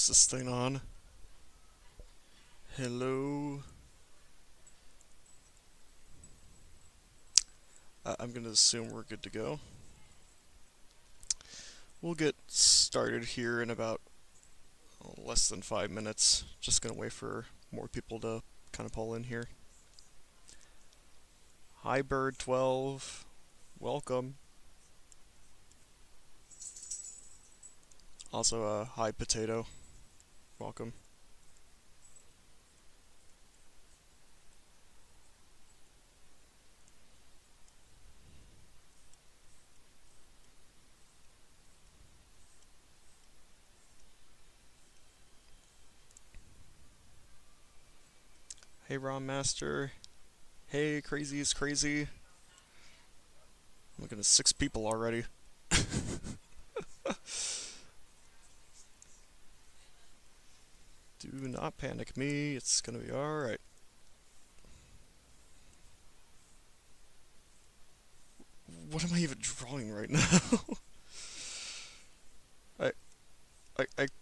Is this thing on? Hello? I'm gonna assume we're good to go. We'll get started here in about less than 5 minutes. Just gonna wait for more people to kind of pull in here. Hi Bird12, welcome. Also, hi Potato, welcome. Hey Rom Master. Hey, Crazy is Crazy. Look at 6 people already. Do not panic me, it's gonna be alright. What am I even drawing right now?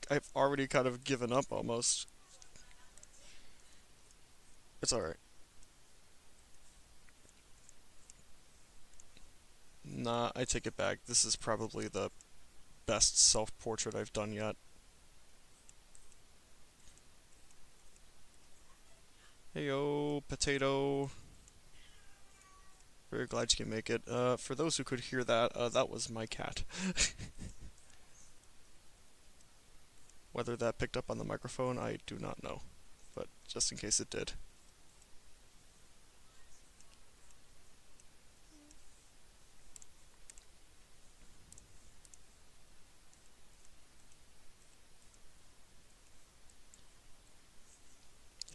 I've already kind of given up almost. It's alright. Nah, I take it back. This is probably the best self-portrait I've done yet. Heyo, Potato. Very glad you can make it. For those who could hear that, that was my cat. Whether that picked up on the microphone, I do not know. But just in case it did.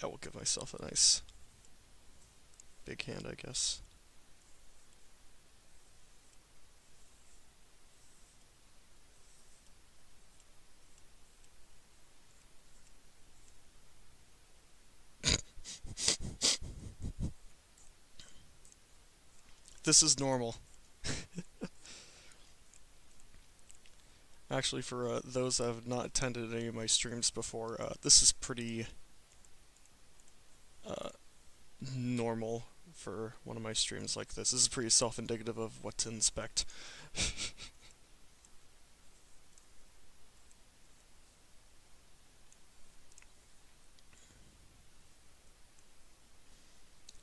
I will give myself a nice big hand, I guess. This is normal. Actually, for those that have not attended any of my streams before, this is pretty normal for one of my streams like this. This is pretty self-indicative of what to inspect.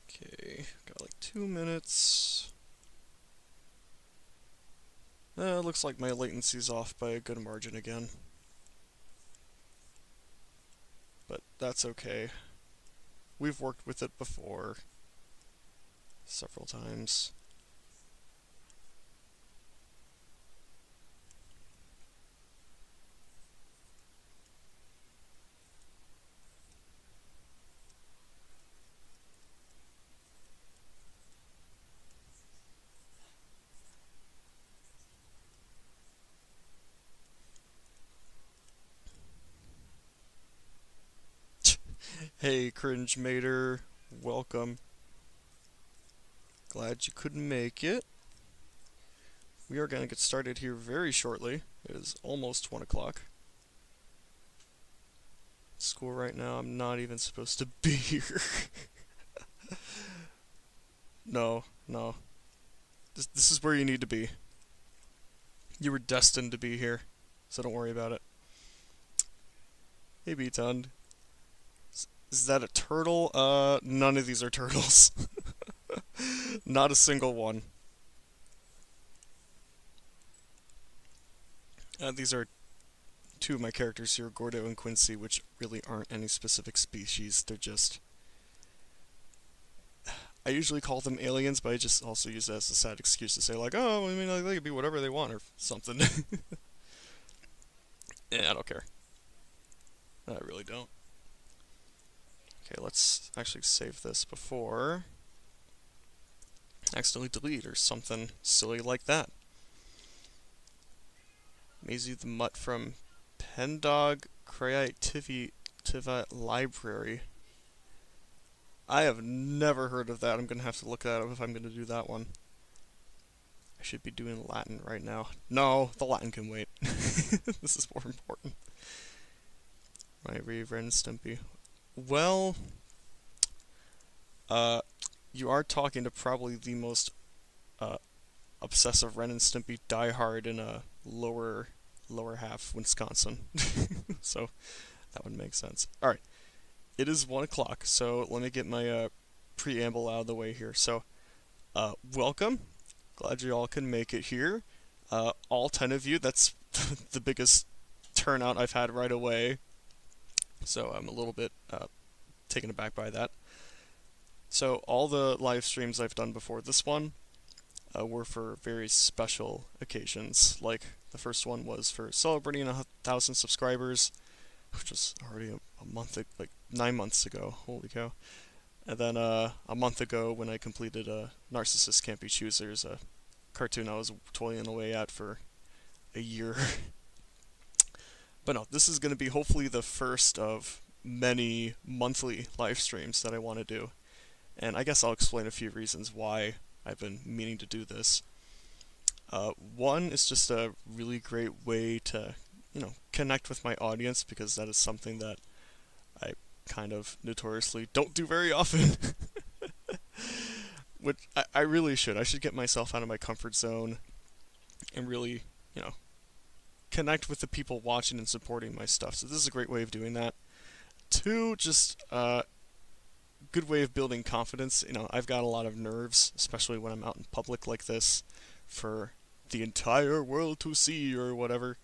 Okay, got like 2 minutes. Looks like my latency's off by a good margin again. But that's okay. We've worked with it before. Several times. Hey, Cringe Mater, welcome. Glad you couldn't make it. We are going to get started here very shortly. It is almost 1 o'clock. School right now, I'm not even supposed to be here. No. This is where you need to be. You were destined to be here, so don't worry about it. Hey, Beatund. Is that a turtle? None of these are turtles. Not a single one. These are 2 of my characters here, Gordo and Quincy, which really aren't any specific species. They're just... I usually call them aliens, but I just also use that as a sad excuse to say, like, oh, I mean, like, they could be whatever they want or something. Yeah, I don't care. I really don't. Okay, let's actually save this before I accidentally delete or something silly like that. Maisy the Mutt from Pendog Creativity Library. I have never heard of that. I'm going to have to look that up if I'm going to do that one. I should be doing Latin right now. No, the Latin can wait. This is more important. My Ren and Stimpy. Well, you are talking to probably the most obsessive Ren and Stimpy diehard in a lower half Wisconsin. So that would make sense. All right, it is 1 o'clock, so let me get my preamble out of the way here. So, welcome. Glad you all can make it here. All 10 of you. That's the biggest turnout I've had right away. So I'm a little bit taken aback by that. So all the live streams I've done before this one were for very special occasions. Like the first one was for celebrating 1,000 subscribers, which was already a month, like 9 months ago. Holy cow! And then a month ago when I completed Narcissist Can't Be Choosers, a cartoon I was toiling away at for a year. But no, this is going to be hopefully the first of many monthly live streams that I want to do. And I guess I'll explain a few reasons why I've been meaning to do this. One is just a really great way to, connect with my audience, because that is something that I kind of notoriously don't do very often. Which I really should. I should get myself out of my comfort zone and really, connect with the people watching and supporting my stuff. So this is a great way of doing that. Two, just good way of building confidence. I've got a lot of nerves, especially when I'm out in public like this, for the entire world to see or whatever.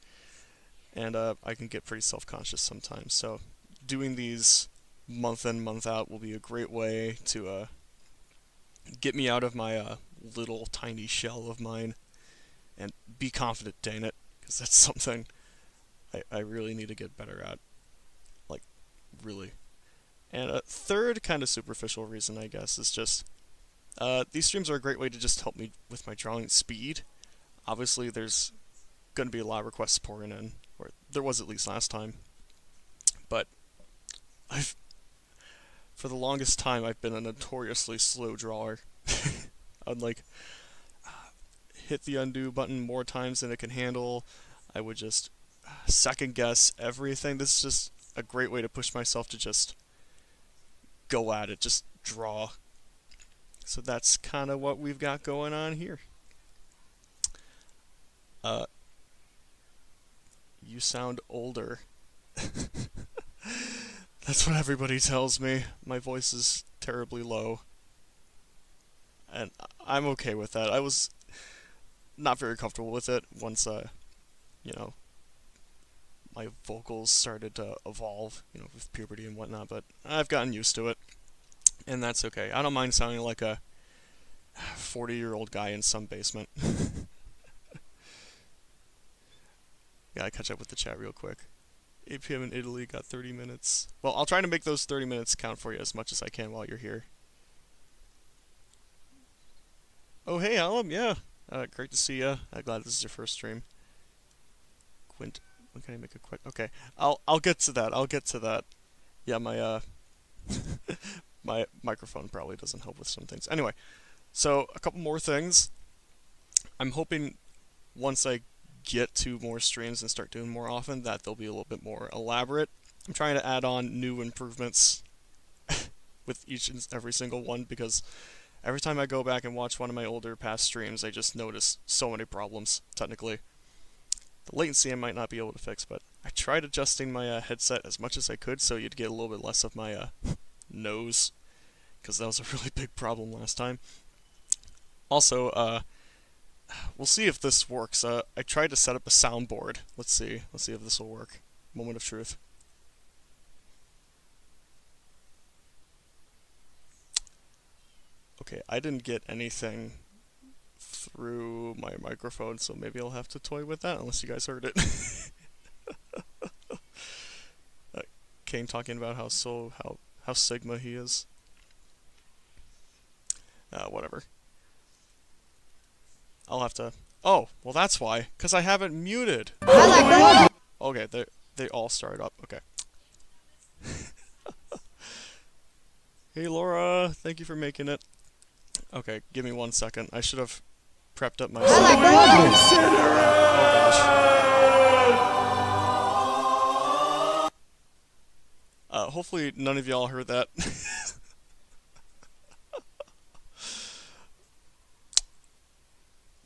And I can get pretty self-conscious sometimes. So doing these month in, month out will be a great way to get me out of my little tiny shell of mine and be confident, dang it, because that's something I really need to get better at. Like, really. And a third kind of superficial reason, I guess, is just these streams are a great way to just help me with my drawing speed. Obviously, there's going to be a lot of requests pouring in, or there was at least last time. But for the longest time, I've been a notoriously slow drawer. I'd hit the undo button more times than it can handle. I would just second guess everything. This is just a great way to push myself to just go at it, just draw. So that's kind of what we've got going on here. You sound older. That's what everybody tells me. My voice is terribly low. And I'm okay with that. I was not very comfortable with it once, my vocals started to evolve, with puberty and whatnot, but I've gotten used to it. And that's okay. I don't mind sounding like a 40-year-old guy in some basement. Gotta catch up with the chat real quick. 8 p.m. in Italy, got 30 minutes. Well, I'll try to make those 30 minutes count for you as much as I can while you're here. Oh, hey, Alum, yeah. Great to see ya. I'm glad this is your first stream. Quint, when can I make a quick... Okay, I'll get to that. Yeah, my, my microphone probably doesn't help with some things. Anyway, so a couple more things. I'm hoping once I get to more streams and start doing more often that they'll be a little bit more elaborate. I'm trying to add on new improvements with each and every single one, because every time I go back and watch one of my older past streams, I just notice so many problems, technically. The latency I might not be able to fix, but I tried adjusting my headset as much as I could so you'd get a little bit less of my nose, because that was a really big problem last time. Also, we'll see if this works. I tried to set up a soundboard. Let's see if this will work. Moment of truth. Okay, I didn't get anything through my microphone, so maybe I'll have to toy with that, unless you guys heard it. Kane talking about how Sigma he is. Whatever. I'll have to... Oh, well that's why. Because I have it muted. Okay, they all started up. Okay. Hey Laura, thank you for making it. Okay, give me 1 second. I should have prepped up my... Oh gosh. hopefully none of y'all heard that.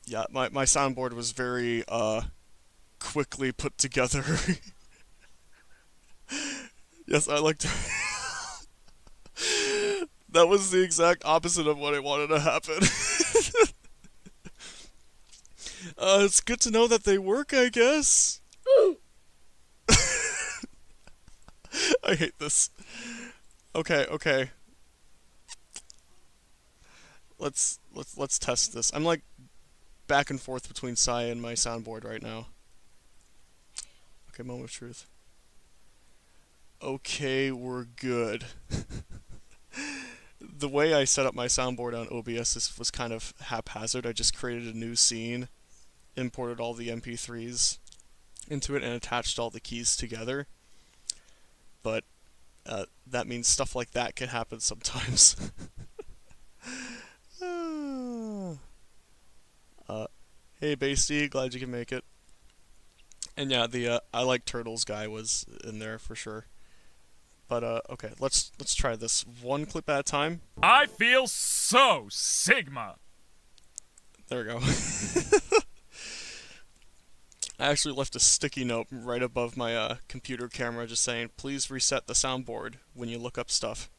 Yeah, my soundboard was very, quickly put together. Yes, I like to... That was the exact opposite of what I wanted to happen. It's good to know that they work, I guess. I hate this. Okay, okay. Let's test this. I'm like back and forth between Sai and my soundboard right now. Okay, moment of truth. Okay, we're good. The way I set up my soundboard on OBS was kind of haphazard. I just created a new scene, imported all the MP3s into it, and attached all the keys together. But that means stuff like that can happen sometimes. Hey Basty, glad you can make it. And yeah, the I like turtles guy was in there for sure. But okay, let's try this one clip at a time. I feel so Sigma. There we go. I actually left a sticky note right above my computer camera just saying, please reset the soundboard when you look up stuff.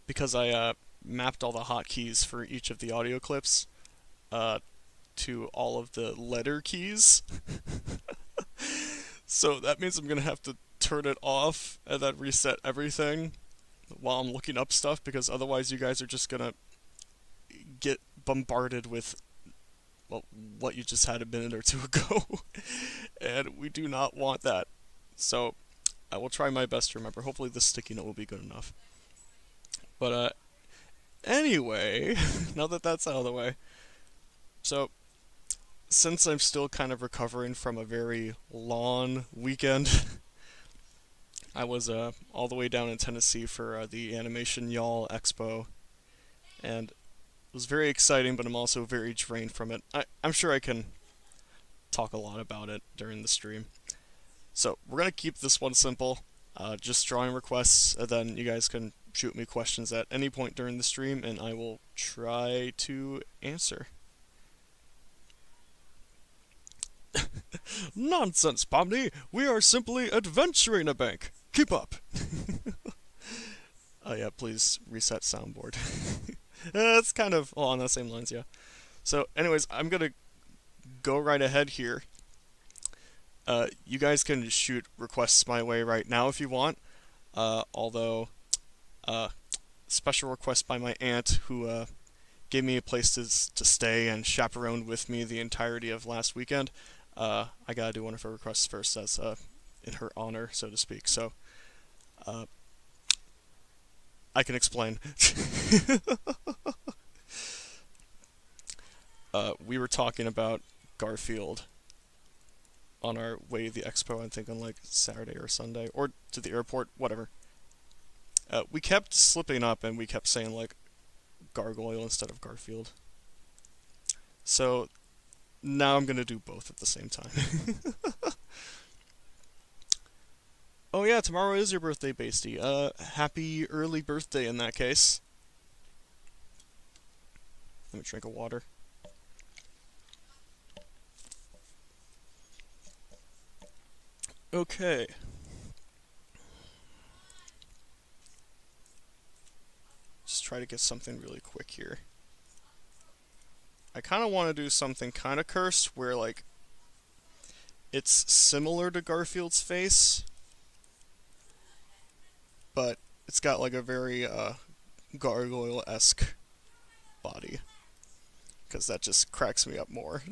Because I mapped all the hotkeys for each of the audio clips to all of the letter keys. So that means I'm gonna have to turn it off and then reset everything while I'm looking up stuff, because otherwise you guys are just gonna get bombarded with, well, what you just had a minute or two ago. And we do not want that. So I will try my best to remember. Hopefully this sticky note will be good enough. But anyway, now that that's out of the way, so since I'm still kind of recovering from a very long weekend, I was all the way down in Tennessee for the Animation Y'all Expo, and it was very exciting, but I'm also very drained from it. I'm sure I can talk a lot about it during the stream. So we're going to keep this one simple, just drawing requests, and then you guys can shoot me questions at any point during the stream, and I will try to answer. Nonsense, Pomni! We are simply adventuring a bank! Keep up! Oh yeah, please reset soundboard. That's kind of on the same lines, yeah. So anyways, I'm gonna go right ahead here. You guys can shoot requests my way right now if you want. Although, special request by my aunt, who gave me a place to stay and chaperoned with me the entirety of last weekend. I gotta do one of her requests first, as in her honor, so to speak. So, I can explain. We were talking about Garfield on our way to the expo, I think on like Saturday or Sunday, or to the airport, whatever. We kept slipping up and we kept saying like gargoyle instead of Garfield. So now I'm gonna do both at the same time. Oh yeah, tomorrow is your birthday, Basty. Happy early birthday in that case. Let me drink a water. Okay. Just try to get something really quick here. I kind of want to do something kind of cursed, where like it's similar to Garfield's face, but it's got like a very gargoyle-esque body, because that just cracks me up more.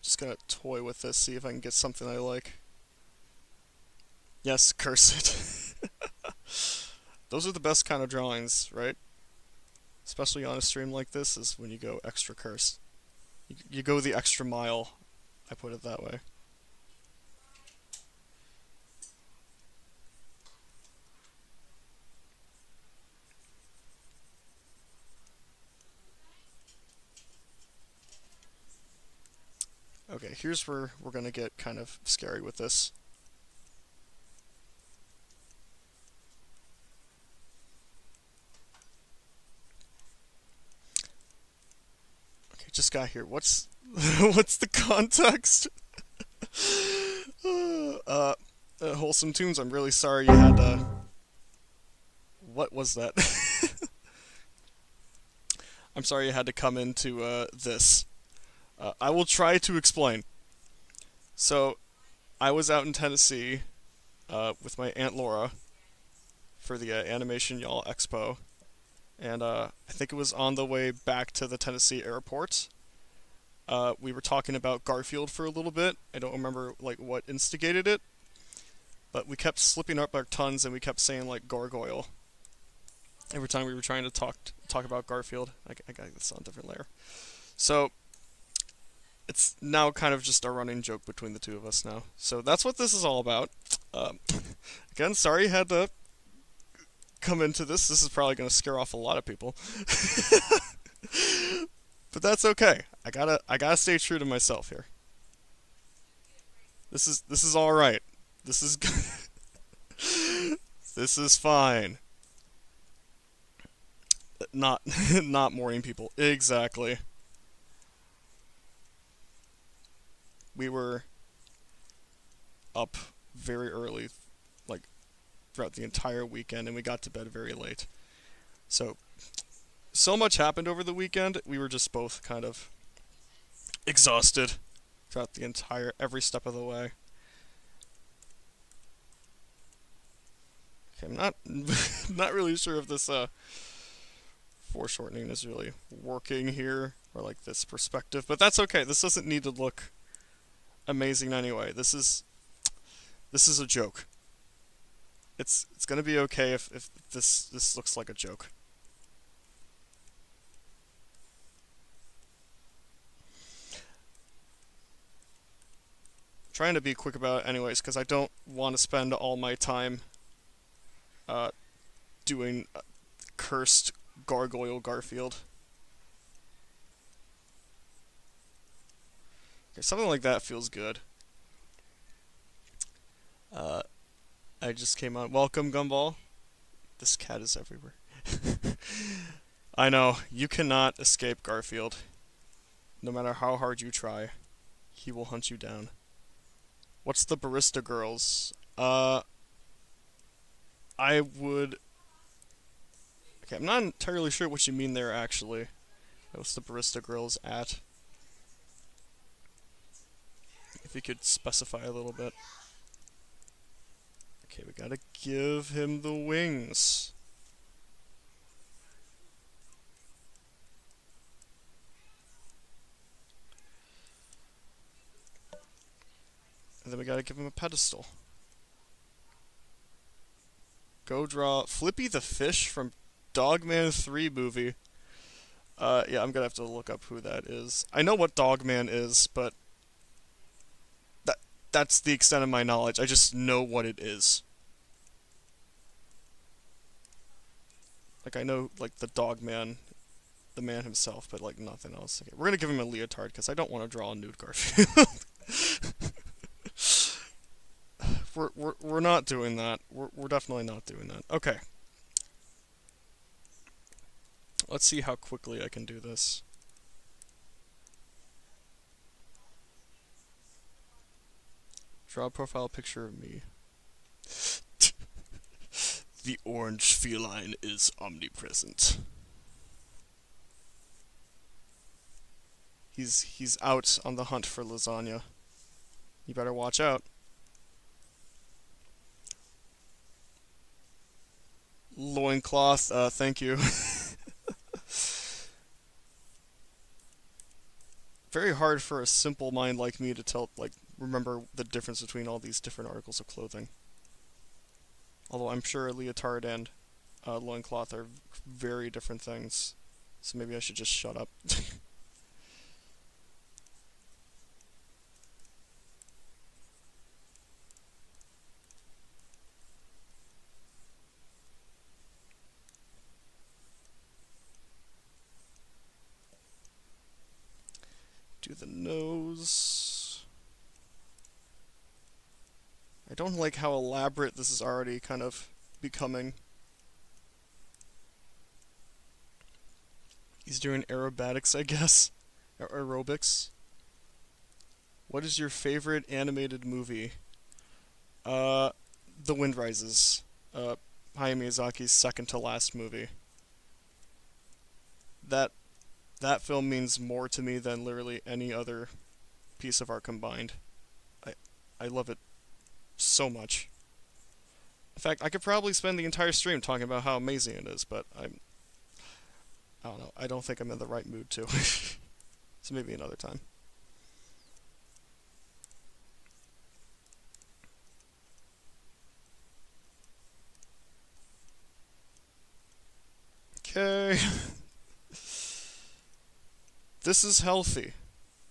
Just gonna toy with this, see if I can get something I like. Yes, curse it. Those are the best kind of drawings, right? Especially on a stream like this, is when you go extra curse. You go the extra mile, I put it that way. Okay, here's where we're gonna get kind of scary with this. Okay, just got here. What's what's the context? Wholesome Tunes, I'm really sorry you had to... What was that? I'm sorry you had to come into this. I will try to explain. So, I was out in Tennessee with my Aunt Laura for the Animation Y'all Expo, and I think it was on the way back to the Tennessee airport. We were talking about Garfield for a little bit. I don't remember like what instigated it, but we kept slipping up our tongues and we kept saying like gargoyle every time we were trying to talk about Garfield. I got this on a different layer. So it's now kind of just a running joke between the two of us now. So that's what this is all about. Again, sorry you had to come into this. This is probably going to scare off a lot of people. But that's okay. I gotta stay true to myself here. This is all right. This is this is fine. Not not morning people. Exactly. We were up very early, like throughout the entire weekend, and we got to bed very late. So much happened over the weekend. We were just both kind of exhausted throughout every step of the way. Okay, I'm not not really sure if this foreshortening is really working here, or like this perspective, but that's okay. This doesn't need to look amazing anyway. This is a joke. It's gonna be okay if this looks like a joke. Trying to be quick about it anyways, because I don't want to spend all my time doing cursed gargoyle Garfield. Okay, something like that feels good. I just came on. Welcome, Gumball. This cat is everywhere. I know, you cannot escape Garfield. No matter how hard you try, he will hunt you down. What's the Barista Girls? I would... Okay, I'm not entirely sure what you mean there, actually. What's the Barista Girls at? If you could specify a little bit. Okay, we gotta give him the wings. And then we gotta give him a pedestal. Go draw Flippy the fish from Dogman 3 movie. Yeah, I'm gonna have to look up who that is. I know what Dogman is, but that's the extent of my knowledge. I just know what it is. Like, I know, like, the Dogman, the man himself, but, like, nothing else. Okay, we're gonna give him a leotard, because I don't want to draw a nude Garfield. We're not doing that. We're definitely not doing that. Okay. Let's see how quickly I can do this. Draw a profile picture of me. The orange feline is omnipresent. He's out on the hunt for lasagna. You better watch out. Loincloth, thank you. Very hard for a simple mind like me to remember the difference between all these different articles of clothing. Although I'm sure a leotard and loincloth are very different things. So maybe I should just shut up. Do the nose. I don't like how elaborate this is already kind of becoming. He's doing aerobatics, I guess. Aerobics. What is your favorite animated movie? The Wind Rises. Hayao Miyazaki's second to last movie. That film means more to me than literally any other piece of art combined. I love it so much. In fact, I could probably spend the entire stream talking about how amazing it is, but I don't know. I don't think I'm in the right mood to. So maybe another time. Okay. This is healthy.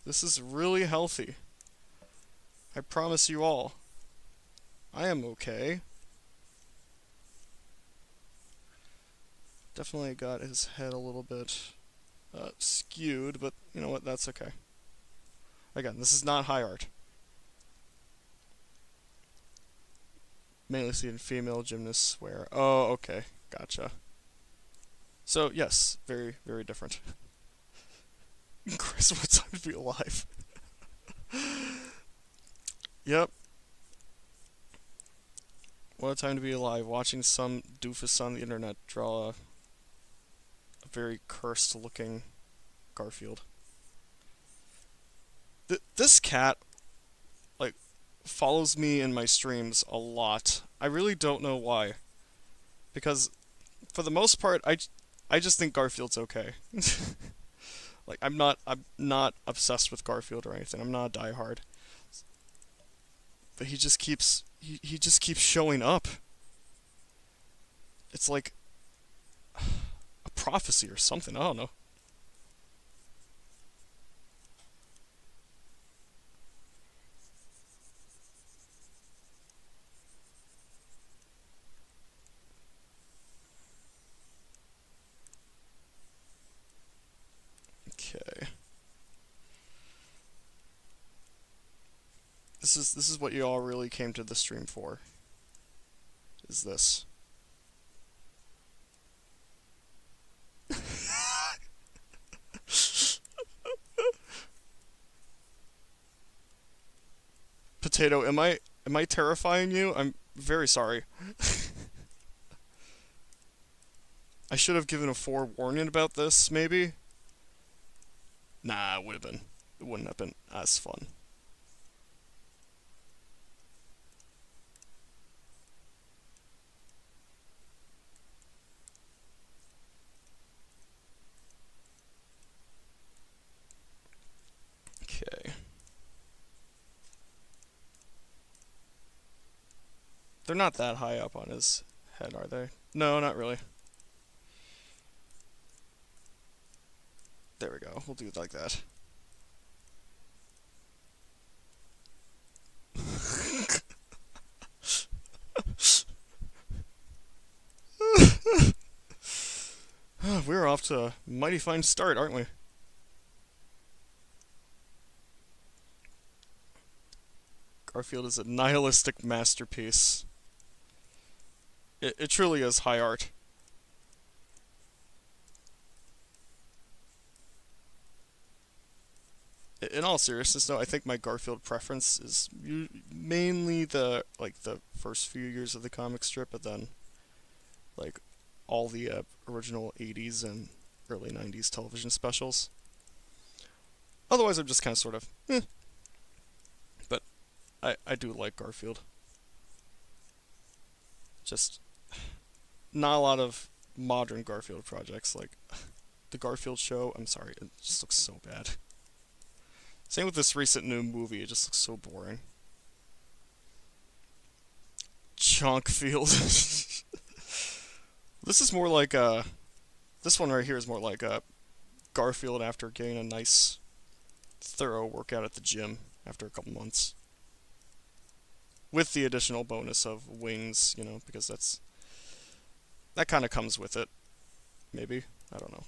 This is really healthy. I promise you all. I am okay. Definitely got his head a little bit skewed, but you know what, that's okay. Again, this is not high art. Mainly seen female gymnasts wear. Oh, okay. Gotcha. So, yes, very, very different. Chris, what time to be alive? Yep. What a time to be alive, watching some doofus on the internet draw a very cursed looking Garfield. This cat, like, follows me in my streams a lot. I really don't know why. Because, for the most part, I just think Garfield's okay. Like, I'm not obsessed with Garfield or anything. I'm not a diehard. But he just keeps showing up. It's like a prophecy or something. I don't know. Okay. This is what you all really came to the stream for. Is this. Potato, am I terrifying you? I'm very sorry. I should have given a forewarning about this, maybe? Nah, it would have been. It wouldn't have been as fun. Okay. They're not that high up on his head, are they? No, not really. There we go. We'll do it like that. We're off to a mighty fine start, aren't we? Garfield is a nihilistic masterpiece. It truly is high art. In all seriousness, though, I think my Garfield preference is mainly the first few years of the comic strip, but then like all the original 80s and early 90s television specials. Otherwise, I'm just kind of sort of, But I do like Garfield. Just not a lot of modern Garfield projects. Like the Garfield show, I'm sorry, it just looks so bad. Same with this recent new movie, it just looks so boring. Chonkfield. This is more like this one right here is more like Garfield after getting a nice, thorough workout at the gym after a couple months. With the additional bonus of wings, you know, because that kind of comes with it. Maybe. I don't know.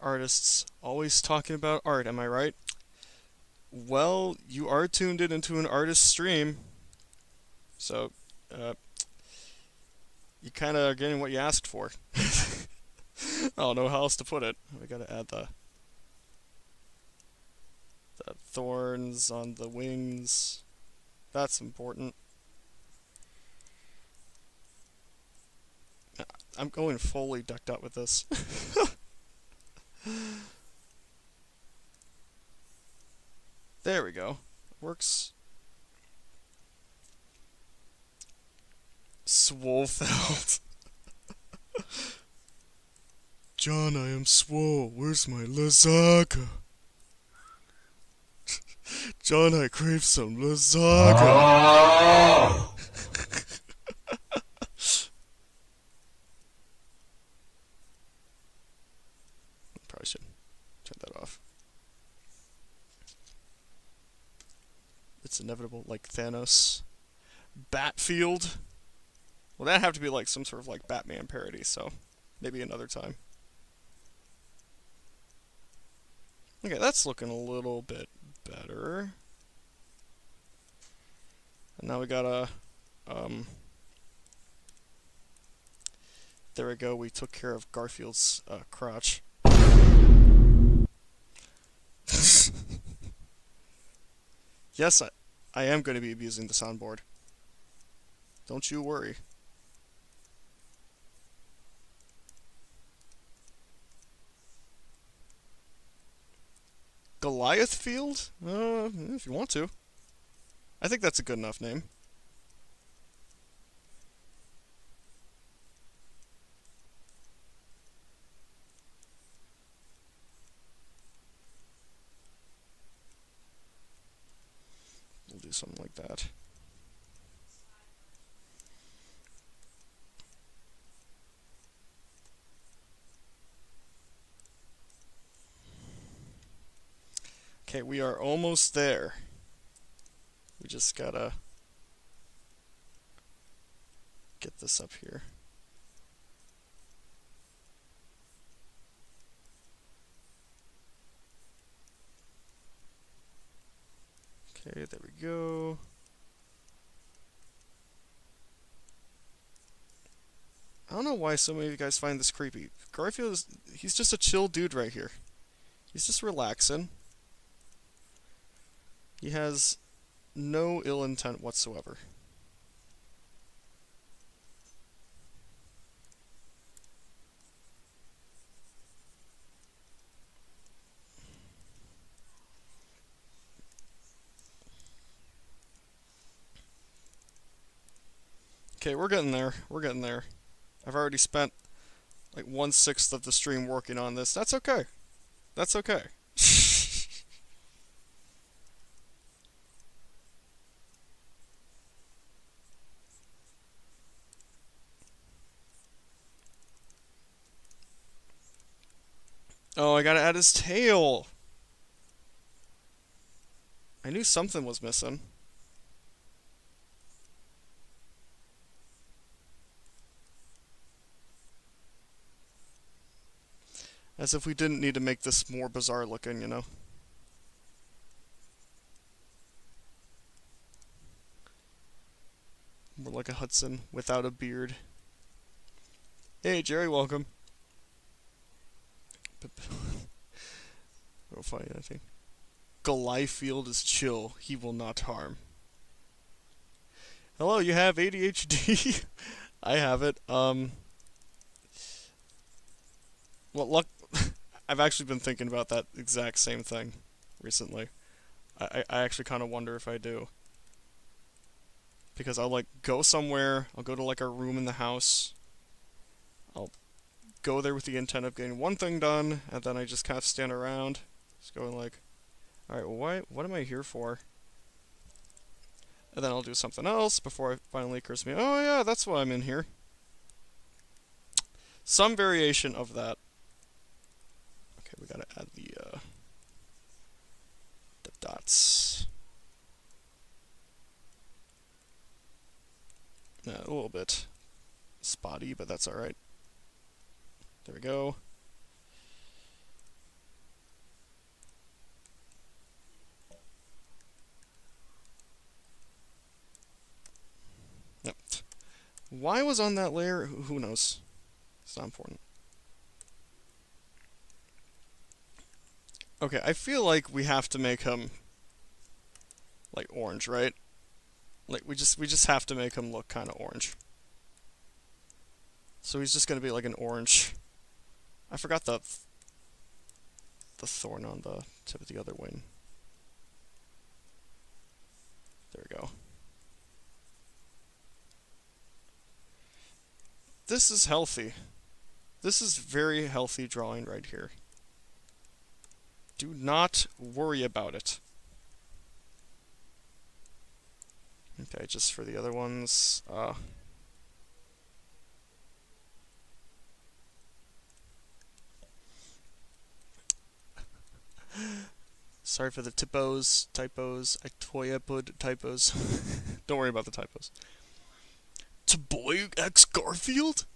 Artists always talking about art, am I right? Well, you are tuned in into an artist stream, so you kind of are getting what you asked for. I don't know how else to put it. We gotta add the thorns on the wings. That's important. I'm going fully decked out with this. There we go. Works. Swolefeld. John, I am swole. Where's my lasagna? John, I crave some lasagna. Probably should turn that off. It's inevitable, like Thanos. Batfield. Well, that'd have to be like some sort of like Batman parody, so maybe another time. Okay, that's looking a little bit better. And now we gotta, there we go, we took care of Garfield's crotch. Yes, I am going to be abusing the soundboard. Don't you worry. Goliath Field? If you want to. I think that's a good enough name. We'll do something like that. Okay, we are almost there. We just gotta get this up here. Okay, there we go. I don't know why so many of you guys find this creepy. Garfield is, he's just a chill dude right here. He's just relaxing. He has no ill intent whatsoever. Okay, we're getting there. We're getting there. I've already spent like 1/6 of the stream working on this. That's okay. That's okay. Oh, I gotta add his tail. I knew something was missing. As if we didn't need to make this more bizarre looking, you know? More like a Hudson without a beard. Hey, Jerry, welcome. I don't find anything. Golifield is chill. He will not harm. Hello, you have ADHD? I have it. Well, luck. I've actually been thinking about that exact same thing recently. I actually kind of wonder if I do. Because I'll like go somewhere, I'll go to like a room in the house, I'll go there with the intent of getting one thing done, and then I just kind of stand around, just going like, alright, well, what am I here for? And then I'll do something else before it finally occurs to me, oh yeah, that's why I'm in here. Some variation of that. Okay, we gotta add the dots. A little bit spotty, but that's alright. There we go. Why was on that layer? Who knows? It's not important. Okay, I feel like we have to make him like orange, right? Like we just have to make him look kind of orange. So he's just gonna be like an orange. I forgot the thorn on the tip of the other wing. There we go. This is healthy. This is very healthy drawing right here. Do not worry about it. Okay, just for the other ones, sorry for the typos. I toya put typos. Don't worry about the typos. To boy X Garfield?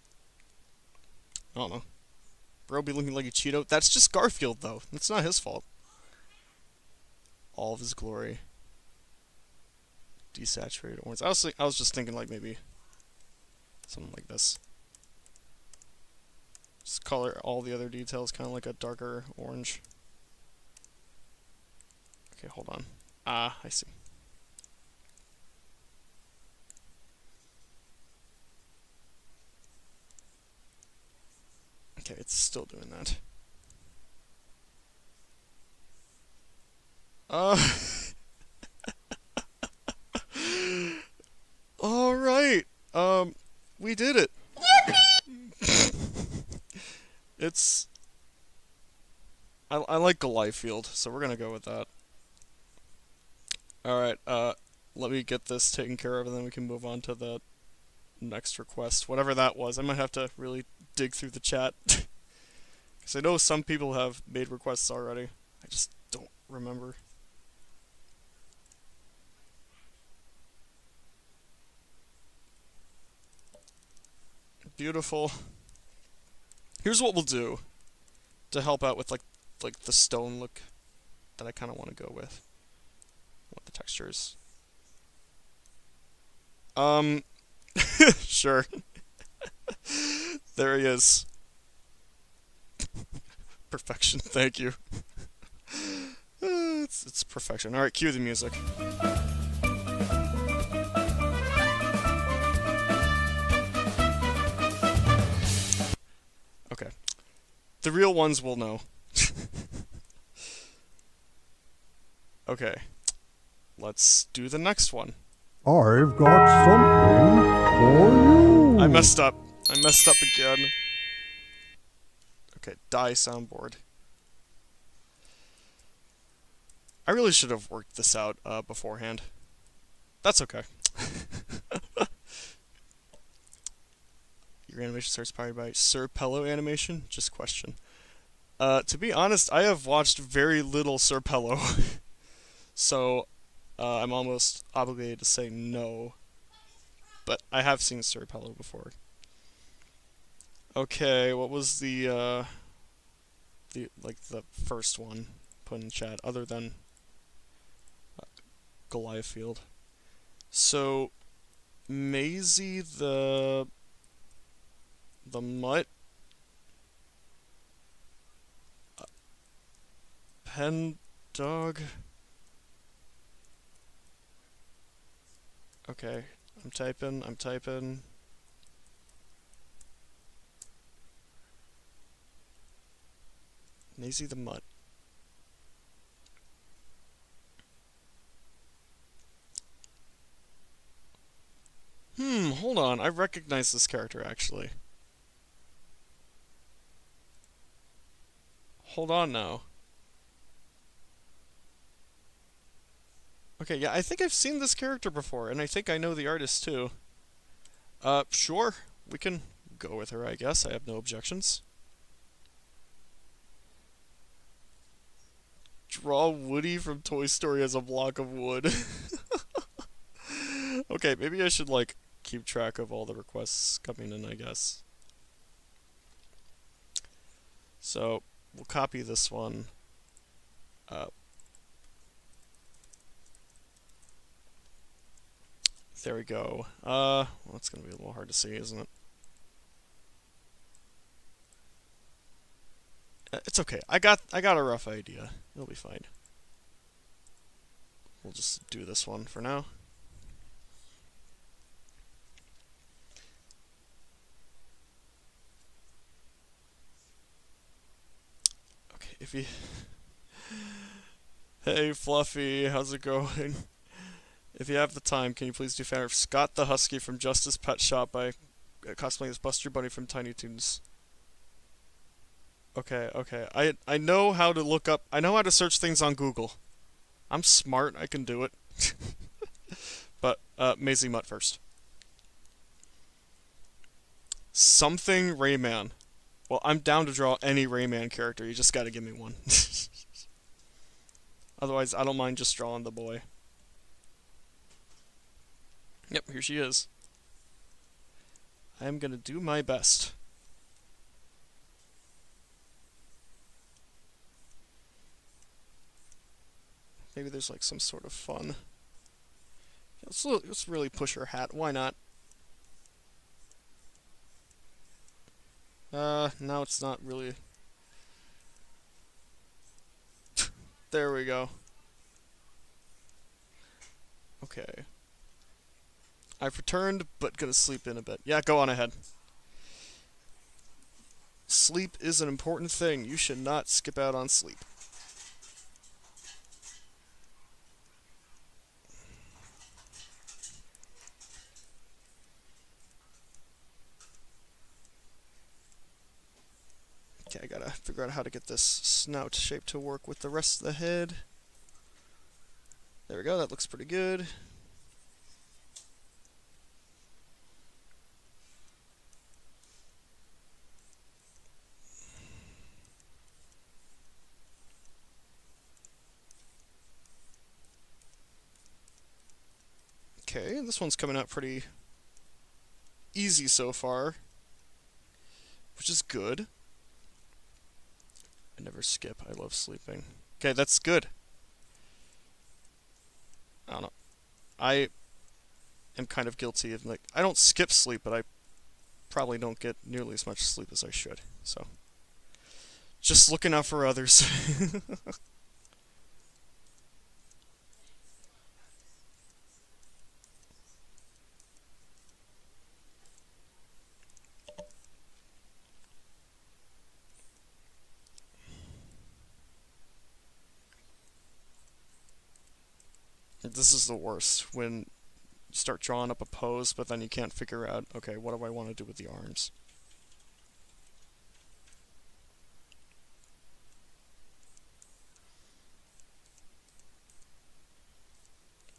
I don't know. Bro be looking like a Cheeto. That's just Garfield, though. That's not his fault. All of his glory. Desaturated orange. I was just thinking like maybe something like this. Just color all the other details kind of like a darker orange. Okay, hold on. Ah, I see. Okay, it's still doing that. Alright. We did it. It's... I like Garfield, so we're gonna go with that. Alright, let me get this taken care of and then we can move on to the next request. Whatever that was. I might have to really dig through the chat. Because I know some people have made requests already. I just don't remember. Beautiful. Here's what we'll do to help out with like the stone look that I kind of want to go with. What the textures? Sure. There he is. Perfection. Thank you. It's perfection. All right, cue the music. Okay. The real ones will know. Okay. Let's do the next one. I've got something for you. I messed up. I messed up again. Okay, die soundboard. I really should have worked this out beforehand. That's okay. Your animation starts powered by Sir Pello Animation? Just question. To be honest, I have watched very little Sir Pello. So, I'm almost obligated to say no. But I have seen Sir Pello before. Okay, what was the first one put in chat, other than Garfield? So, Maisy the mutt, pen dog. Okay, I'm typing. Maisy the mutt. Hold on. I recognize this character, actually. Hold on now. Okay, yeah, I think I've seen this character before, and I think I know the artist, too. Sure. We can go with her, I guess. I have no objections. Draw Woody from Toy Story as a block of wood. Okay, maybe I should, like, keep track of all the requests coming in, I guess. So, we'll copy this one. There we go. Well, it's gonna be a little hard to see, isn't it? It's okay. I got a rough idea. It'll be fine. We'll just do this one for now. Okay, if you... Hey, Fluffy, how's it going? If you have the time, can you please do fan of Scott the Husky from Justice Pet Shop by cosplaying as Buster Bunny from Tiny Toons? Okay, okay. I know how to look up... I know how to search things on Google. I'm smart, I can do it. But, Maisy Mutt first. Something Rayman. Well, I'm down to draw any Rayman character, you just gotta give me one. Otherwise, I don't mind just drawing the boy. Yep, here she is. I am gonna do my best. Maybe there's like some sort of fun. Let's really push her hat. Why not? Now it's not really... There we go. Okay. I've returned, but gonna sleep in a bit. Yeah, go on ahead. Sleep is an important thing. You should not skip out on sleep. Okay, I gotta figure out how to get this snout shape to work with the rest of the head. There we go, that looks pretty good. Okay, this one's coming out pretty easy so far, which is good. I never skip. I love sleeping. Okay, that's good. I don't know. I am kind of guilty of, like, I don't skip sleep, but I probably don't get nearly as much sleep as I should. So, just looking out for others. This is the worst, when you start drawing up a pose, but then you can't figure out, okay, what do I want to do with the arms?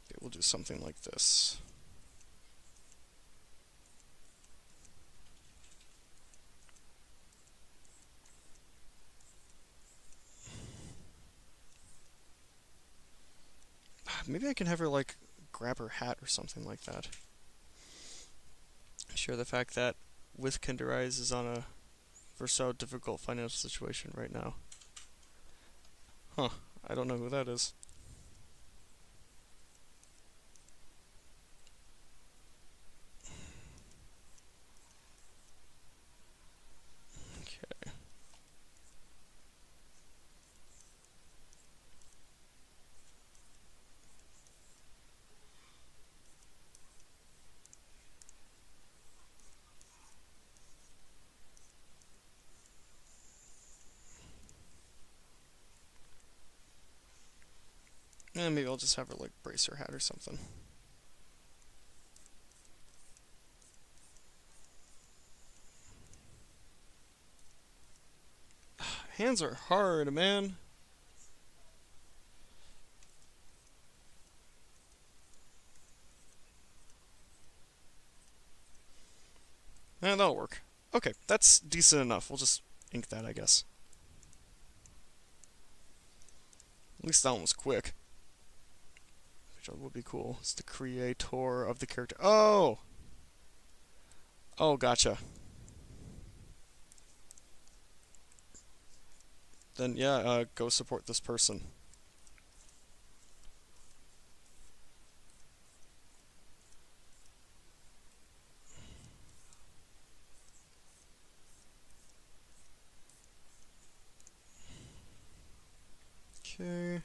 Okay, we'll do something like this. Maybe I can have her, like, grab her hat or something like that. Share the fact that with Kinder Eyes is on a versatile, difficult financial situation right now. Huh. I don't know who that is. Okay. And maybe I'll just have her, like, brace her hat or something. Hands are hard, man. That'll work. Okay, that's decent enough. We'll just ink that, I guess. At least that one was quick. Which would be cool. It's the creator of the character. Oh! Oh, gotcha. Then, yeah, go support this person. Okay.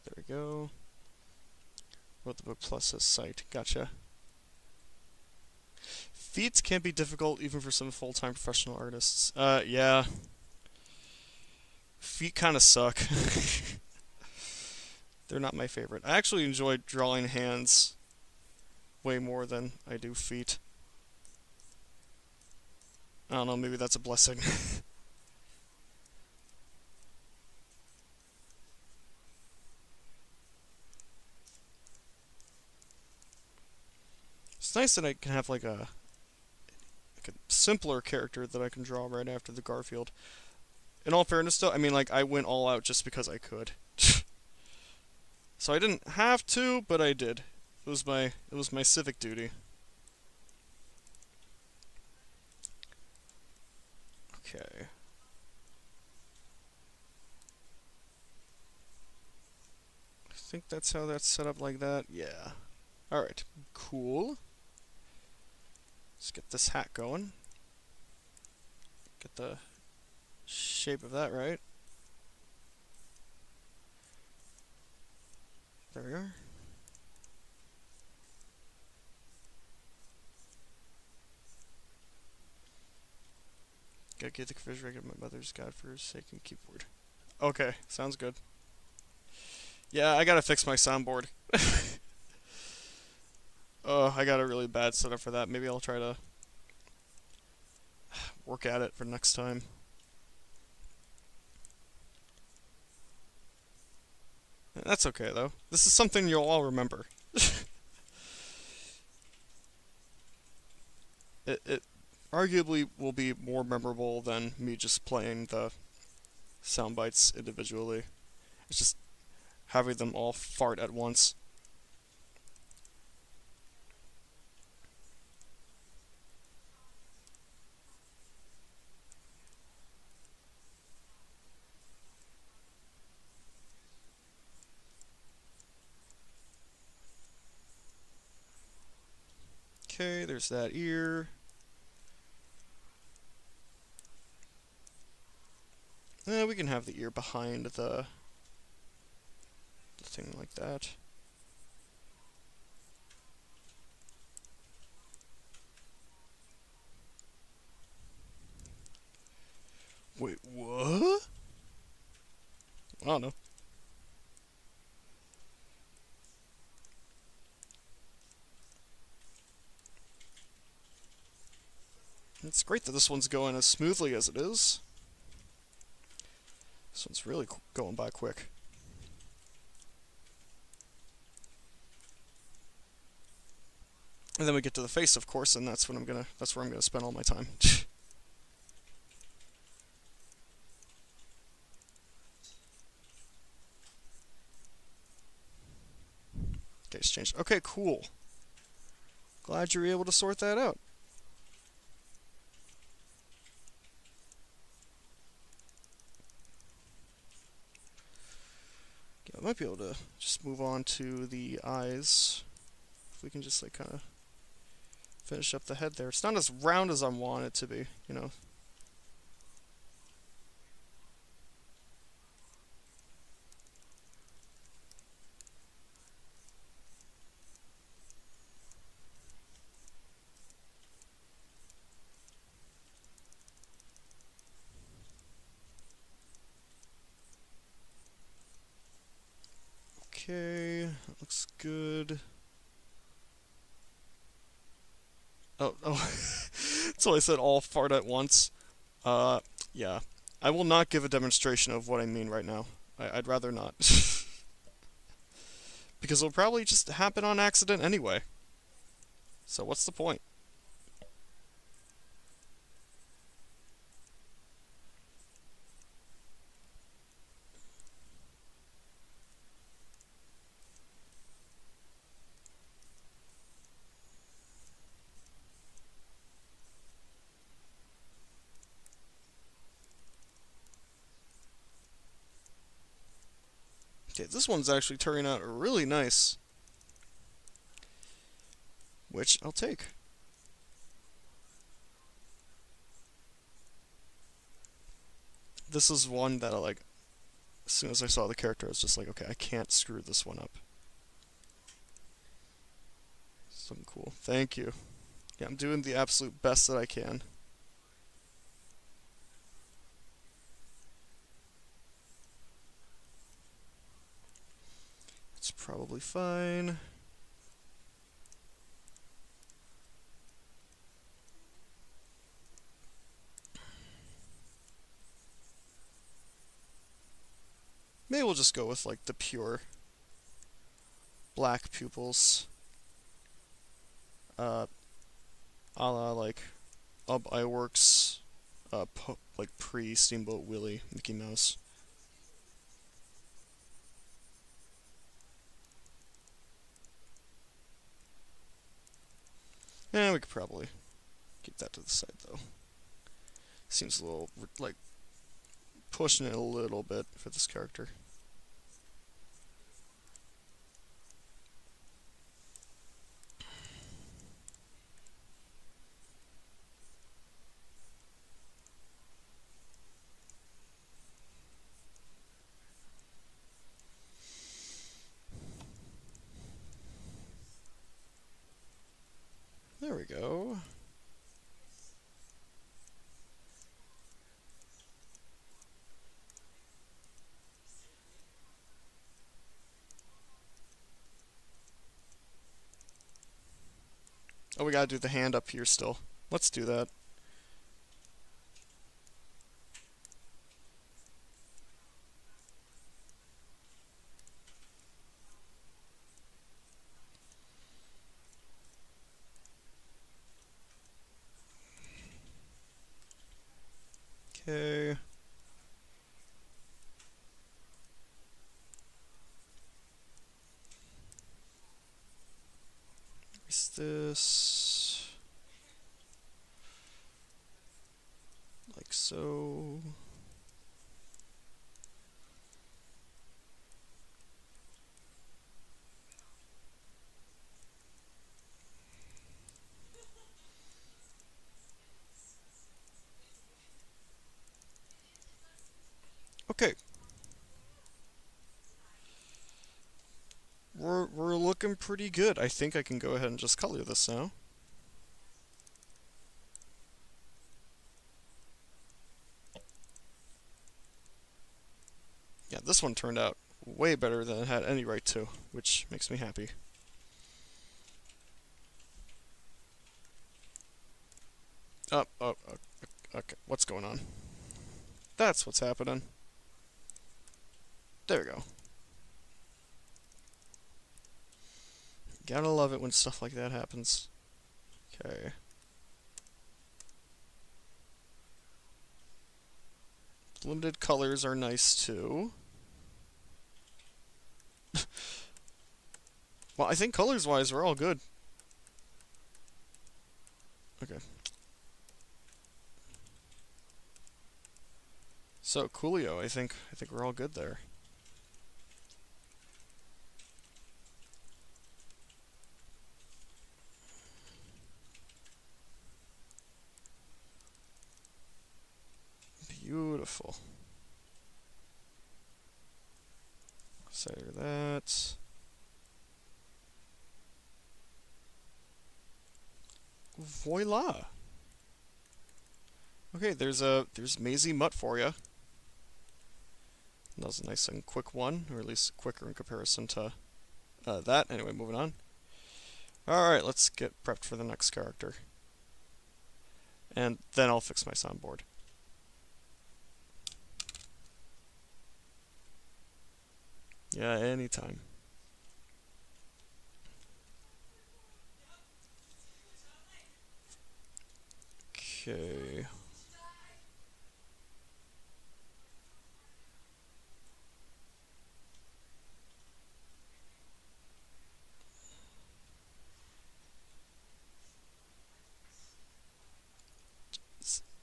There we go. Wrote the book plus says sight. Gotcha. Feats can be difficult even for some full-time professional artists. Yeah. Feet kind of suck. They're not my favorite. I actually enjoy drawing hands way more than I do feet. I don't know, maybe that's a blessing. It's nice that I can have like a simpler character that I can draw right after the Garfield. In all fairness though, I mean like I went all out just because I could. So I didn't have to, but I did. It was my civic duty. Okay. I think that's how that's set up like that. Yeah. Alright. Cool. Let's get this hat going. Get the shape of that right. There we are. Gotta get the refrigerator my mother's godforsaken keyboard. Okay, sounds good. Yeah, I gotta fix my soundboard. Oh, I got a really bad setup for that. Maybe I'll try to work at it for next time. That's okay, though. This is something you'll all remember. It arguably will be more memorable than me just playing the sound bites individually. It's just having them all fart at once. Okay, there's that ear. We can have the ear behind the thing like that. Wait, what? I don't know. It's great that this one's going as smoothly as it is. This one's really going by quick. And then we get to the face, of course, and that's where I'm gonna spend all my time. Okay, it's changed. Okay, cool. Glad you were able to sort that out. Okay, I might be able to just move on to the eyes. If we can just like kind of finish up the head there. It's not as round as I want it to be, you know. Okay, that looks good. Oh, so I said all fart at once. Yeah. I will not give a demonstration of what I mean right now. I'd rather not. Because it'll probably just happen on accident anyway. So what's the point? Okay, this one's actually turning out really nice. which I'll take. This is one that as soon as I saw the character, I was just like, okay, I can't screw this one up. Something cool. Thank you. Yeah, I'm doing the absolute best that I can. It's probably fine. Maybe we'll just go with like the pure black pupils. A la like Iworks, like pre-Steamboat Willie Mickey Mouse. Yeah, we could probably keep that to the side though. Seems a little like pushing it a little bit for this character. There we go. Oh, we gotta do the hand up here still. Let's do that. Okay. Where's this? Like so. Okay. We're looking pretty good. I think I can go ahead and just color this now. Yeah, this one turned out way better than it had any right to, which makes me happy. Oh, okay. What's going on? That's what's happening. There we go. Gotta love it when stuff like that happens. Okay. Limited colors are nice too. Well, I think colors-wise we're all good. Okay. So, Coolio, I think we're all good there. Beautiful. Center that. Voila! Okay, there's Maisy Mutt for ya. That was a nice and quick one, or at least quicker in comparison to that. Anyway, moving on. Alright, let's get prepped for the next character. And then I'll fix my soundboard. Yeah, anytime. Okay.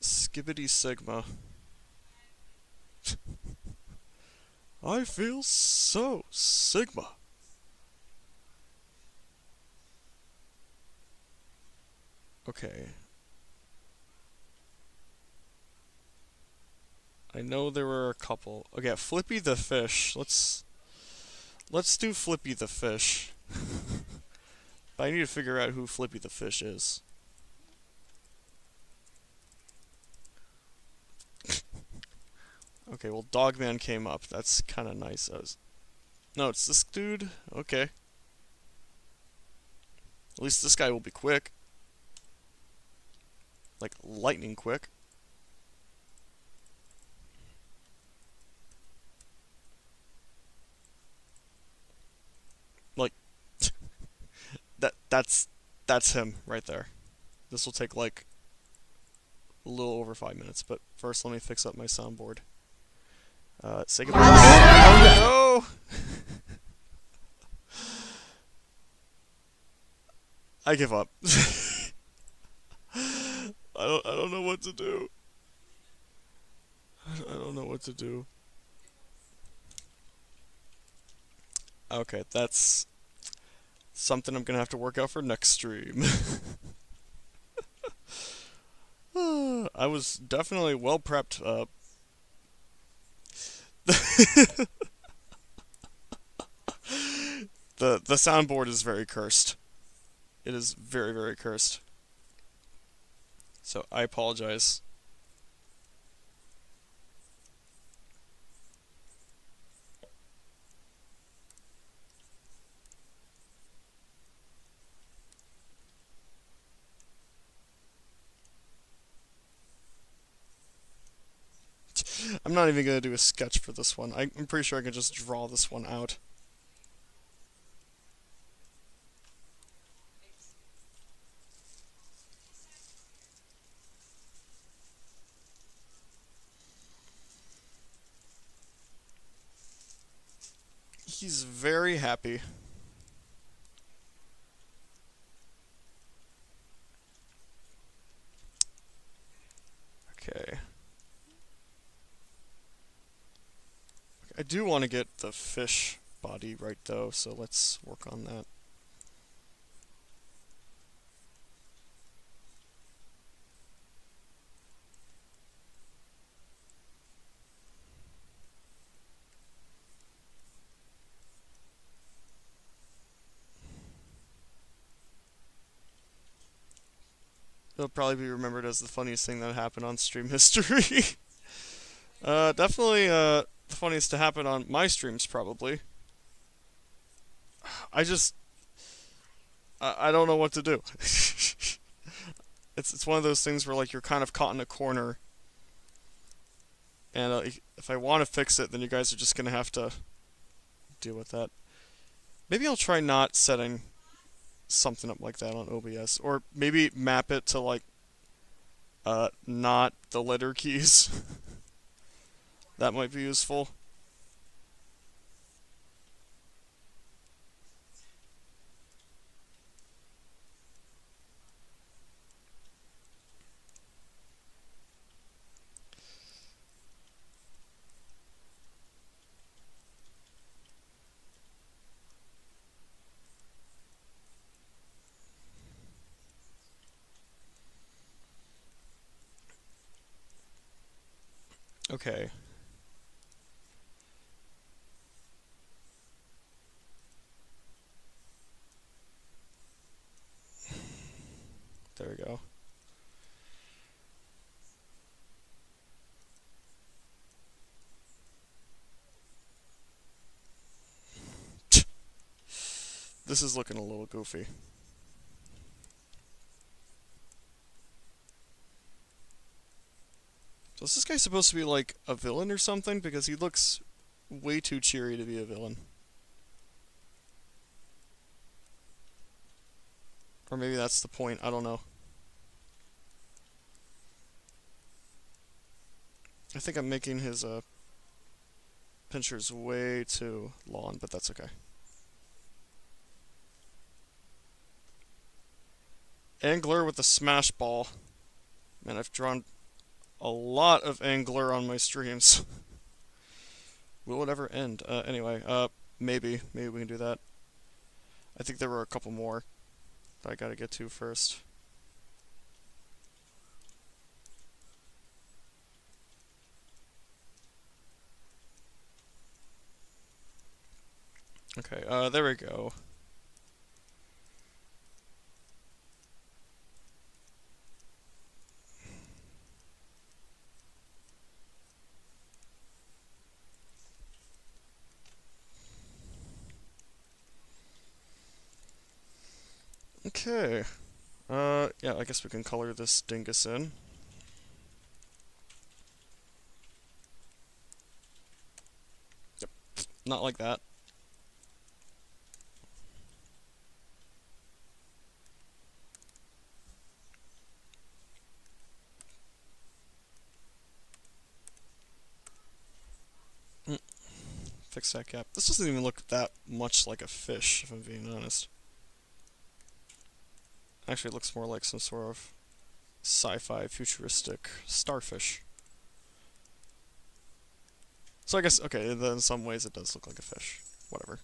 Skibbity Sigma. I feel so Sigma. Okay. I know there were a couple. Okay, Flippy the fish. Let's do Flippy the fish. But I need to figure out who Flippy the fish is. Okay, well, Dogman came up. That's kind of nice. No, it's this dude? Okay. At least this guy will be quick. Like, lightning quick. Like, that's him right there. This will take, like, a little over 5 minutes, but first let me fix up my soundboard. Say goodbye. Oh, no! I give up. I don't know what to do. I don't know what to do. Okay, that's something I'm gonna have to work out for next stream. I was definitely well prepped. The soundboard is very cursed. It is very, very cursed. So I apologize. I'm not even gonna do a sketch for this one. I'm pretty sure I can just draw this one out. He's very happy. Okay. I do want to get the fish body right though, so let's work on that. It'll probably be remembered as the funniest thing that happened on stream history. Definitely, the funniest to happen on my streams, probably. I don't know what to do. It's one of those things where, like, you're kind of caught in a corner. And if I want to fix it, then you guys are just gonna have to deal with that. Maybe I'll try not setting something up like that on OBS, or maybe map it to, like, not the letter keys. That might be useful. Okay. There we go. This is looking a little goofy. So is this guy supposed to be like a villain or something? Because he looks way too cheery to be a villain. Or maybe that's the point, I don't know. I think I'm making his pinchers way too long, but that's okay. Angler with the smash ball. Man, I've drawn a lot of angler on my streams. Will it ever end? Anyway, maybe we can do that. I think there were a couple more that I gotta get to first. Okay, there we go. Okay. Yeah, I guess we can color this dingus in. Yep, not like that. Fix that gap. This doesn't even look that much like a fish, if I'm being honest. Actually, it looks more like some sort of sci-fi futuristic starfish. So I guess, okay, then in some ways it does look like a fish. Whatever.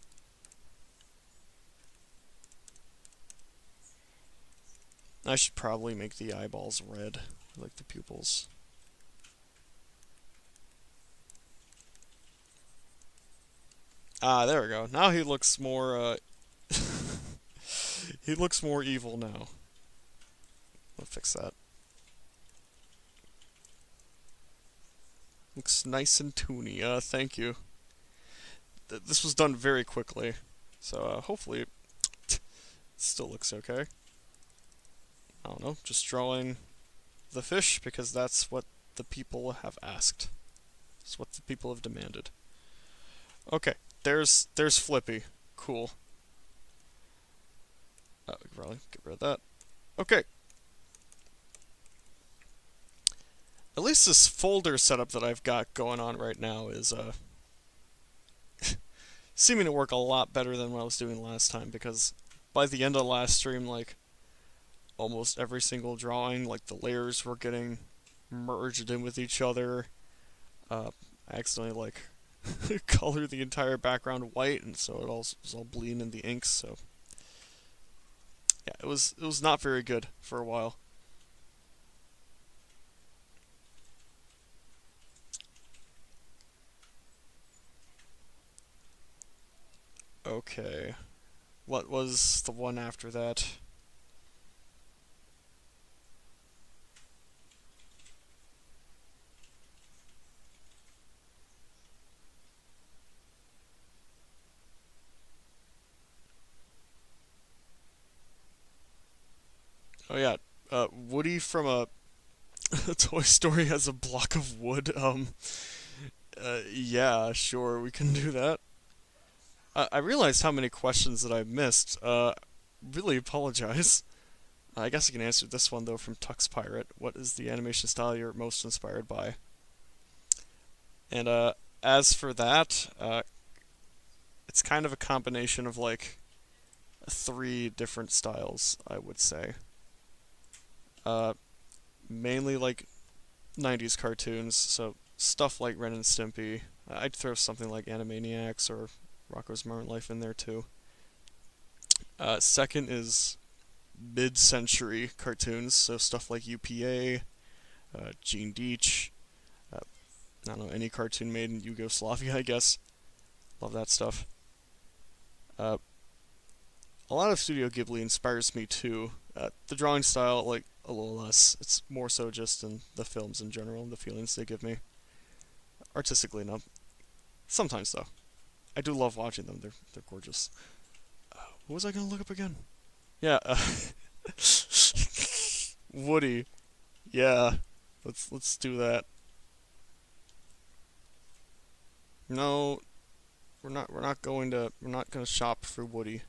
I should probably make the eyeballs red, like the pupils. Ah, there we go. Now he looks more, he looks more evil now. I'll fix that. Looks nice and toony. Thank you. This was done very quickly, so hopefully it still looks okay. I don't know, just drawing the fish because that's what the people have asked. It's what the people have demanded. Okay, there's Flippy. Cool. We can probably get rid of that. Okay. At least this folder setup that I've got going on right now is seeming to work a lot better than what I was doing last time, because by the end of the last stream, like, almost every single drawing, like, the layers were getting merged in with each other. I accidentally, like, colored the entire background white, and so it was all bleeding in the inks, so... yeah, it was not very good for a while. Okay. What was the one after that? Oh yeah, Woody from a Toy Story has a block of wood. Yeah, sure, we can do that. I realized how many questions that I missed. Really apologize. I guess I can answer this one though from Tux Pirate. What is the animation style you're most inspired by? And as for that, it's kind of a combination of like 3 different styles, I would say. Mainly like 90s cartoons, so stuff like Ren and Stimpy. I'd throw something like Animaniacs or Rocko's Modern Life in there too. Second is mid-century cartoons, so stuff like UPA, Gene Deitch, I don't know, any cartoon made in Yugoslavia, I guess. Love that stuff. A lot of Studio Ghibli inspires me too. The drawing style, like, a little less. It's more so just in the films in general, and the feelings they give me. Artistically enough. Sometimes, though. I do love watching them. They're gorgeous. What was I gonna look up again? Yeah, Woody. Yeah. Let's do that. No, we're not gonna shop for Woody.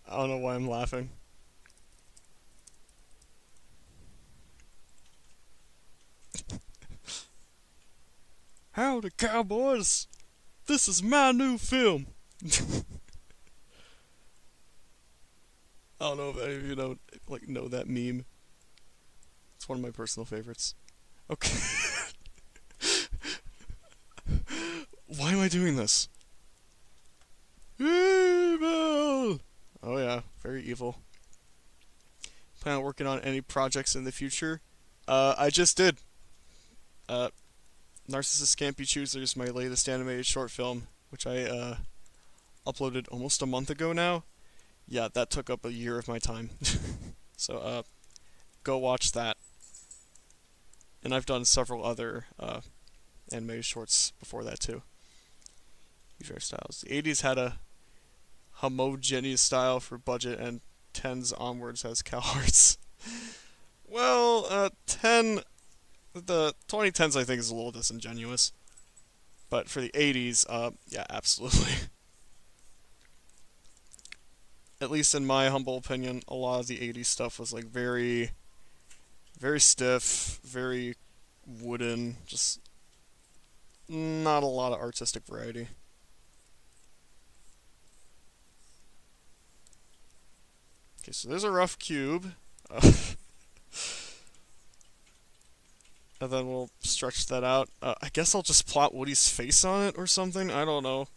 I don't know why I'm laughing. Howdy, cowboys! This is my new film. I don't know if any of you know that meme. It's one of my personal favorites. Okay. Why am I doing this? Evil! Oh yeah, Very evil. Plan on working on any projects in the future? I just did. Narcissist Scampy Choosers, my latest animated short film, which I uploaded almost a month ago now. Yeah, that took up a year of my time. So, go watch that. And I've done several other animated shorts before that too. Huge styles. The 80s had a homogeneous style for budget, and 10s onwards has cow hearts. Well, the 2010s I think is a little disingenuous. But for the 80s, yeah, absolutely. At least in my humble opinion, a lot of the 80s stuff was like very stiff, very wooden, just not a lot of artistic variety. Okay, so there's a rough cube. And then we'll stretch that out. I guess I'll just plot Woody's face on it or something. I don't know.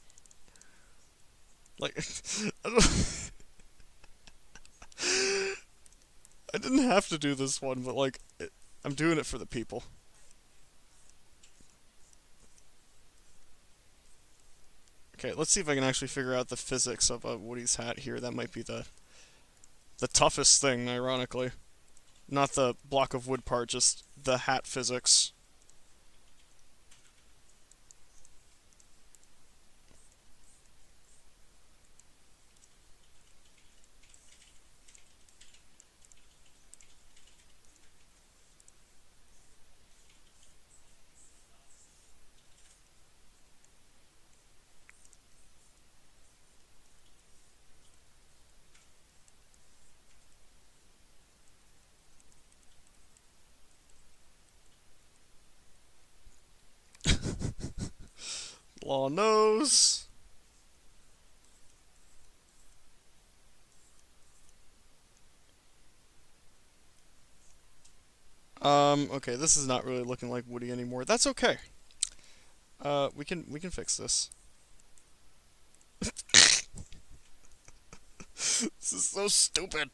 Like, I didn't have to do this one, but like, I'm doing it for the people. Okay, let's see if I can actually figure out the physics of Woody's hat here. That might be the toughest thing, ironically. Not the block of wood part, just the hat physics. Law knows. Okay, this is not really looking like Woody anymore. That's okay. We can fix this. This is so stupid.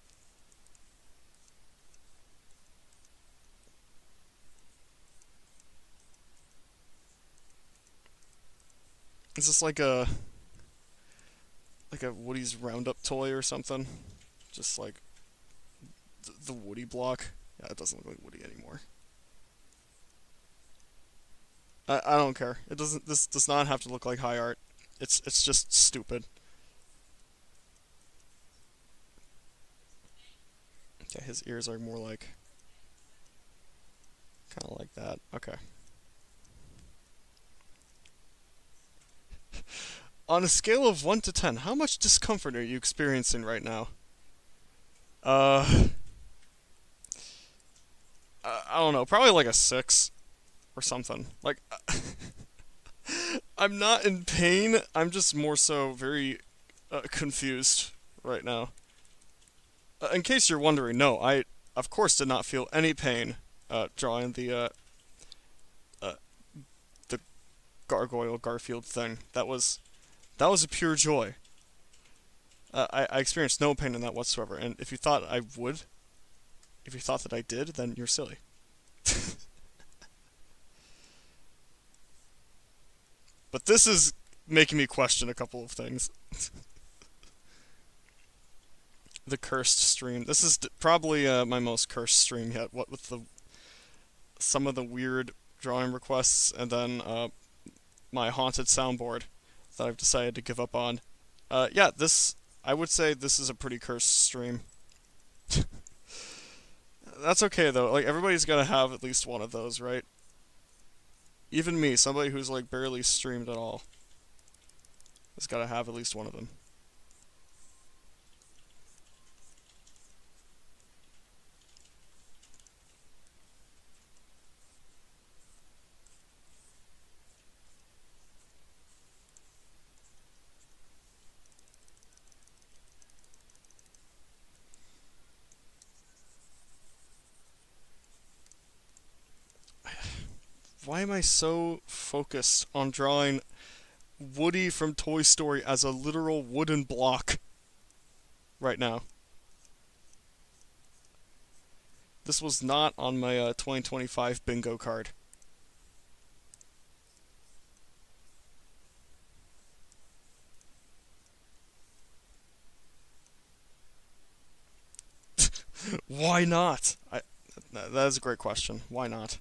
Is this like a Woody's Roundup toy or something? Just like the Woody block. Yeah, it doesn't look like Woody anymore. I don't care. It doesn't. This does not have to look like high art. It's just stupid. Okay, his ears are more like kind of like that. Okay. On a scale of 1 to 10, how much discomfort are you experiencing right now? I don't know, probably like a 6 or something. Like, I'm not in pain, I'm just more so very confused right now. In case you're wondering, no, I, of course, did not feel any pain drawing the gargoyle Garfield thing. That was a pure joy. I experienced no pain in that whatsoever, and if you thought I would, if you thought that I did, then you're silly. But this is making me question a couple of things. The cursed stream. This is probably my most cursed stream yet, what with some of the weird drawing requests, and then my haunted soundboard that I've decided to give up on. Yeah, I would say this is a pretty cursed stream. That's okay though, like everybody's gotta have at least one of those, right? Even me, somebody who's like barely streamed at all, has gotta have at least one of them. Why am I so focused on drawing Woody from Toy Story as a literal wooden block right now? This was not on my 2025 bingo card. Why not? That is a great question. Why not?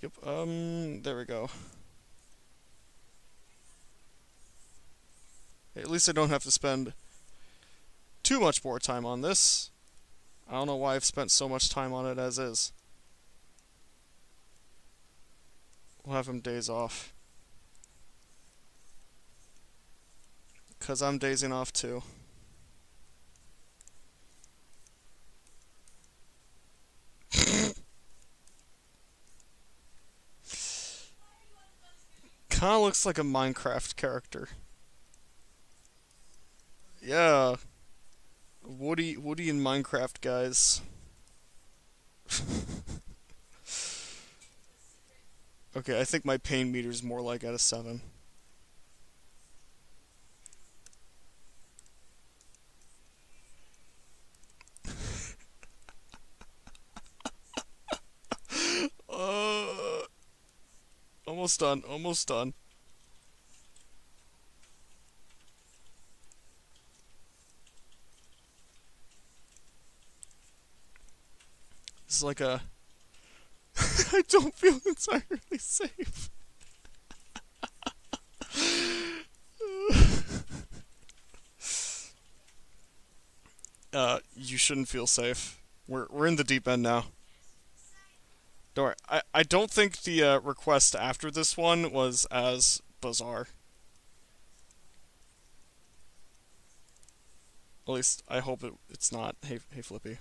Yep, there we go. At least I don't have to spend too much more time on this. I don't know why I've spent so much time on it as is. We'll have him days off. 'Cause I'm dazing off too. Kinda looks like a Minecraft character. Yeah. Woody in Minecraft, guys. Okay, I think my pain meter's more like at a 7. Almost done, almost done. This is like a... I don't feel entirely safe. You shouldn't feel safe. We're in the deep end now. Don't worry. I don't think the request after this one was as bizarre. At least I hope it's not. Hey Flippy.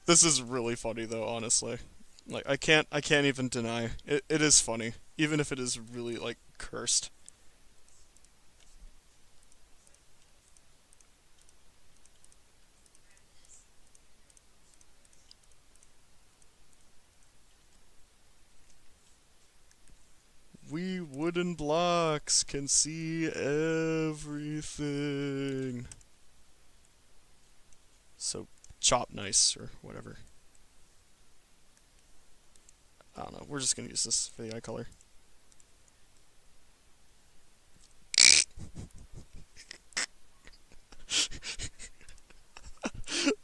This is really funny though, honestly. Like I can't even deny it is funny, even if it is really like cursed. We wooden blocks can see everything. So chop nice or whatever. I don't know. We're just gonna use this for the eye color.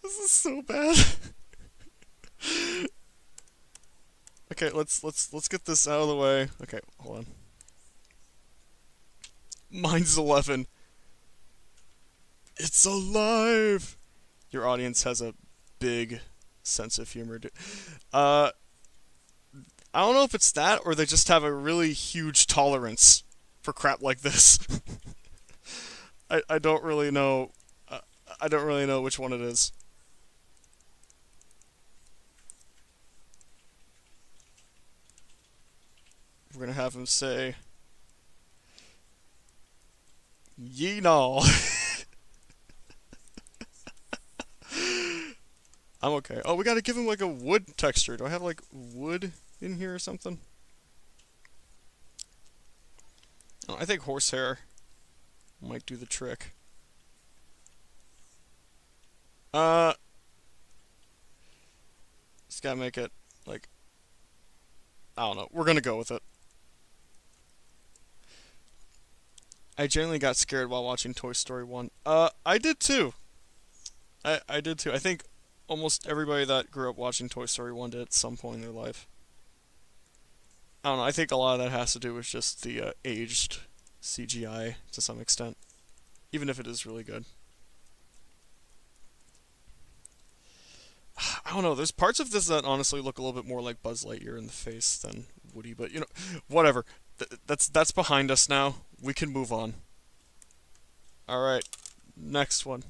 This is so bad. Okay, let's get this out of the way. Okay, hold on. Mine's 11. It's alive. Your audience has a big sense of humor, dude. I don't know if it's that or they just have a really huge tolerance for crap like this. I don't really know. I don't really know which one it is. We're gonna have him say, "Ye know." I'm okay. Oh, we gotta give him like a wood texture. Do I have like wood in here or something? Oh, I think horsehair might do the trick. Just gotta make it like, I don't know. We're gonna go with it. I genuinely got scared while watching Toy Story 1. I did too. I did too. I think almost everybody that grew up watching Toy Story 1 did at some point in their life. I don't know, I think a lot of that has to do with just the aged CGI to some extent. Even if it is really good. I don't know, there's parts of this that honestly look a little bit more like Buzz Lightyear in the face than Woody, but you know, whatever. That's behind us now. We can move on. Alright, next one.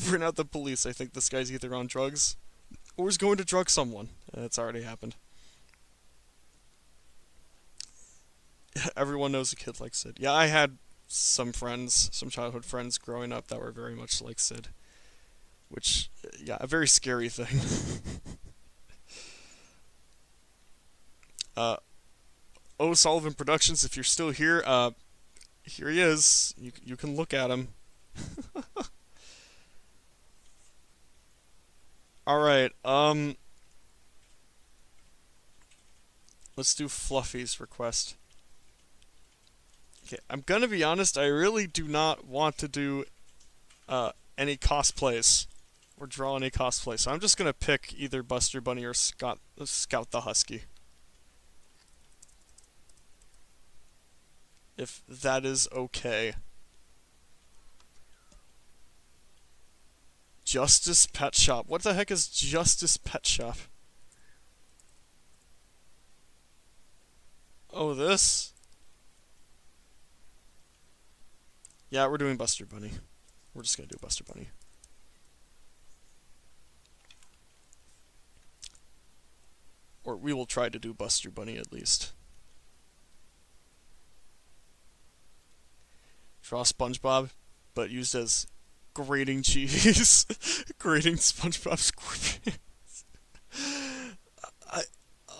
Bring out the police. I think this guy's either on drugs or is going to drug someone. That's already happened. Everyone knows a kid like Sid. Yeah, I had some friends, some childhood friends growing up that were very much like Sid. which, yeah, a very scary thing. O Sullivan Productions, if you're still here, here he is. You can look at him. Alright, let's do Fluffy's request. Okay, I'm gonna be honest, I really do not want to do any cosplays or draw any cosplay, so I'm just gonna pick either Buster Bunny or Scout the Husky. If that is okay. Justice Pet Shop. What the heck is Justice Pet Shop? Oh, this? Yeah, we're doing Buster Bunny. We're just gonna do Buster Bunny. Or we will try to do Buster Bunny at least. Draw SpongeBob, but used as grating cheese. Grating SpongeBob SquarePants.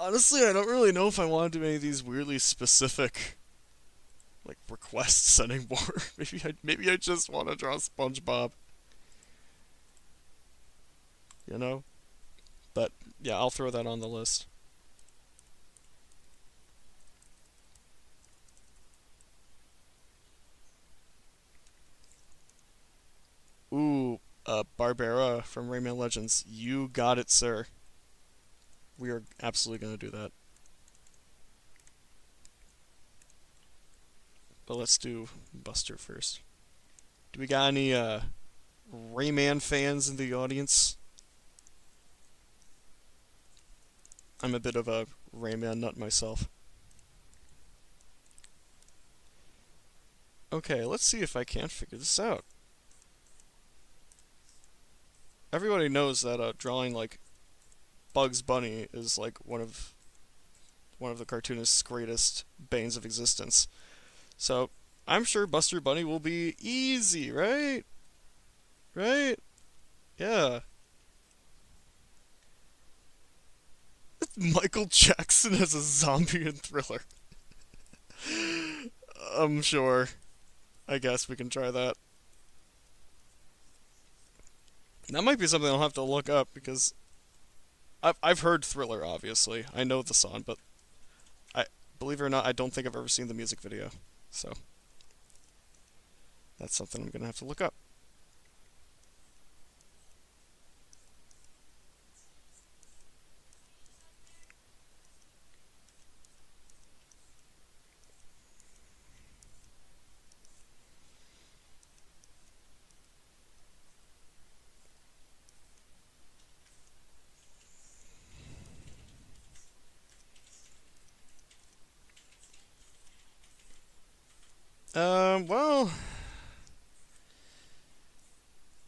Honestly, I don't really know if I want to do any of these weirdly specific, like, requests anymore. Maybe I just want to draw SpongeBob. You know? But, yeah, I'll throw that on the list. Ooh, Barbara from Rayman Legends. You got it, sir. We are absolutely going to do that. But let's do Buster first. Do we got any Rayman fans in the audience? I'm a bit of a Rayman nut myself. Okay, let's see if I can't figure this out. Everybody knows that drawing like Bugs Bunny is like one of the cartoonist's greatest banes of existence. So I'm sure Buster Bunny will be easy, right? Right? Yeah. Michael Jackson as a zombie in Thriller. I'm sure. I guess we can try that. That might be something I'll have to look up because I've heard Thriller, obviously. I know the song, but believe it or not, I don't think I've ever seen the music video. So that's something I'm gonna have to look up. Well,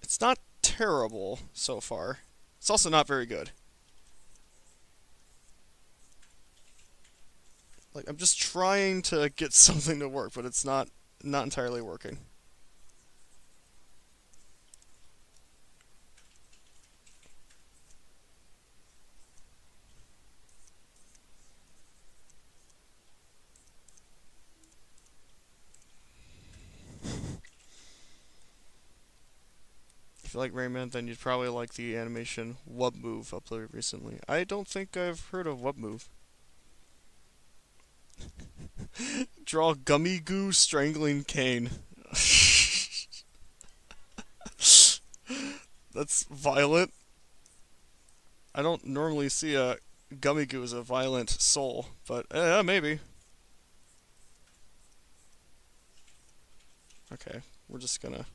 it's not terrible so far. It's also not very good. Like, I'm just trying to get something to work, but it's not entirely working. If you like Rayman, then you'd probably like the animation Wub Move uploaded recently. I don't think I've heard of Wub Move. Draw Gummy Goo strangling Kane. That's violent. I don't normally see a Gummy Goo as a violent soul, but maybe. Okay, we're just gonna...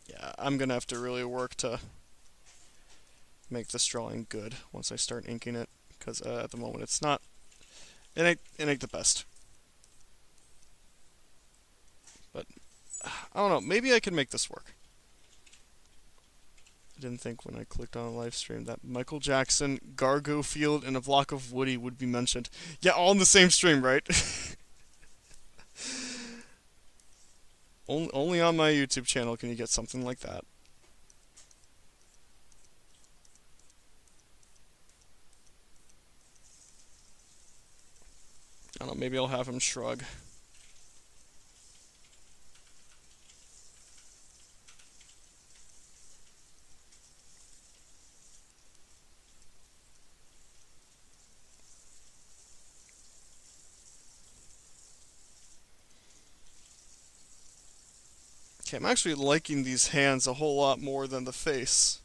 Yeah, I'm gonna have to really work to make this drawing good once I start inking it, because at the moment it's not... It ain't the best. But, I don't know, maybe I can make this work. I didn't think when I clicked on a live stream that Michael Jackson, Gargoyle, and a block of Woody would be mentioned. Yeah, all in the same stream, right? Only on my YouTube channel can you get something like that. I don't know, maybe I'll have him shrug. Okay, I'm actually liking these hands a whole lot more than the face.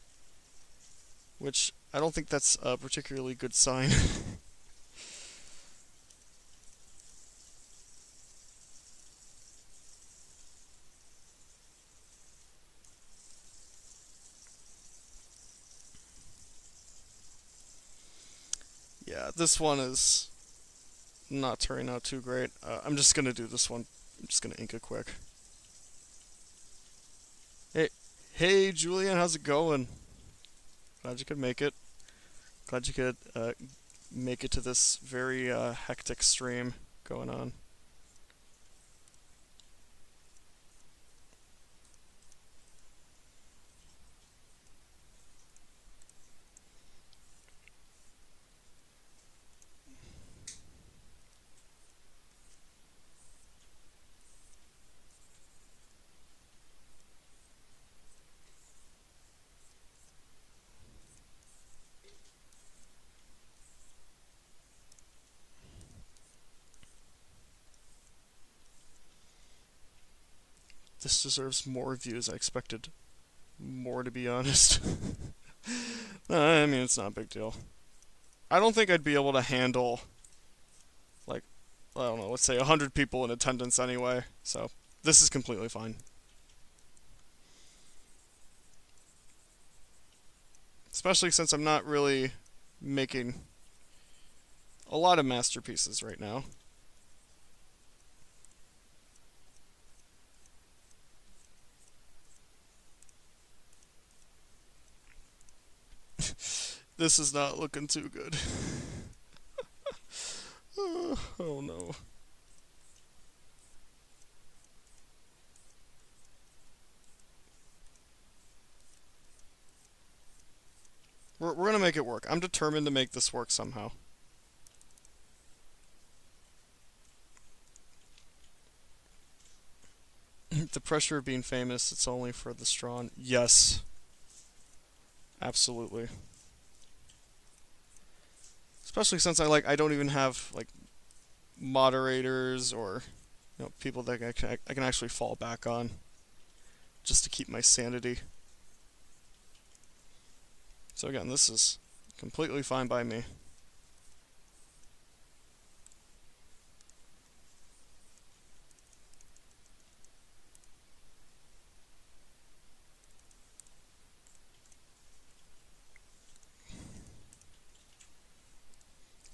Which, I don't think that's a particularly good sign. Yeah, this one is not turning out too great. I'm just gonna do this one. I'm just gonna ink it quick. Hey, Julian, how's it going? Glad you could make it. Glad you could make it to this very hectic stream going on. This deserves more views. I expected more, to be honest. I mean, it's not a big deal. I don't think I'd be able to handle, like, I don't know, let's say 100 people in attendance anyway, so this is completely fine. Especially since I'm not really making a lot of masterpieces right now. This is not looking too good. Oh no. We're gonna make it work. I'm determined to make this work somehow. The pressure of being famous, it's only for the strong. Yes. Absolutely. Especially since I don't even have like moderators or people that I can actually fall back on just to keep my sanity. So again, this is completely fine by me.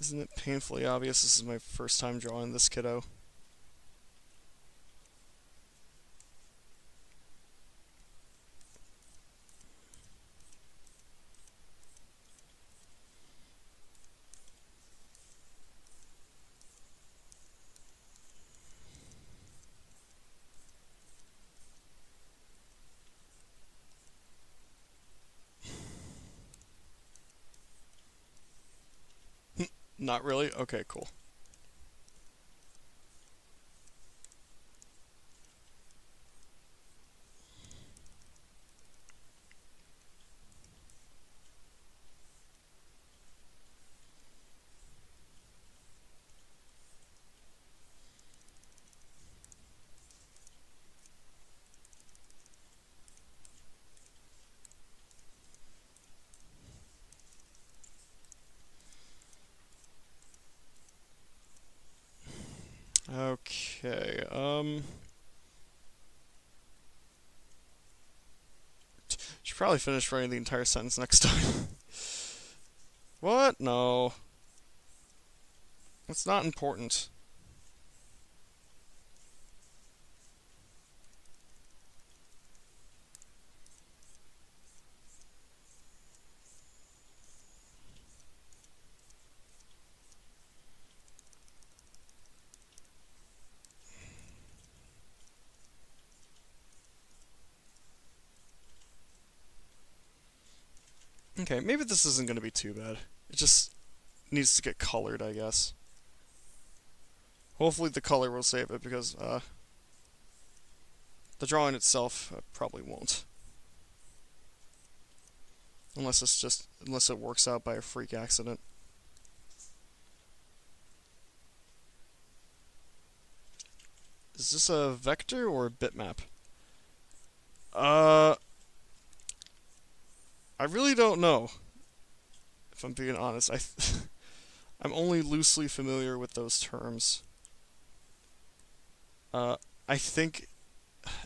Isn't it painfully obvious this is my first time drawing this kiddo? Not really? Okay, cool. Okay, should probably finish writing the entire sentence next time. What? No. That's not important. Okay, maybe this isn't going to be too bad. It just needs to get colored, I guess. Hopefully the color will save it, because the drawing itself probably won't. Unless it works out by a freak accident. Is this a vector or a bitmap? I really don't know. If I'm being honest, I'm only loosely familiar with those terms. I think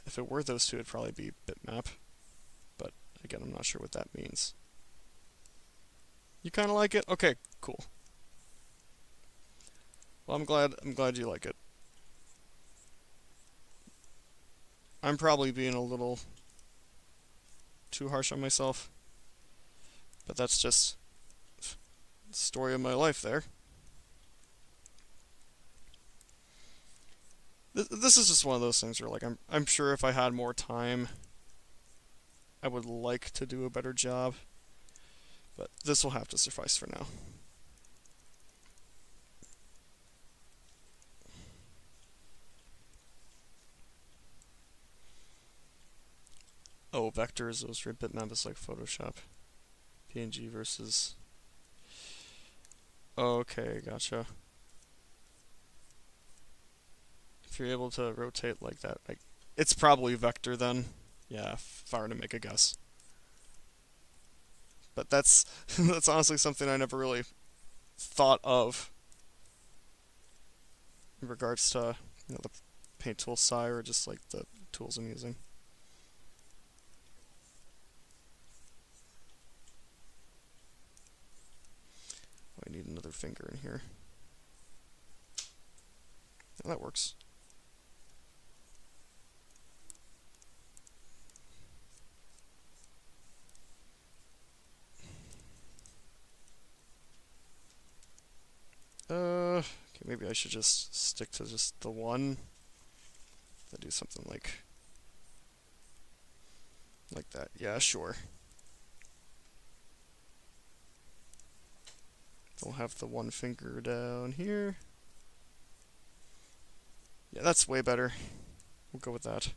if it were those two, it'd probably be bitmap. But again, I'm not sure what that means. You kind of like it? Okay, cool. Well, I'm glad you like it. I'm probably being a little too harsh on myself, but that's just the story of my life there. This is just one of those things where, like, I'm sure if I had more time, I would like to do a better job, but this will have to suffice for now. Oh, vectors, those are bitmap is like Photoshop. PNG versus... Okay, gotcha. If you're able to rotate like that, it's probably vector then. Yeah, if I were to make a guess. But that's that's honestly something I never really thought of in regards to, you know, the paint tool SI or just like the tools I'm using. I need another finger in here. Oh, that works. Okay, maybe I should just stick to just the one. I do something like that. Yeah, sure. We'll have the one finger down here. Yeah, that's way better. We'll go with that.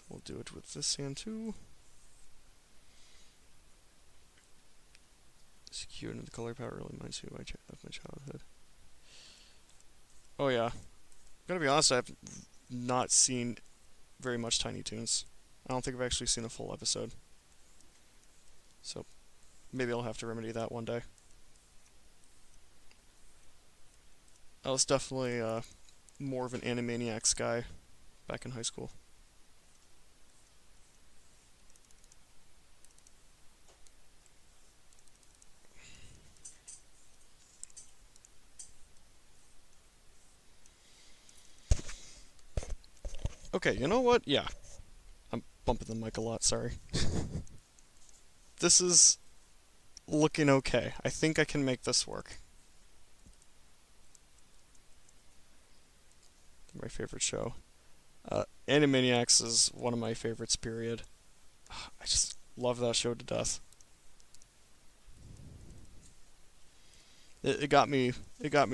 We'll do it with this hand too. It's cute, and the color palette really reminds me of my childhood. Oh yeah. I'm gonna be honest, I've not seen very much Tiny Toons. I don't think I've actually seen a full episode. So, maybe I'll have to remedy that one day. I was definitely more of an Animaniacs guy back in high school. Okay, you know what? Yeah. I'm bumping the mic a lot, sorry. This is looking okay. I think I can make this work. My favorite show. Animaniacs is one of my favorites, period. I just love that show to death. It got me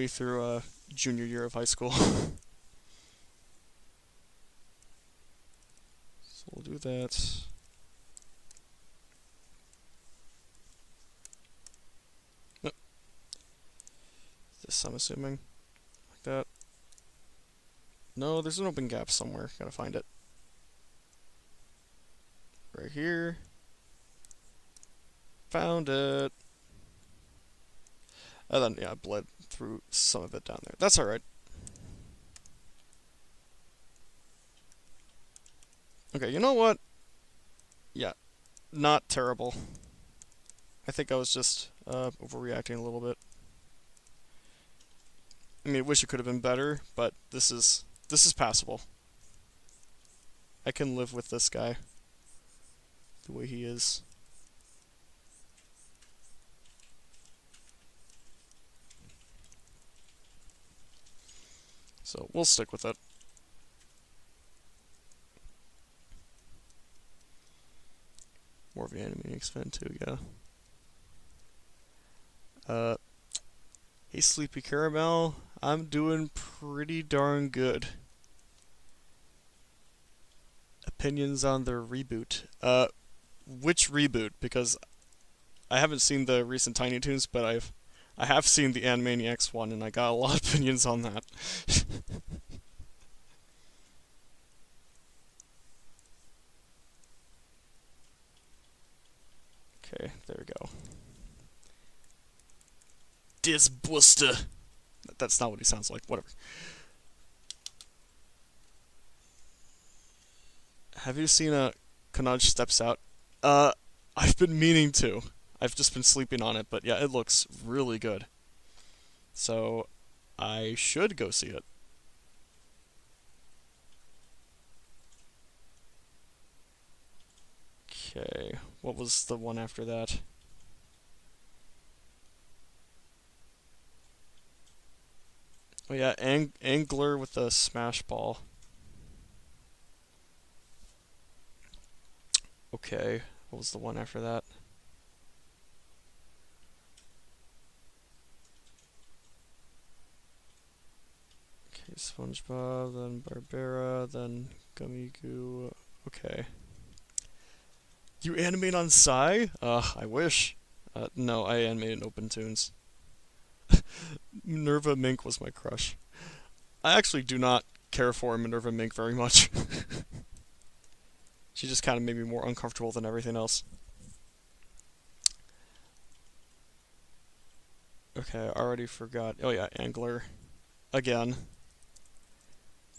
through junior year of high school. So we'll do that. Nope. This, I'm assuming. Like that. No, there's an open gap somewhere. Gotta find it. Right here. Found it. And then, yeah, I bled through some of it down there. That's alright. Okay, you know what? Yeah, not terrible. I think I was just overreacting a little bit. I mean, I wish it could have been better, but this is passable. I can live with this guy the way he is. So we'll stick with it. of an Animaniacs fan too, yeah. Hey Sleepy Caramel, I'm doing pretty darn good. Opinions on the reboot. Which reboot? Because I haven't seen the recent Tiny Toons, but I have seen the Animaniacs one, and I got a lot of opinions on that. Okay, there we go. Disbuster. That's not what he sounds like. Whatever. Have you seen a Kanaj Steps Out? I've been meaning to. I've just been sleeping on it, but yeah, it looks really good. So, I should go see it. Okay, what was the one after that? Oh yeah, Angler with a smash ball. Okay, what was the one after that? Okay, SpongeBob, then Barbera, then Gummy Goo. Okay. You animate on Psy? I wish. No, I animated in OpenToons. Minerva Mink was my crush. I actually do not care for Minerva Mink very much. She just kind of made me more uncomfortable than everything else. Okay, I already forgot. Oh yeah, Angler. Again.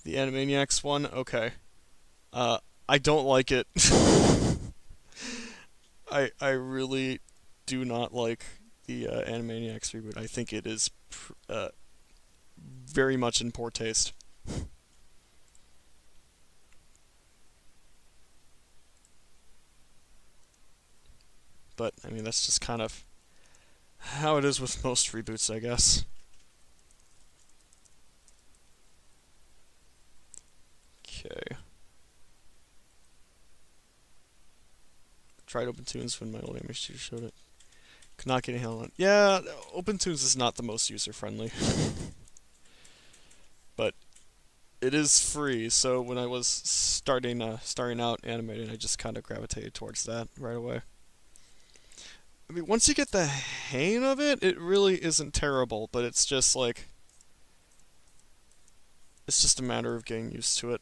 The Animaniacs one? Okay. I don't like it. I really do not like the Animaniacs reboot. I think it is very much in poor taste. But, I mean, that's just kind of how it is with most reboots, I guess. Okay. Tried OpenToons when my old image teacher showed it. Could not get a handle on it. Yeah, OpenToons is not the most user-friendly. But it is free, so when I was starting out animating, I just kind of gravitated towards that right away. I mean, once you get the hang of it, it really isn't terrible, but it's just like... It's just a matter of getting used to it.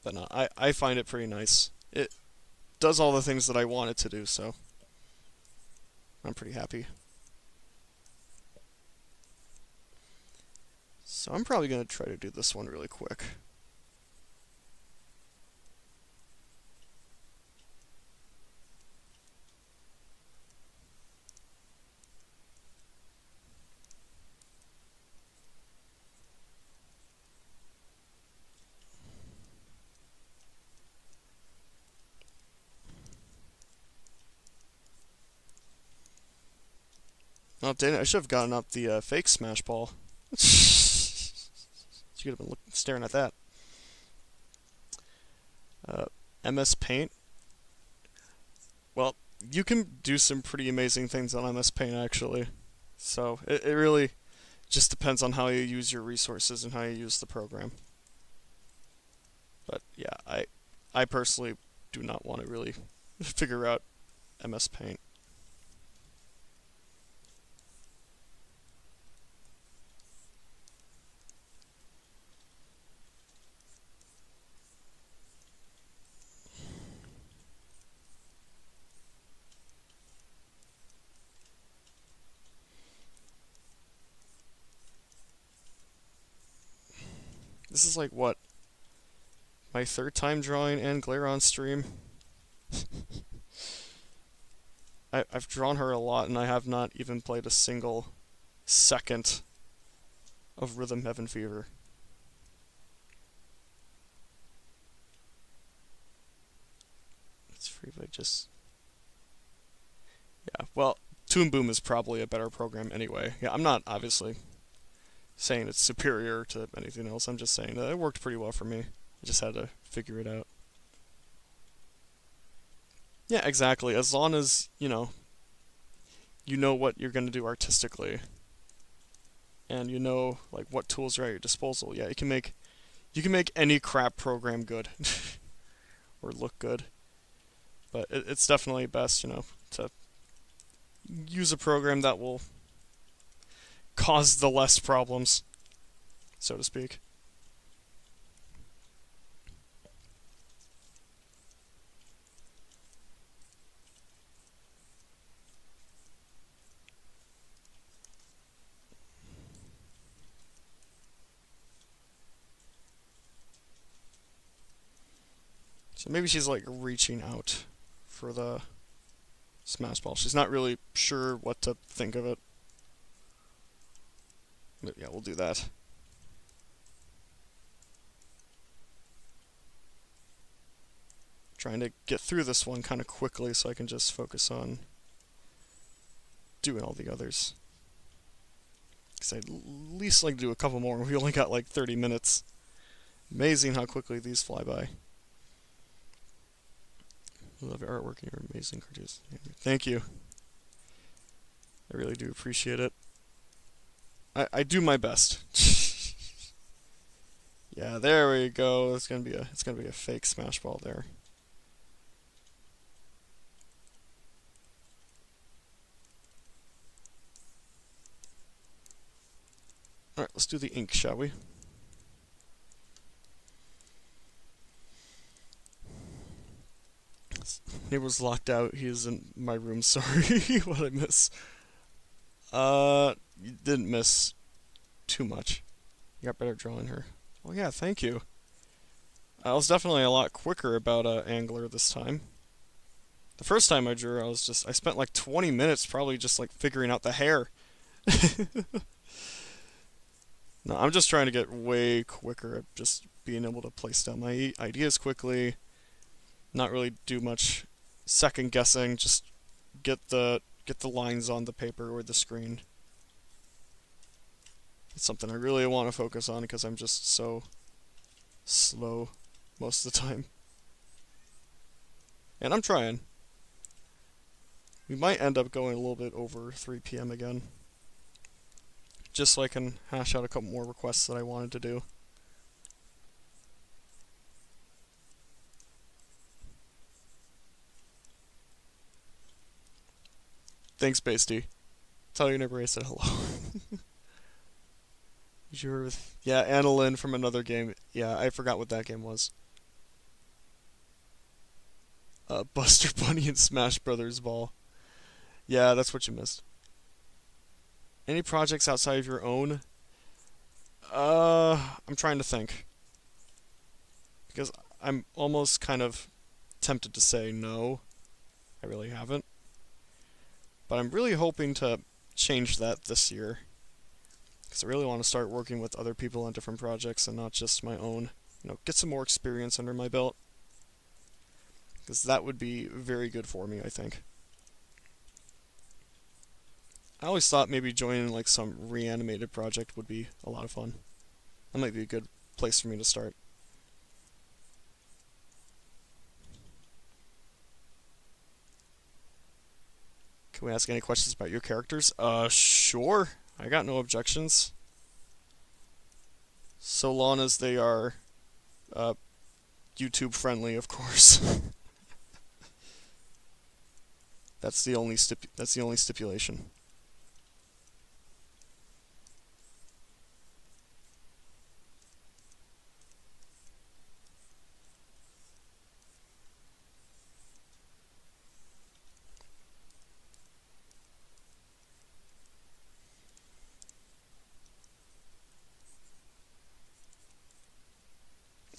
But no, I find it pretty nice. It does all the things that I want it to do, so... I'm pretty happy. So I'm probably going to try to do this one really quick. Oh, dang it, I should have gotten up the fake smash ball. You could have been staring at that. MS Paint. Well, you can do some pretty amazing things on MS Paint, actually. So, it really just depends on how you use your resources and how you use the program. But, yeah, I personally do not want to really figure out MS Paint. This is like, what? My third time drawing Angler on stream? I've drawn her a lot, and I have not even played a single second of Rhythm Heaven Fever. It's free, but just... Yeah, well, Toon Boom is probably a better program anyway. Yeah, I'm not, obviously, saying it's superior to anything else. I'm just saying that it worked pretty well for me. I just had to figure it out. Yeah, exactly. As long as, you know what you're going to do artistically, and you know like what tools are at your disposal. Yeah, you can make any crap program good or look good. But it's definitely best, to use a program that will cause the less problems, so to speak. So maybe she's like reaching out for the smash ball. She's not really sure what to think of it. But yeah, we'll do that. Trying to get through this one kind of quickly so I can just focus on doing all the others. Because I'd at least like to do a couple more. We only got like 30 minutes. Amazing how quickly these fly by. I love your artwork and your amazing cartoons. Thank you. I really do appreciate it. I do my best. Yeah, there we go. It's gonna be a fake smash ball there. Alright, let's do the ink, shall we? Neighbor's locked out. He is in my room. Sorry. What did I miss? You didn't miss too much. You got better drawing her. Well, yeah, thank you. I was definitely a lot quicker about Angler this time. The first time I drew, I spent like 20 minutes probably just like figuring out the hair. No, I'm just trying to get way quicker at just being able to place down my ideas quickly. Not really do much second guessing, just get the lines on the paper or the screen. It's something I really want to focus on because I'm just so slow most of the time. And I'm trying. We might end up going a little bit over 3 p.m. again. Just so I can hash out a couple more requests that I wanted to do. Thanks, Basty. Tell your neighbor I said hello. Yeah, Annalyn from another game. Yeah, I forgot what that game was. Buster Bunny and Smash Brothers Ball. Yeah, that's what you missed. Any projects outside of your own? I'm trying to think. Because I'm almost kind of tempted to say no. I really haven't. But I'm really hoping to change that this year. Because I really want to start working with other people on different projects and not just my own. Get some more experience under my belt. Because that would be very good for me, I think. I always thought maybe joining like some reanimated project would be a lot of fun. That might be a good place for me to start. Can we ask any questions about your characters? Sure. I got no objections. So long as they are, YouTube friendly, of course. That's the only stipulation.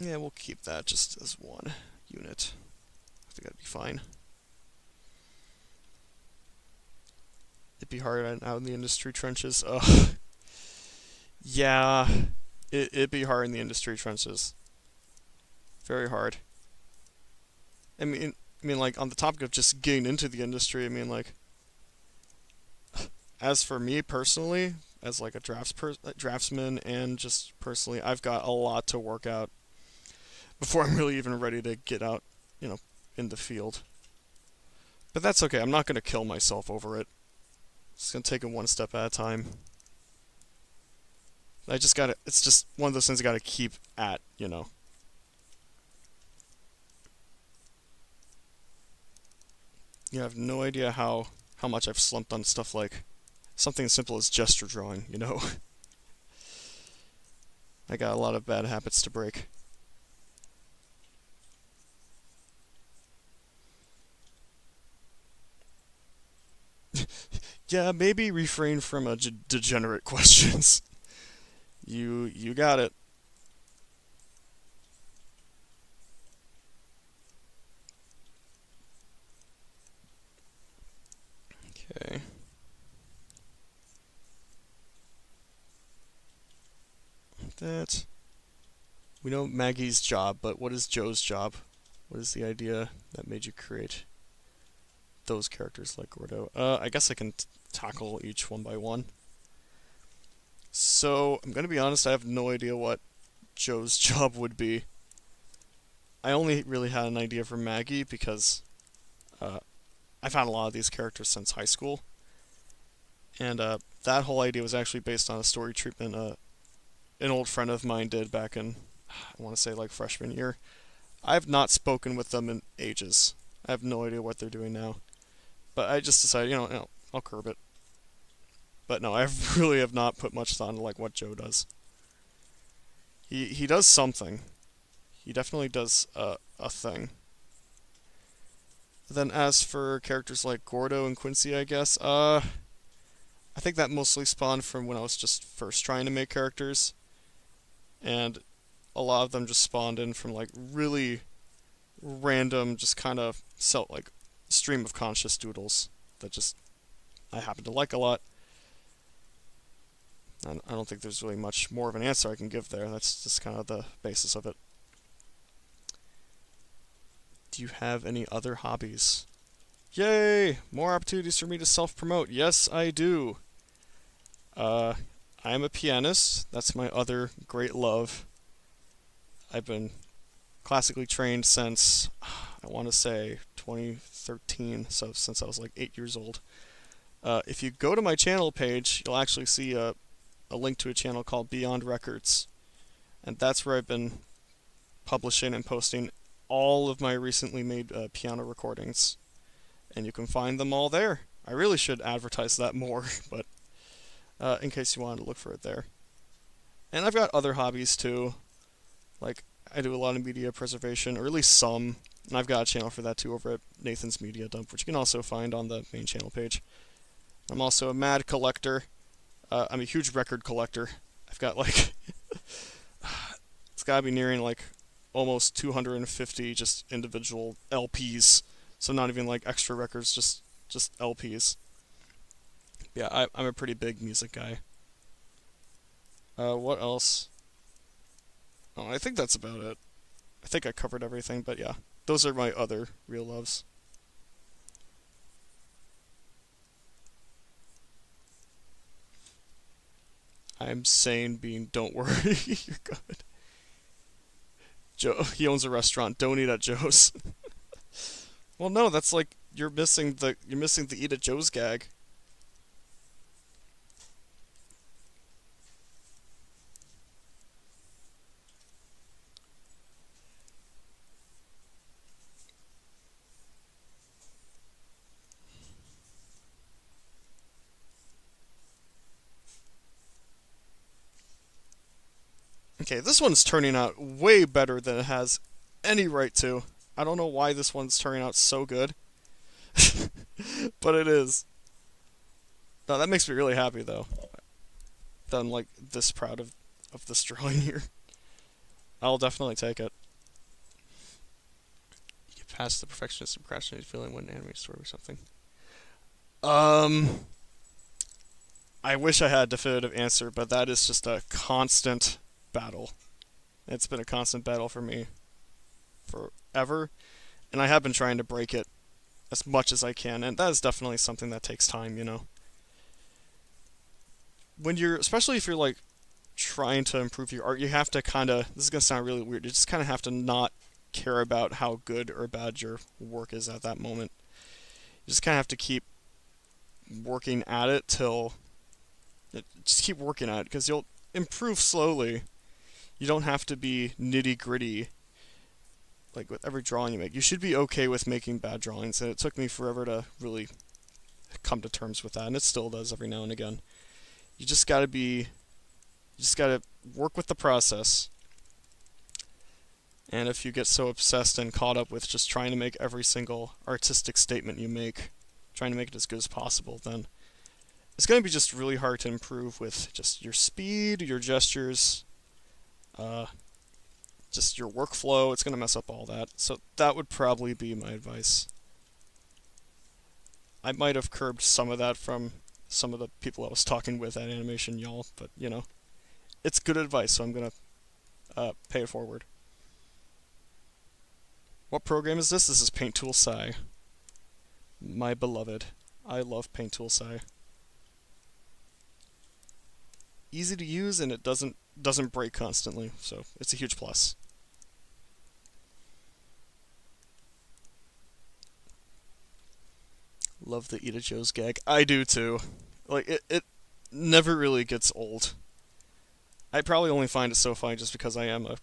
Yeah, we'll keep that just as one unit. I think that'd be fine. It'd be hard out in the industry trenches. Ugh. Yeah, it'd be hard in the industry trenches. Very hard. I mean, like, on the topic of just getting into the industry, I mean, like, as for me personally, as like a draftsman, and just personally, I've got a lot to work out before I'm really even ready to get out, in the field. But that's okay. I'm not gonna kill myself over it. Just gonna take it one step at a time. It's just one of those things I gotta keep at, You have no idea how much I've slumped on stuff like something as simple as gesture drawing, I got a lot of bad habits to break. Yeah, maybe refrain from degenerate questions. You got it. Okay. That. We know Maggie's job, but what is Joe's job? What is the idea that made you create those characters like Gordo? I guess I can tackle each one by one. So, I'm gonna be honest, I have no idea what Joe's job would be. I only really had an idea for Maggie because I've had a lot of these characters since high school. And that whole idea was actually based on a story treatment an old friend of mine did back in, I want to say like freshman year. I've not spoken with them in ages. I have no idea what they're doing now. But I just decided, I'll curb it. But no, I really have not put much thought into like what Joe does. He does something. He definitely does a thing. Then as for characters like Gordo and Quincy, I guess, I think that mostly spawned from when I was just first trying to make characters. And a lot of them just spawned in from like really random, just kind of like stream of conscious doodles that just I happen to like a lot. And I don't think there's really much more of an answer I can give there. That's just kind of the basis of it. Do you have any other hobbies? Yay! More opportunities for me to self-promote. Yes, I do. I am a pianist. That's my other great love. I've been classically trained since, I want to say, 2013, so since I was like 8 years old. If you go to my channel page, you'll actually see a link to a channel called Beyond Records. And that's where I've been publishing and posting all of my recently made piano recordings. And you can find them all there. I really should advertise that more, but in case you wanted to look for it there. And I've got other hobbies too. Like, I do a lot of media preservation, or at least some. And I've got a channel for that too over at Nathan's Media Dump, which you can also find on the main channel page. I'm also a mad collector. I'm a huge record collector. I've got like... it's gotta be nearing like almost 250 just individual LPs. So not even like extra records, just LPs. Yeah, I'm a pretty big music guy. What else? Oh, I think that's about it. I think I covered everything, but yeah. Those are my other real loves. I'm sane being don't worry, you're good. Joe, he owns a restaurant, don't eat at Joe's. Well, no, that's like, you're missing the eat at Joe's gag. Okay, this one's turning out way better than it has any right to. I don't know why this one's turning out so good. But it is. No, that makes me really happy, though. That I'm, like, this proud of this drawing here. I'll definitely take it. You get past the perfectionist and procrastinated feeling when an anime story or something. I wish I had a definitive answer, but that is just a constant battle. It's been a constant battle for me forever, and I have been trying to break it as much as I can, and that is definitely something that takes time, when you're, especially if you're like trying to improve your art, you have to kind of, this is going to sound really weird, you just kind of have to not care about how good or bad your work is at that moment. You just kind of have to keep working at it till, just keep working at it, because you'll improve slowly. You don't have to be nitty-gritty, like with every drawing you make. You should be okay with making bad drawings, and it took me forever to really come to terms with that, and it still does every now and again. You just gotta work with the process. And if you get so obsessed and caught up with just trying to make every single artistic statement you make, trying to make it as good as possible, then it's going to be just really hard to improve with just your speed, your gestures, just your workflow. It's going to mess up all that. So that would probably be my advice. I might have curbed some of that from some of the people I was talking with at Animation Y'all, but, you know, it's good advice, so I'm going to pay it forward. What program is this? This is Paint Tool Sci. My beloved. I love Paint Tool Sci. Easy to use, and it doesn't break constantly, so it's a huge plus. Love the Ida Joe's gag. I do too. Like, it never really gets old. I probably only find it so funny just because I am a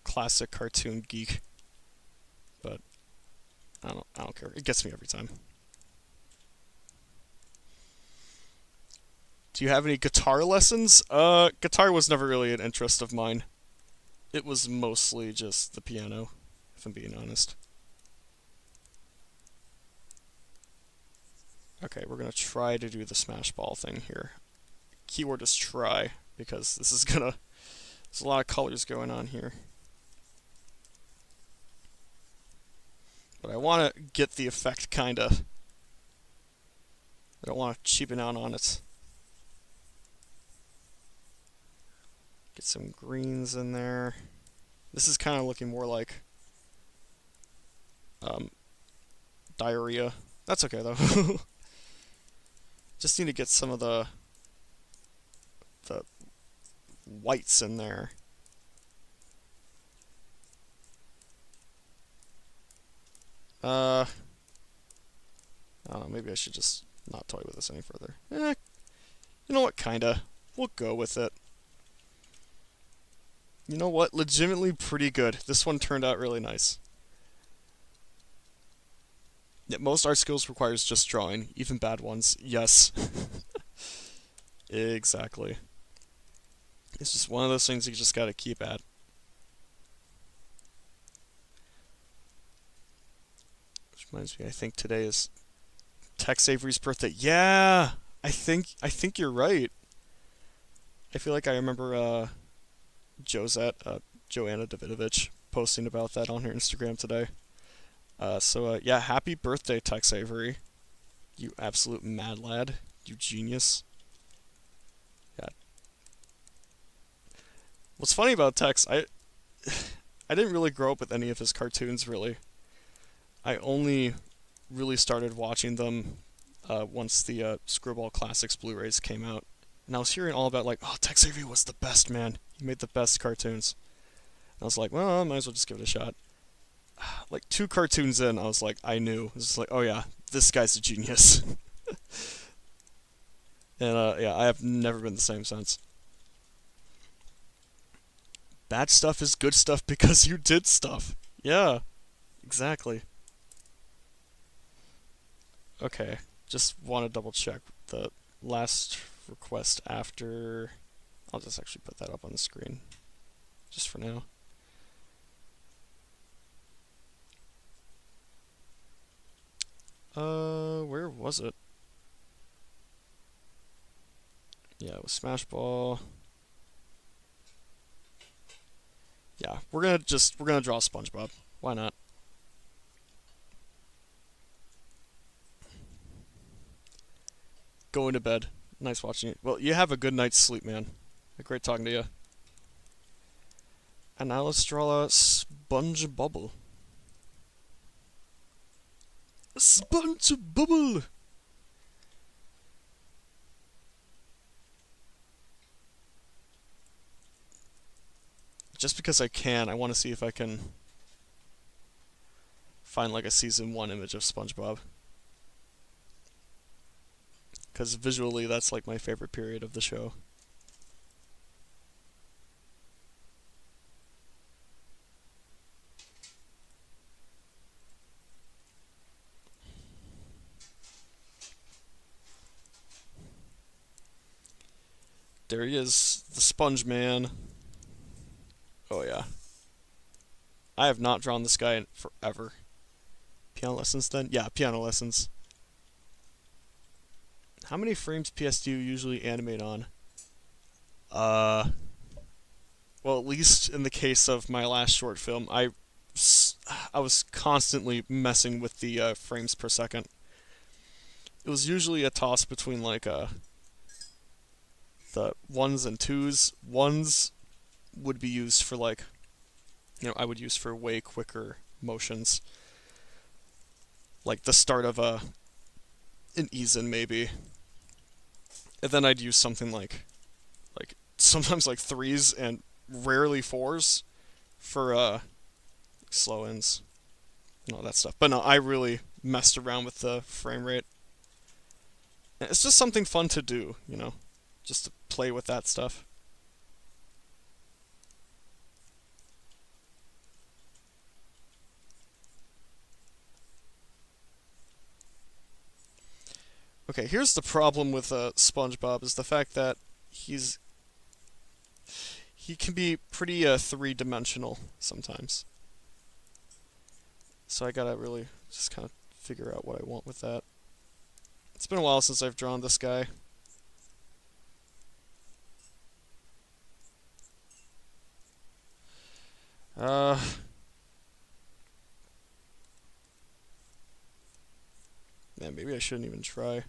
classic cartoon geek. But I don't care. It gets me every time. Do you have any guitar lessons? Guitar was never really an interest of mine. It was mostly just the piano, if I'm being honest. Okay, we're gonna try to do the smash ball thing here. Keyword is try, because this is gonna... There's a lot of colors going on here. But I want to get the effect kinda... I don't want to cheapen out on it. Get some greens in there. This is kind of looking more like diarrhea. That's okay though. Just need to get some of the whites in there. I don't know, maybe I should just not toy with this any further. You know what, kinda. We'll go with it. You know what, legitimately pretty good. This one turned out really nice. Yeah, most art skills requires just drawing, even bad ones. Yes. Exactly. It's just one of those things you just gotta keep at. Which reminds me, I think today is Tex Avery's birthday. Yeah! I think you're right. I feel like I remember Josette, Joanna Davidovich, posting about that on her Instagram today. So yeah, happy birthday, Tex Avery. You absolute mad lad. You genius. Yeah. What's funny about Tex, I didn't really grow up with any of his cartoons, really. I only really started watching them once the Screwball Classics Blu-rays came out. And I was hearing all about, like, oh, Tex Avery was the best, man. He made the best cartoons. And I was like, well, I might as well just give it a shot. Like, 2 cartoons in, I was like, I knew. It was like, oh yeah, this guy's a genius. And yeah, I have never been the same since. Bad stuff is good stuff because you did stuff. Yeah, exactly. Okay, just want to double check the last request after... I'll just actually put that up on the screen, just for now. Where was it? Yeah, it was Smash Ball. Yeah, we're gonna draw SpongeBob. Why not? Going to bed. Nice watching it. Well, you have a good night's sleep, man. Great talking to you. And now let's draw a SpongeBob. SpongeBob! just because I can, I want to see if I can find like a season 1 image of SpongeBob. Because visually, that's like my favorite period of the show. There he is, the Sponge Man. Oh yeah. I have not drawn this guy in forever. Piano lessons then? Yeah, piano lessons. How many frames PS do you usually animate on? Well, at least in the case of my last short film, I was constantly messing with the frames per second. It was usually a toss between like the 1s and 2s. 1s would be used for like, I would use for way quicker motions. Like the start of an ease-in maybe. And then I'd use something like sometimes like 3s and rarely 4s for slow ins and all that stuff. But no, I really messed around with the frame rate. And it's just something fun to do, just to play with that stuff. Okay, here's the problem with SpongeBob, is the fact that he can be pretty three-dimensional sometimes. So I gotta really just kind of figure out what I want with that. It's been a while since I've drawn this guy. Man, maybe I shouldn't even try.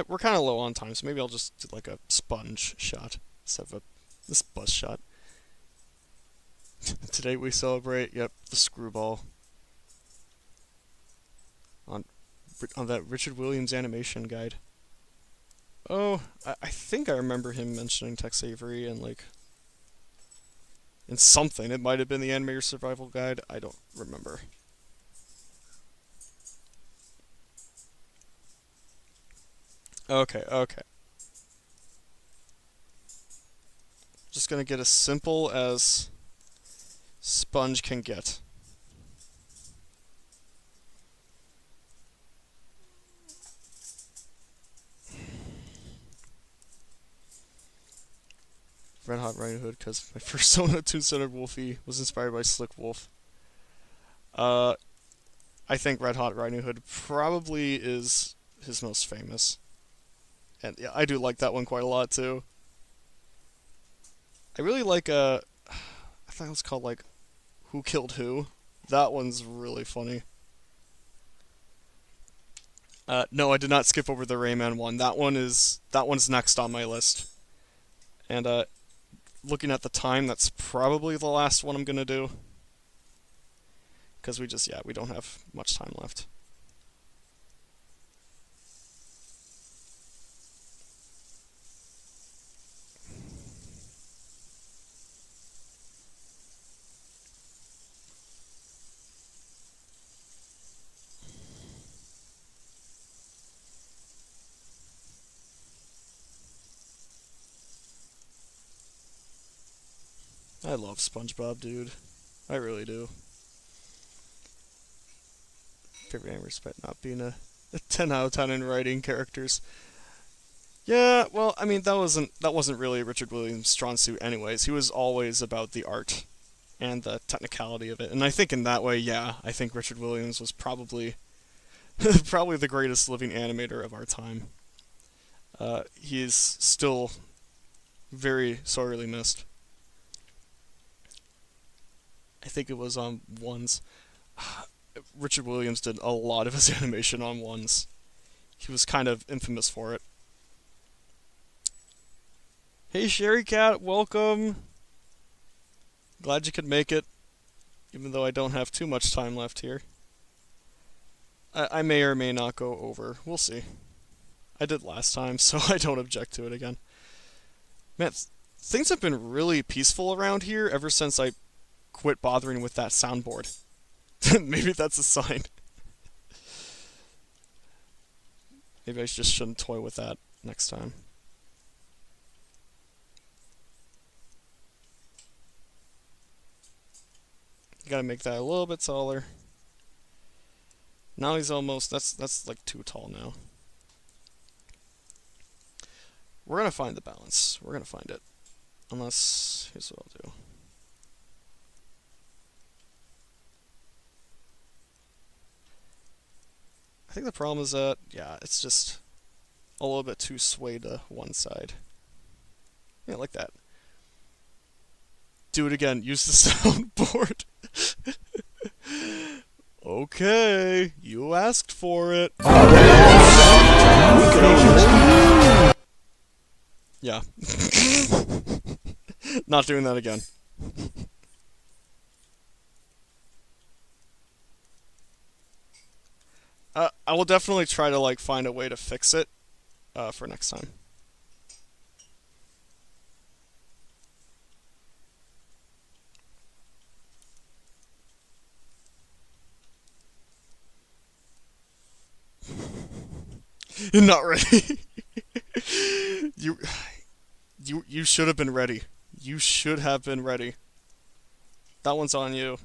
We're kind of low on time, so maybe I'll just do like a sponge shot instead of this bus shot. Today we celebrate, the screwball. On that Richard Williams animation guide. Oh, I think I remember him mentioning Tex Avery and like in something. It might have been the Animator Survival Guide. I don't remember. Okay. Just gonna get as simple as Sponge can get. Red Hot Riding Hood, because my first Sona Two-Centered Wolfie was inspired by Slick Wolf. I think Red Hot Riding Hood probably is his most famous. And yeah, I do like that one quite a lot too. I really like I think it was called like Who Killed Who. That one's really funny. No, I did not skip over the Rayman one. That one's next on my list. And looking at the time, that's probably the last one I'm gonna do. Because we don't have much time left. I love SpongeBob, dude. I really do. Favorite anime respect not being a 10 out of 10 in writing characters. Yeah, well, I mean, that wasn't really Richard Williams' strong suit anyways. He was always about the art and the technicality of it. And I think in that way, I think Richard Williams was probably probably the greatest living animator of our time. He is still very sorely missed. I think it was on Ones. Richard Williams did a lot of his animation on Ones. He was kind of infamous for it. Hey Sherry Cat, welcome! Glad you could make it, even though I don't have too much time left here. I may or may not go over. We'll see. I did last time, so I don't object to it again. Man, things have been really peaceful around here ever since I quit bothering with that soundboard. Maybe that's a sign. Maybe I just shouldn't toy with that next time. Gotta make that a little bit taller. Now he's almost, that's like too tall now. We're gonna find the balance. We're gonna find it. Unless, here's what I'll do. I think the problem is that, yeah, it's just a little bit too swayed to one side. Yeah, like that. Do it again. Use the soundboard. Okay, you asked for it. Yeah. Not doing that again. I will definitely try to like find a way to fix it for next time. You're not ready. You should have been ready. You should have been ready. That one's on you.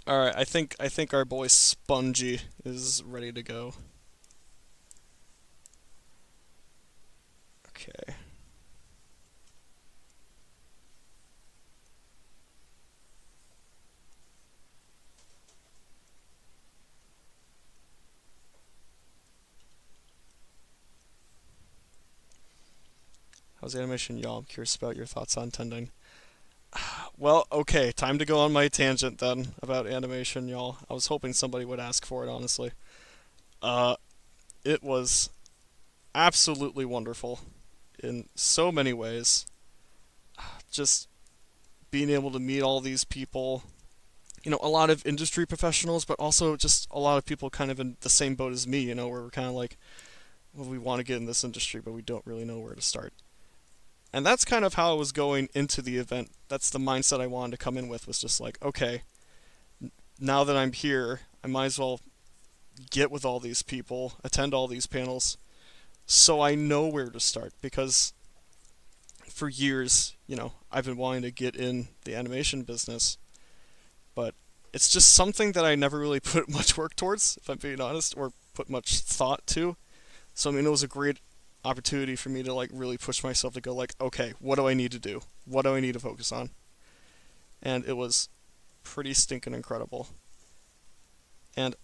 Alright, I think our boy Spongy is ready to go. Okay. How's the animation, y'all? I'm curious about your thoughts on tending. Well, okay, time to go on my tangent then about animation, y'all. I was hoping somebody would ask for it, honestly. It was absolutely wonderful in so many ways. Just being able to meet all these people, you know, a lot of industry professionals, but also just a lot of people kind of in the same boat as me, you know, where we're kind of like, well, we want to get in this industry, but we don't really know where to start. And that's kind of how I was going into the event. That's the mindset I wanted to come in with, was just like, okay, now that I'm here, I might as well get with all these people, attend all these panels, so I know where to start. Because for years, you know, I've been wanting to get in the animation business, but it's just something that I never really put much work towards, if I'm being honest, or put much thought to. So, I mean, it was a great opportunity for me to like really push myself to go like, okay, what do I need to do? What do I need to focus on? And it was pretty stinking incredible. And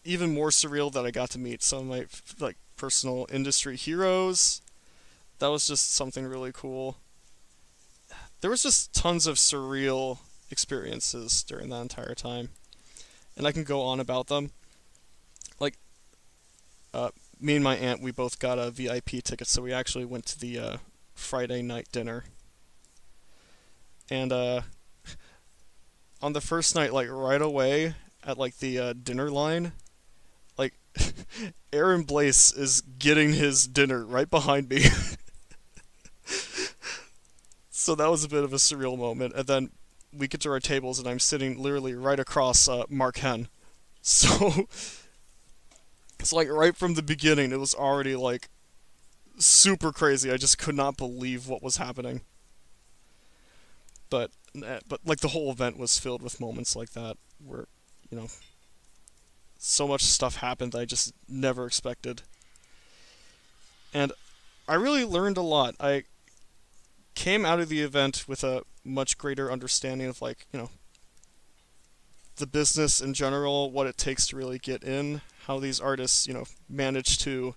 even more surreal that I got to meet some of my like personal industry heroes. That was just something really cool. There was just tons of surreal experiences during that entire time. And I can go on about them. Like, me and my aunt, we both got a VIP ticket, so we actually went to the Friday night dinner. And on the first night, like right away at like the dinner line, like Aaron Blaze is getting his dinner right behind me. So that was a bit of a surreal moment. And then we get to our tables, and I'm sitting literally right across Mark Hen. So it's like right from the beginning, it was already like super crazy. I just could not believe what was happening. But like the whole event was filled with moments like that where, you know, so much stuff happened that I just never expected. And I really learned a lot. I came out of the event with a much greater understanding of, like, you know, the business in general, what it takes to really get in, how these artists, you know, manage to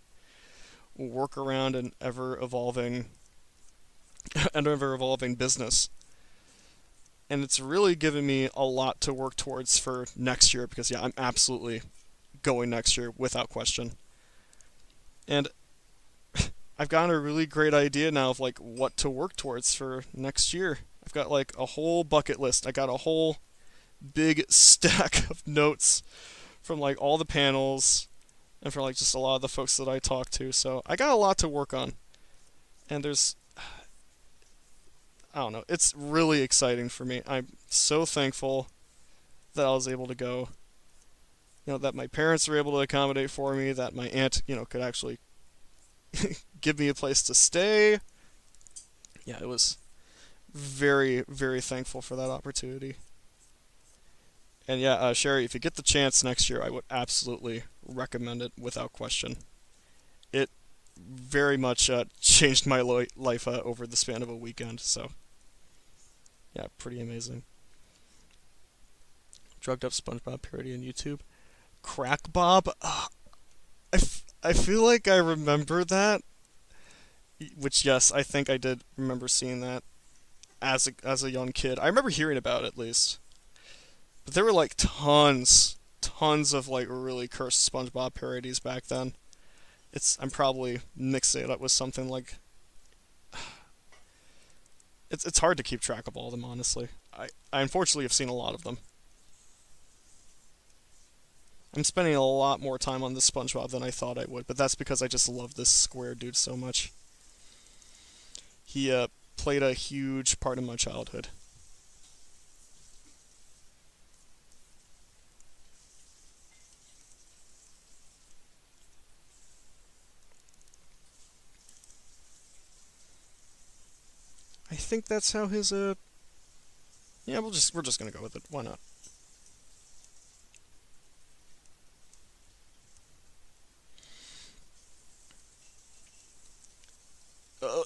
work around an ever-evolving business. And it's really given me a lot to work towards for next year, because, yeah, I'm absolutely going next year, without question. And I've gotten a really great idea now of, like, what to work towards for next year. I've got, like, a whole bucket list. I got a whole big stack of notes from like all the panels and from like just a lot of the folks that I talked to. So I got a lot to work on. And there's, I don't know, it's really exciting for me. I'm so thankful that I was able to go. You know, that my parents were able to accommodate for me, that my aunt, you know, could actually give me a place to stay. Yeah, it was very, very thankful for that opportunity. And yeah, Sherry, if you get the chance next year, I would absolutely recommend it without question. It very much changed my life over the span of a weekend, so yeah, pretty amazing. Drugged up SpongeBob parody on YouTube. Crack Bob? I feel like I remember that. Which, yes, I think I did remember seeing that as a young kid. I remember hearing about it, at least. But there were, like, tons of, like, really cursed SpongeBob parodies back then. I'm probably mixing it up with something like... It's hard to keep track of all of them, honestly. I unfortunately have seen a lot of them. I'm spending a lot more time on this SpongeBob than I thought I would, but that's because I just love this square dude so much. He played a huge part in my childhood. I think that's how his yeah, we're just gonna go with it. Why not?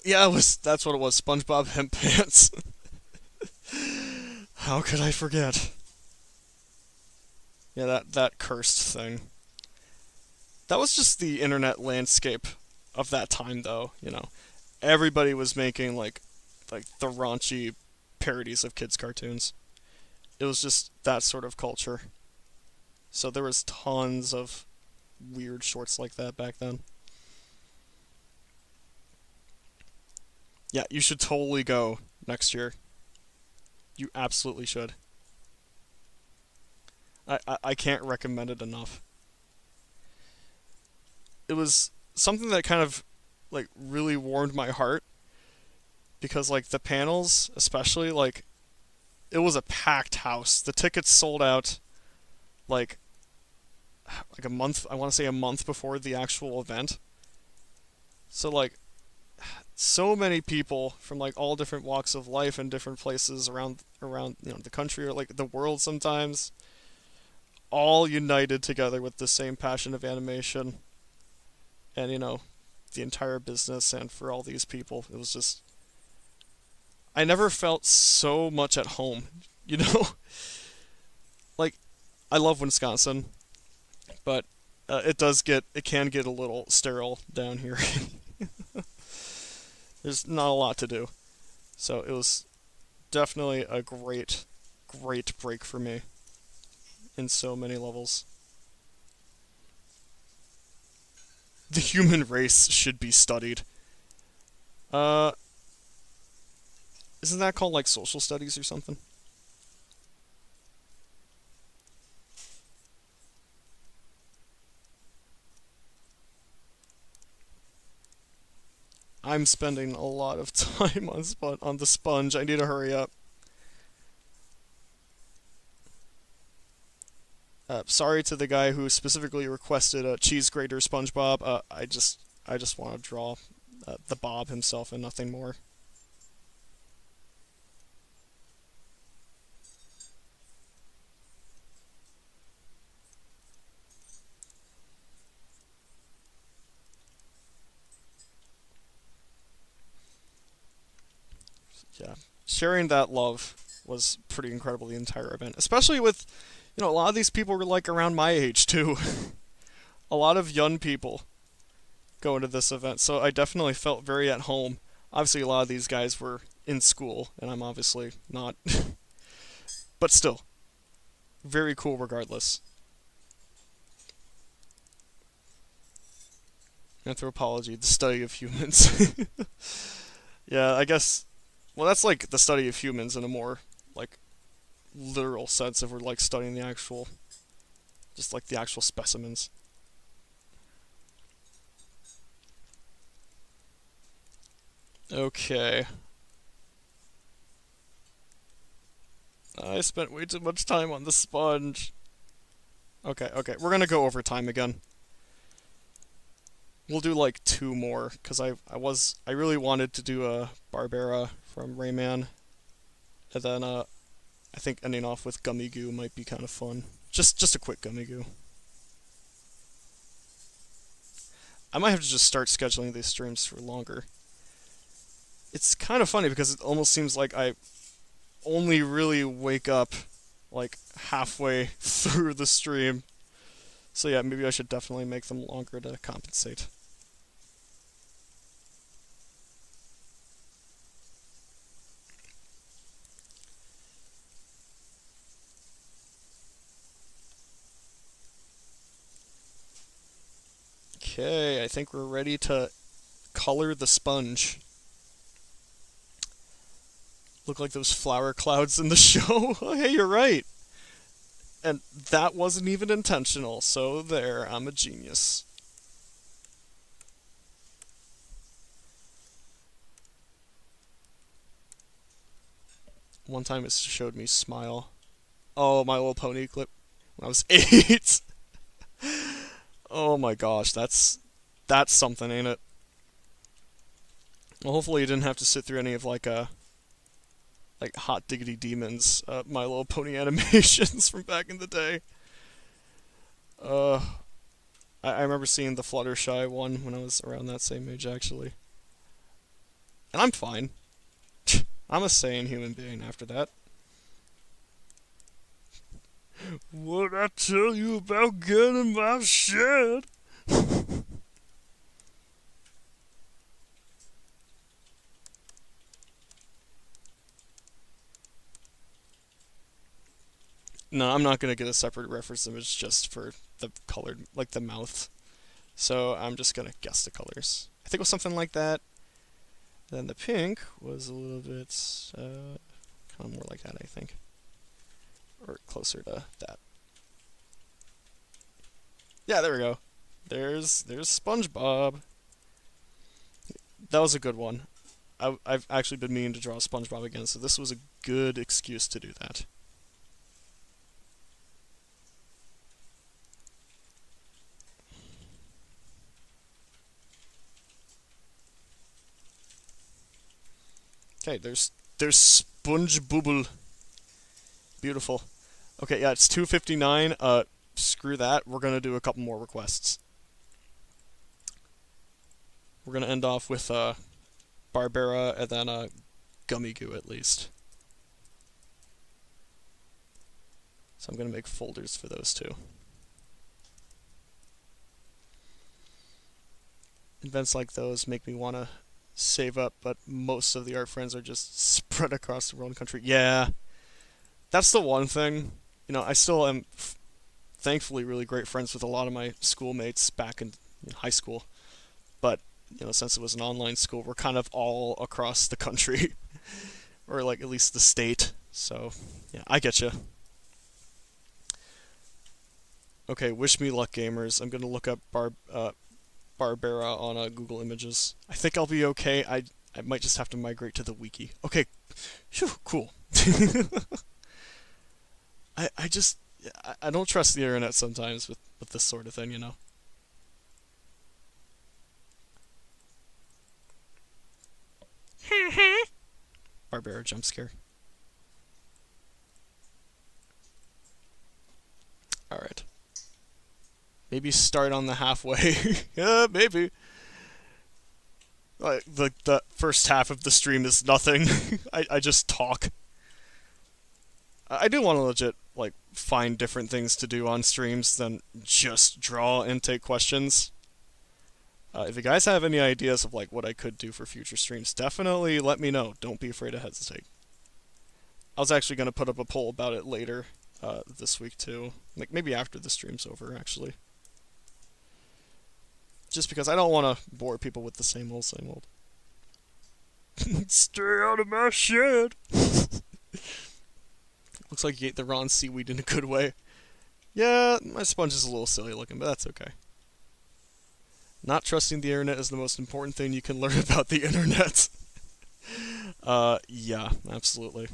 Yeah, that's what it was. SpongeBob hemp pants. How could I forget? Yeah, that cursed thing. That was just the internet landscape of that time, though. You know, everybody was making like the raunchy parodies of kids' cartoons. It was just that sort of culture. So there was tons of weird shorts like that back then. Yeah, you should totally go next year. You absolutely should. I can't recommend it enough. It was something that kind of like really warmed my heart because like the panels, especially like it was a packed house. The tickets sold out like a month, I want to say a month before the actual event. So like so many people from like all different walks of life and different places around you know the country or like the world sometimes, all united together with the same passion of animation and you know the entire business. And for all these people, it was just, I never felt so much at home, you know. Like I love Wisconsin, but it can get a little sterile down here. There's not a lot to do. So it was definitely a great break for me in so many levels. The human race should be studied. Isn't that called like social studies or something? I'm spending a lot of time on the sponge. I need to hurry up. Sorry to the guy who specifically requested a cheese grater SpongeBob. I just want to draw the Bob himself and nothing more. Yeah, sharing that love was pretty incredible the entire event, especially with, you know, a lot of these people were like around my age too. A lot of young people going to this event, so I definitely felt very at home. Obviously, a lot of these guys were in school, and I'm obviously not. But still, very cool regardless. Anthropology, the study of humans. Yeah, I guess. Well, that's like the study of humans in a more like literal sense if we're like studying the actual Just like the actual specimens. Okay. I spent way too much time on the sponge. Okay, we're gonna go over time again. We'll do like 2 more, because I really wanted to do a Barbara from Rayman. And then I think ending off with Gummy Goo might be kind of fun. Just a quick Gummy Goo. I might have to just start scheduling these streams for longer. It's kind of funny because it almost seems like I only really wake up like halfway through the stream. So yeah, maybe I should definitely make them longer to compensate. Okay, I think we're ready to color the sponge. Look like those flower clouds in the show. Oh, hey, you're right. And that wasn't even intentional, so there, I'm a genius. One time it showed me smile. Oh, My Little Pony clip when I was 8. Oh my gosh, that's something, ain't it? Well, hopefully you didn't have to sit through any of like Hot Diggity Demons, My Little Pony animations from back in the day. I remember seeing the Fluttershy one when I was around that same age, actually. And I'm fine. I'm a sane human being after that. What'd I tell you about getting my shed? No, I'm not gonna get a separate reference image just for the colored, like the mouth. So I'm just gonna guess the colors. I think it was something like that. Then the pink was a little bit, kind of more like that, I think. Or closer to that. Yeah, there we go. There's SpongeBob. That was a good one. I've actually been meaning to draw SpongeBob again, so this was a good excuse to do that. Okay, there's SpongeBob. Beautiful. Okay, yeah, it's 2:59. Screw that. We're gonna do a couple more requests. We're gonna end off with Barbara and then Gummy Goo at least. So I'm gonna make folders for those two. Events like those make me wanna save up, but most of the art friends are just spread across the world and country. Yeah, that's the one thing. You know, I still am thankfully really great friends with a lot of my schoolmates back in high school. But, you know, since it was an online school, we're kind of all across the country. Or, like, at least the state. So, yeah, I get you. Okay, wish me luck, gamers. I'm gonna look up Barbara on Google Images. I think I'll be okay. I might just have to migrate to the wiki. Okay, phew, cool. I don't trust the internet sometimes with this sort of thing, you know. Barbara jump scare. Alright. Maybe start on the halfway. Yeah, maybe. Like, the first half of the stream is nothing. I just talk. I do want to legit, like, find different things to do on streams than just draw and take questions. If you guys have any ideas of, like, what I could do for future streams, definitely let me know. Don't be afraid to hesitate. I was actually going to put up a poll about it later this week, too. Like, maybe after the stream's over, actually. Just because I don't want to bore people with the same old, same old. Stay out of my shed! Looks like you ate the raw seaweed in a good way. Yeah, my sponge is a little silly looking, but that's okay. Not trusting the internet is the most important thing you can learn about the internet. Yeah, absolutely.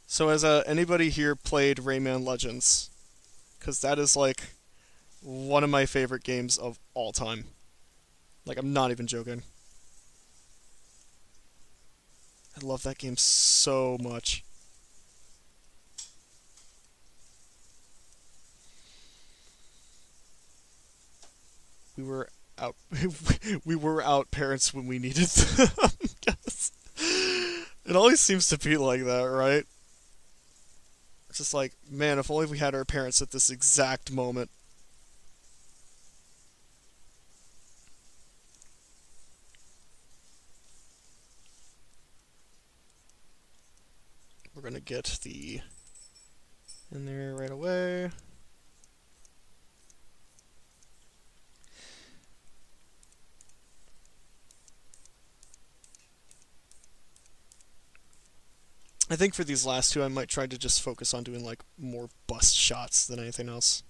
So has anybody here played Rayman Legends? Because that is like one of my favorite games of all time. Like, I'm not even joking. I love that game so much. We were out. We were out parents when we needed them. Yes. It always seems to be like that, right? It's just like, man, if only we had our parents at this exact moment. We're gonna get the in there right away. I think for these last two, I might try to just focus on doing like more bust shots than anything else.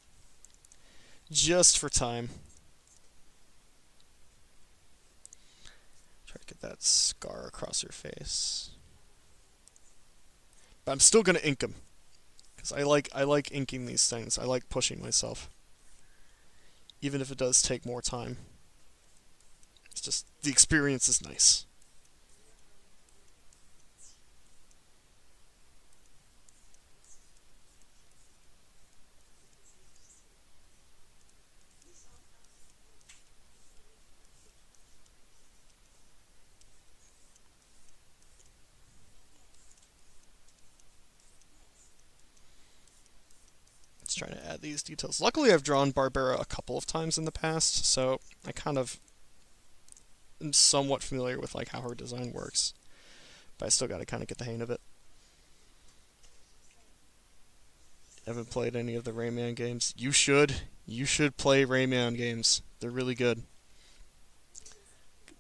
Just for time. Try to get that scar across her face. But I'm still gonna ink them. Because I like inking these things. I like pushing myself. Even if it does take more time. It's just, the experience is nice. Trying to add these details. Luckily, I've drawn Barbara a couple of times in the past, so I kind of am somewhat familiar with like how her design works. But I still got to kind of get the hang of it. Haven't played any of the Rayman games. You should. You should play Rayman games. They're really good.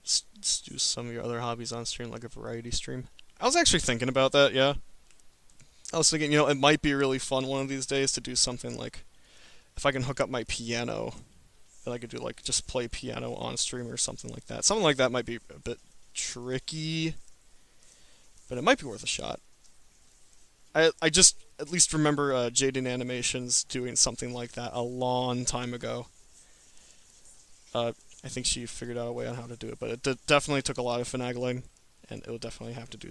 Just do some of your other hobbies on stream, like a variety stream. I was actually thinking about that, yeah. I was thinking, it might be really fun one of these days to do something like, if I can hook up my piano, then I could do like, just play piano on stream or something like that. Something like that might be a bit tricky, but it might be worth a shot. I just at least remember Jaden Animations doing something like that a long time ago. I think she figured out a way on how to do it, but it definitely took a lot of finagling, and it would definitely have to do,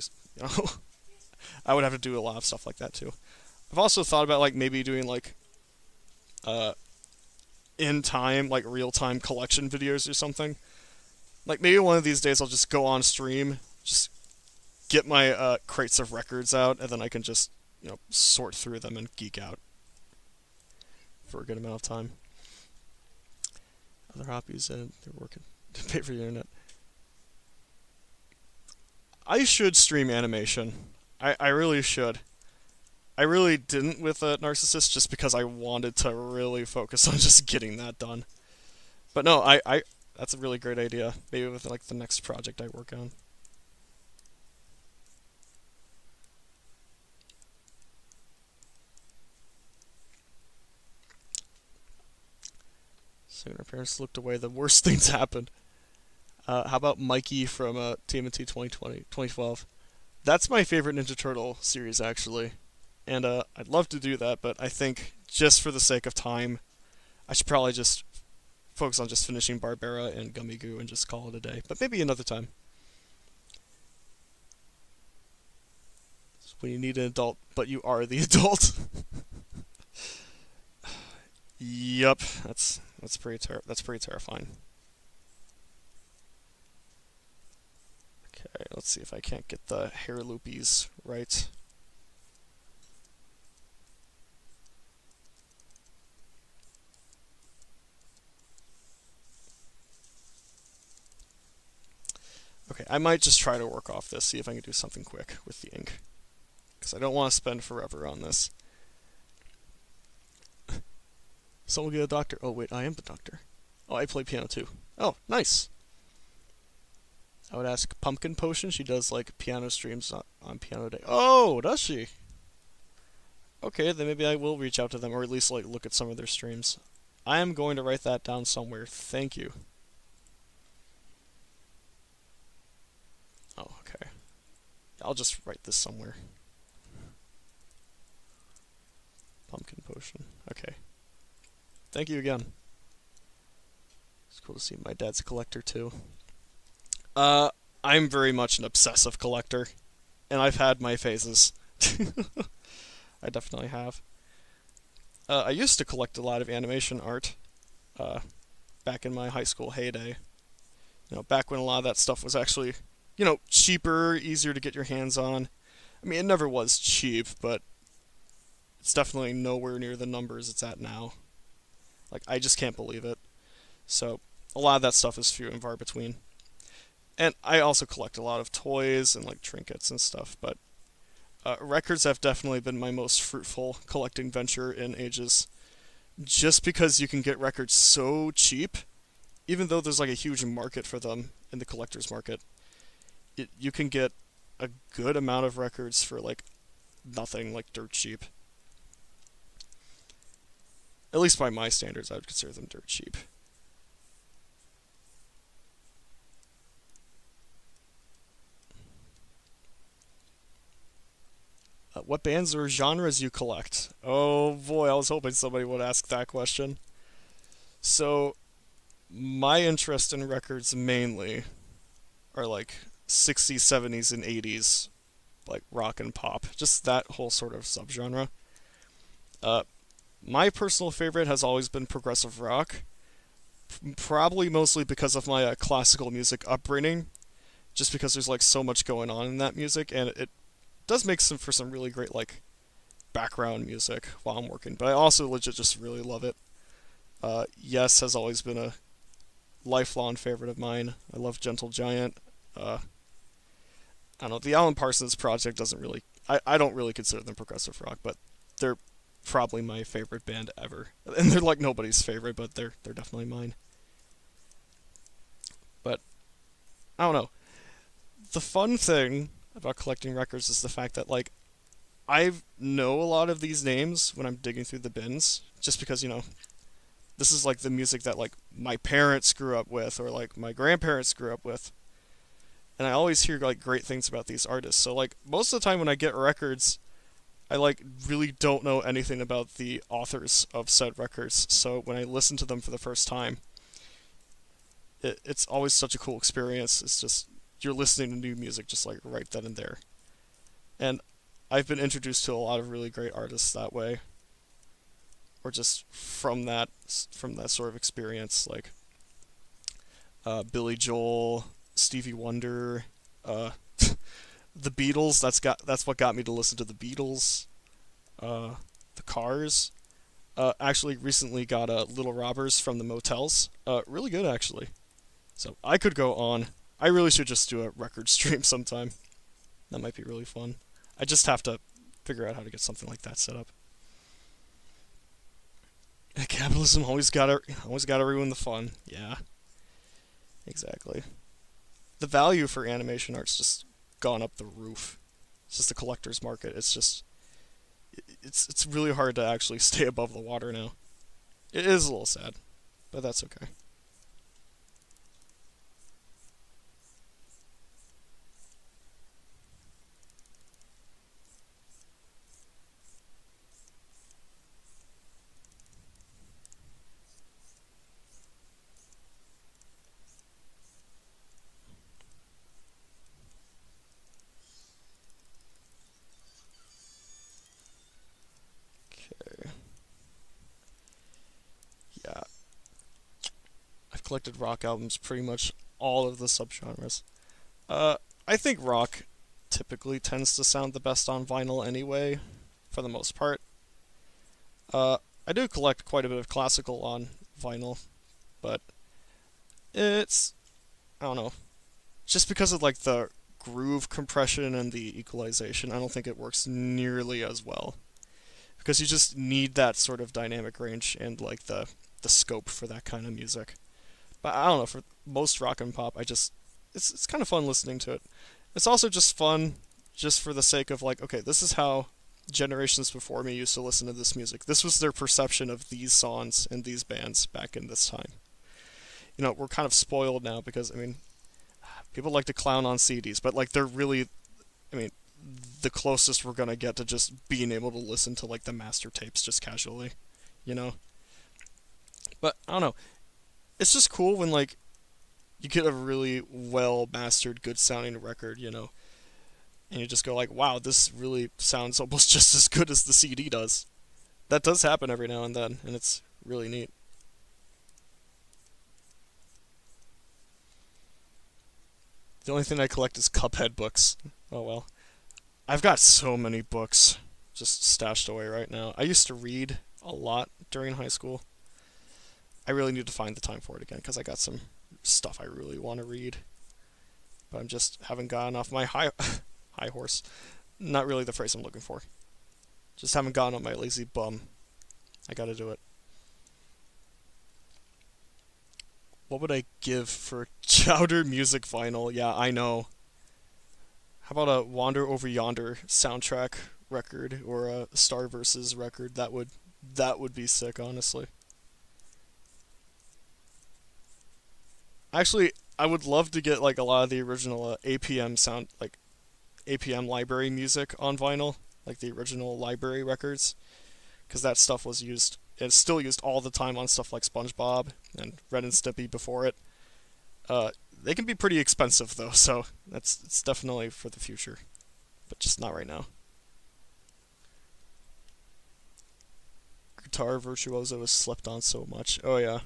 I would have to do a lot of stuff like that too. I've also thought about like maybe doing like in time, like real time collection videos or something. Like maybe one of these days I'll just go on stream, just get my crates of records out, and then I can just sort through them and geek out for a good amount of time. Other hobbies and they're working to pay for the internet. I should stream animation. I really should. I really didn't with Narcissist just because I wanted to really focus on just getting that done. But no, that's a really great idea. Maybe with like the next project I work on. So when our parents looked away, the worst things happened. How about Mikey from TMNT 2012? That's my favorite Ninja Turtle series, actually. And I'd love to do that, but I think, just for the sake of time, I should probably just focus on just finishing Barbara and Gummy Goo and just call it a day. But maybe another time. When you need an adult, but you are the adult. Yup, that's pretty terrifying. Okay, let's see if I can't get the hair loopies right. Okay, I might just try to work off this, see if I can do something quick with the ink. Because I don't want to spend forever on this. Someone get a doctor. Oh wait, I am the doctor. Oh, I play piano too. Oh, nice. I would ask Pumpkin Potion. She does like piano streams on Piano Day. Oh, does she? Okay, then maybe I will reach out to them, or at least like look at some of their streams. I am going to write that down somewhere. Thank you. Oh, okay. I'll just write this somewhere. Pumpkin Potion. Okay. Thank you again. It's cool to see my dad's a collector too. I'm very much an obsessive collector, and I've had my phases. I definitely have. I used to collect a lot of animation art, back in my high school heyday. You know, back when a lot of that stuff was actually, you know, cheaper, easier to get your hands on. I mean, it never was cheap, but it's definitely nowhere near the numbers it's at now. Like, I just can't believe it. So, a lot of that stuff is few and far between. And I also collect a lot of toys and, like, trinkets and stuff, but records have definitely been my most fruitful collecting venture in ages. Just because you can get records so cheap, even though there's, like, a huge market for them in the collector's market, you can get a good amount of records for, like, nothing, like, dirt cheap. At least by my standards, I would consider them dirt cheap. What bands or genres you collect? Oh boy, I was hoping somebody would ask that question. So, my interest in records mainly are like 60s, 70s, and 80s, like rock and pop. Just that whole sort of subgenre. My personal favorite has always been progressive rock. Probably mostly because of my classical music upbringing. Just because there's like so much going on in that music, and it does make for some really great like background music while I'm working. But I also legit just really love it. Yes has always been a lifelong favorite of mine. I love Gentle Giant. I don't know, the Alan Parsons Project doesn't really... I don't really consider them progressive rock, but they're probably my favorite band ever. And they're like nobody's favorite, but they're definitely mine. But, I don't know. The fun thing about collecting records is the fact that, like, I know a lot of these names when I'm digging through the bins, just because, you know, this is, like, the music that, like, my parents grew up with, or, like, my grandparents grew up with. And I always hear, like, great things about these artists. So, like, most of the time when I get records, I, like, really don't know anything about the authors of said records. So when I listen to them for the first time, it's always such a cool experience. It's just, you're listening to new music just, like, right then and there. And I've been introduced to a lot of really great artists that way. Or just from that sort of experience, like Billy Joel, Stevie Wonder, the Beatles. That's what got me to listen to the Beatles. The Cars. Actually, recently got Little Robbers from the Motels. Really good, actually. So I could go on. I really should just do a record stream sometime. That might be really fun. I just have to figure out how to get something like that set up. Capitalism always gotta ruin the fun. Yeah. Exactly. The value for animation art's just gone up the roof. It's just the collector's market. It's really hard to actually stay above the water now. It is a little sad, but that's okay. Okay. Yeah. I've collected rock albums pretty much all of the subgenres. I think rock typically tends to sound the best on vinyl anyway, for the most part. I do collect quite a bit of classical on vinyl, but it's, I don't know, just because of like the groove compression and the equalization, I don't think it works nearly as well. Because you just need that sort of dynamic range and like the scope for that kind of music. But I don't know, for most rock and pop, it's kind of fun listening to it. It's also just fun just for the sake of like, okay, this is how generations before me used to listen to this music. This was their perception of these songs and these bands back in this time. You know, we're kind of spoiled now because, I mean, people like to clown on CDs, but like they're really, I mean, the closest we're gonna get to just being able to listen to like the master tapes just casually, you know? But I don't know. It's just cool when like you get a really well mastered, good sounding record, you know, and you just go like, wow, this really sounds almost just as good as the CD does. That does happen every now and then, and it's really neat. The only thing I collect is Cuphead books. Oh well. I've got so many books just stashed away right now. I used to read a lot during high school. I really need to find the time for it again because I got some stuff I really want to read. But I'm just haven't gotten off my high horse. Not really the phrase I'm looking for. Just haven't gotten on my lazy bum. I gotta do it. What would I give for a Chowder music vinyl? Yeah, I know. How about a Wander Over Yonder soundtrack record or a Star Versus record? That would be sick, honestly. Actually, I would love to get like a lot of the original APM sound, like APM library music on vinyl, like the original library records, because that stuff was used. It's still used all the time on stuff like SpongeBob and Ren and Stimpy before it. They can be pretty expensive though, so it's definitely for the future, but just not right now. Guitar virtuoso is slept on so much. Oh yeah.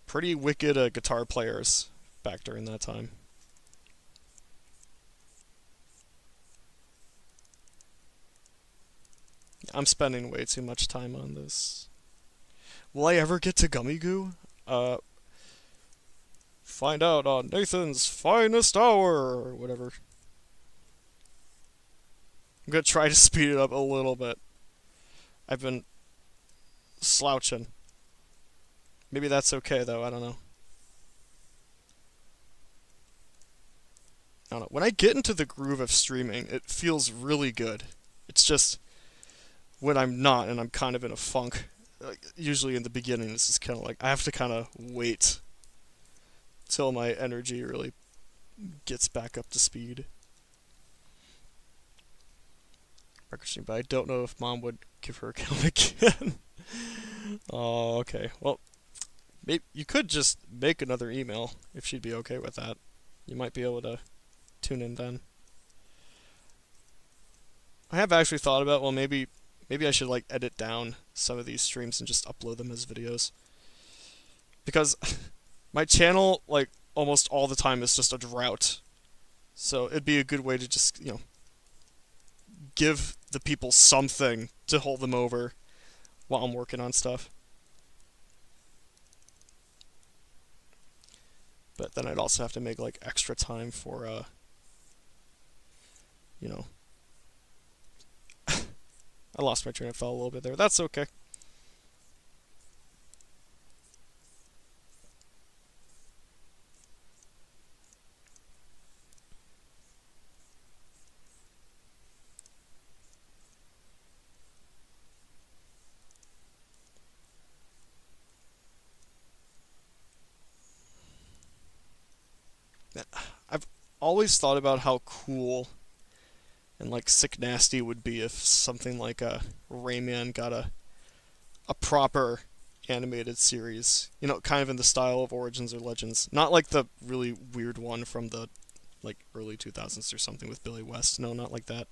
Pretty wicked guitar players back during that time. I'm spending way too much time on this. Will I ever get to Gummy Goo? Find out on Nathan's Finest Hour, or whatever. I'm gonna try to speed it up a little bit. I've been slouching. Maybe that's okay, though, I don't know. I don't know. When I get into the groove of streaming, it feels really good. It's just when I'm not and I'm kind of in a funk, like, usually in the beginning, this is kind of like I have to kind of wait till my energy really gets back up to speed. Record stream, but I don't know if Mom would give her account again. Oh, okay. Well, maybe you could just make another email if she'd be okay with that. You might be able to tune in then. I have actually thought about, well, maybe I should like edit down some of these streams and just upload them as videos. Because my channel, like, almost all the time is just a drought. So it'd be a good way to just, you know, give the people something to hold them over while I'm working on stuff. But then I'd also have to make, like, extra time for, you know... I lost my train of thought a little bit there. That's okay. I've always thought about how cool and like sick nasty would be if something like a Rayman got a proper animated series, you know, kind of in the style of Origins or Legends, not like the really weird one from the like early 2000s or something with Billy West. No, not like that.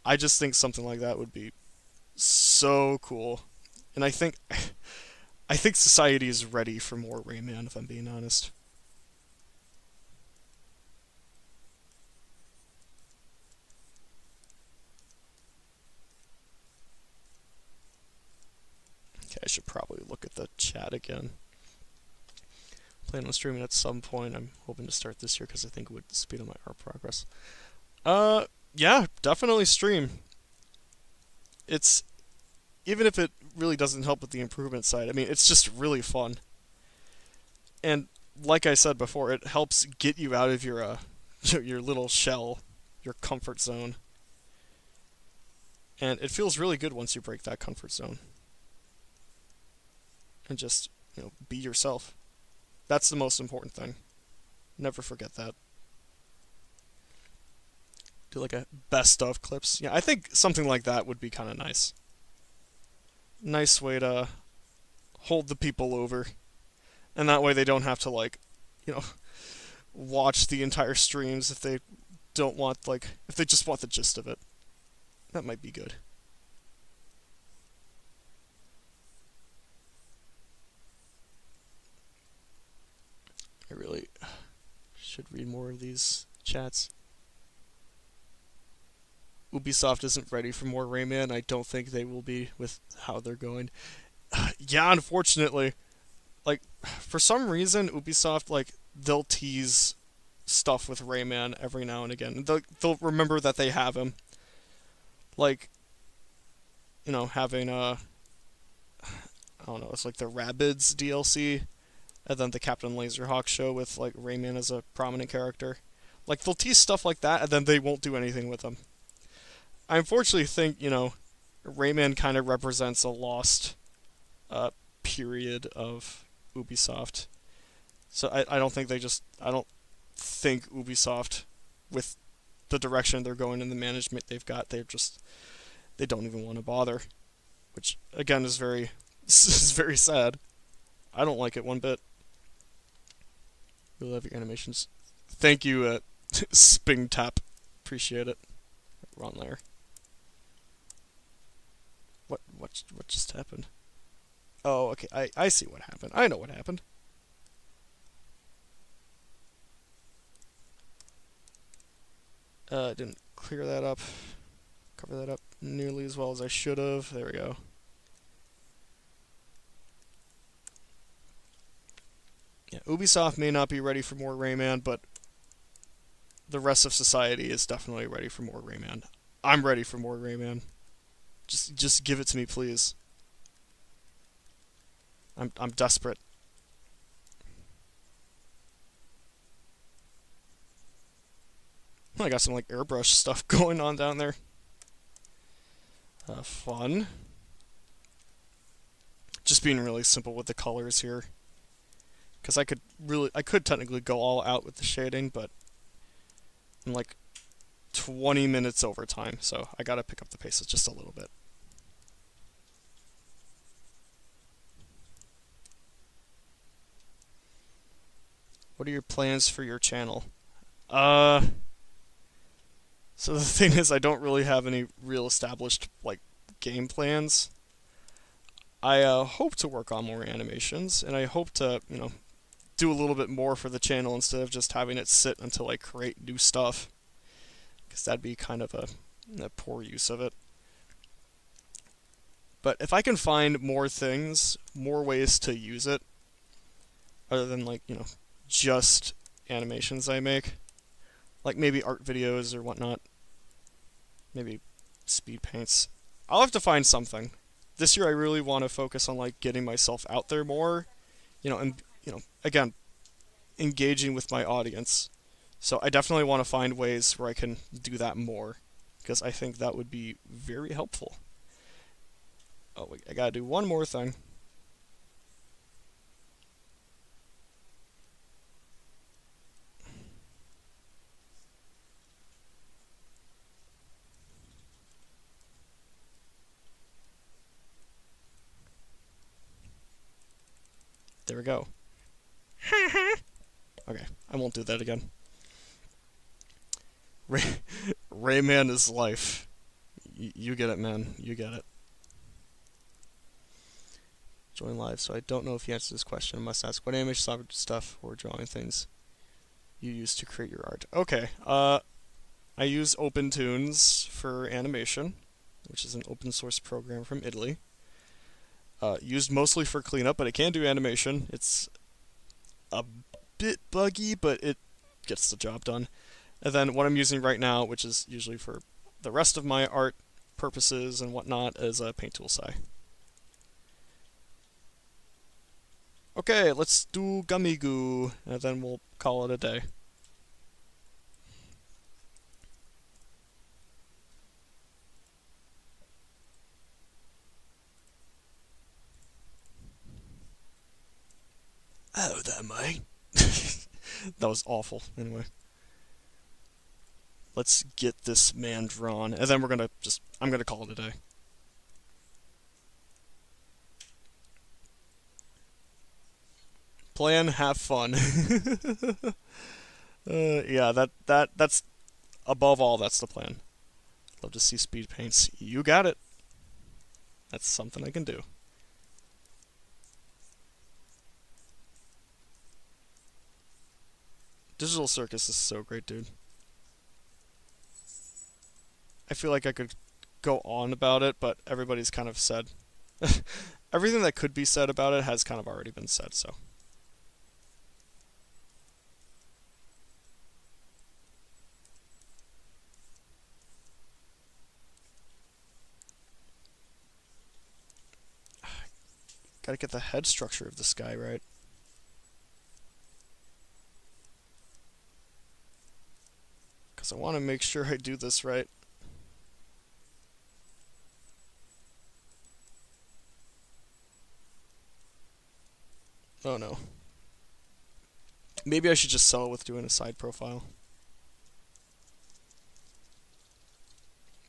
I just think something like that would be so cool, and I think society is ready for more Rayman, if I'm being honest. Okay, I should probably look at the chat again. Plan on streaming at some point. I'm hoping to start this year because I think it would speed up my art progress. Yeah, definitely stream. It's, even if it really doesn't help with the improvement side. I mean, it's just really fun. And like I said before, it helps get you out of your your little shell, your comfort zone. And it feels really good once you break that comfort zone. And just, be yourself. That's the most important thing. Never forget that. Do like a best of clips. Yeah, I think something like that would be kind of nice. Nice way to hold the people over. And that way they don't have to, like, watch the entire streams if they don't want, like, if they just want the gist of it. That might be good. I really should read more of these chats. Ubisoft isn't ready for more Rayman. I don't think they will be with how they're going. Yeah, unfortunately. Like, for some reason, Ubisoft, like, they'll tease stuff with Rayman every now and again. They'll remember that they have him. Like, having, I don't know, it's like the Rabbids DLC, and then the Captain Laserhawk show with, like, Rayman as a prominent character. Like, they'll tease stuff like that, and then they won't do anything with them. I unfortunately think, Rayman kind of represents a lost period of Ubisoft. So I don't think I don't think Ubisoft, with the direction they're going and the management they've got, they don't even want to bother. Which, again, is very sad. I don't like it one bit. We love your animations. Thank you, Sping Tap. Appreciate it. Wrong layer. What just happened? Oh, okay. I see what happened. I know what happened. Didn't clear that up. Cover that up nearly as well as I should have. There we go. Yeah, Ubisoft may not be ready for more Rayman, but the rest of society is definitely ready for more Rayman. I'm ready for more Rayman. Just give it to me, please. I'm desperate. I got some like airbrush stuff going on down there. Fun. Just being really simple with the colors here. Because I could technically go all out with the shading, but I'm like 20 minutes over time, so I gotta pick up the pace just a little bit. What are your plans for your channel? So the thing is, I don't really have any real established, like, game plans. I hope to work on more animations, and I hope to, do a little bit more for the channel instead of just having it sit until I create new stuff. Because that'd be kind of a poor use of it. But if I can find more things, more ways to use it, other than, like, just animations I make, like maybe art videos or whatnot, maybe speed paints, I'll have to find something. This year I really want to focus on, like, getting myself out there more, and, again, engaging with my audience. So I definitely want to find ways where I can do that more, because I think that would be very helpful. Oh, wait, I gotta do one more thing. There we go. Okay, I won't do that again. Rayman is life. You get it, man. You get it. Join live. So I don't know if you answered this question. I must ask, what animation software stuff or drawing things you use to create your art? Okay. I use OpenToonz for animation, which is an open source program from Italy. Used mostly for cleanup, but it can do animation. It's a bit buggy, but it gets the job done. And then what I'm using right now, which is usually for the rest of my art purposes and whatnot, is Paint Tool Sci. Okay, let's do Gummy Goo, and then we'll call it a day. Oh, there, mate. That was awful. Anyway. Let's get this man drawn, and then we're gonna I'm gonna call it a day. Plan, have fun. Yeah, that's above all, that's the plan. Love to see speed paints. You got it. That's something I can do. Digital Circus is so great, dude. I feel like I could go on about it, but everybody's kind of said. Everything that could be said about it has kind of already been said, so. Gotta get the head structure of this guy right. Because I want to make sure I do this right. Oh no. Maybe I should just settle with doing a side profile.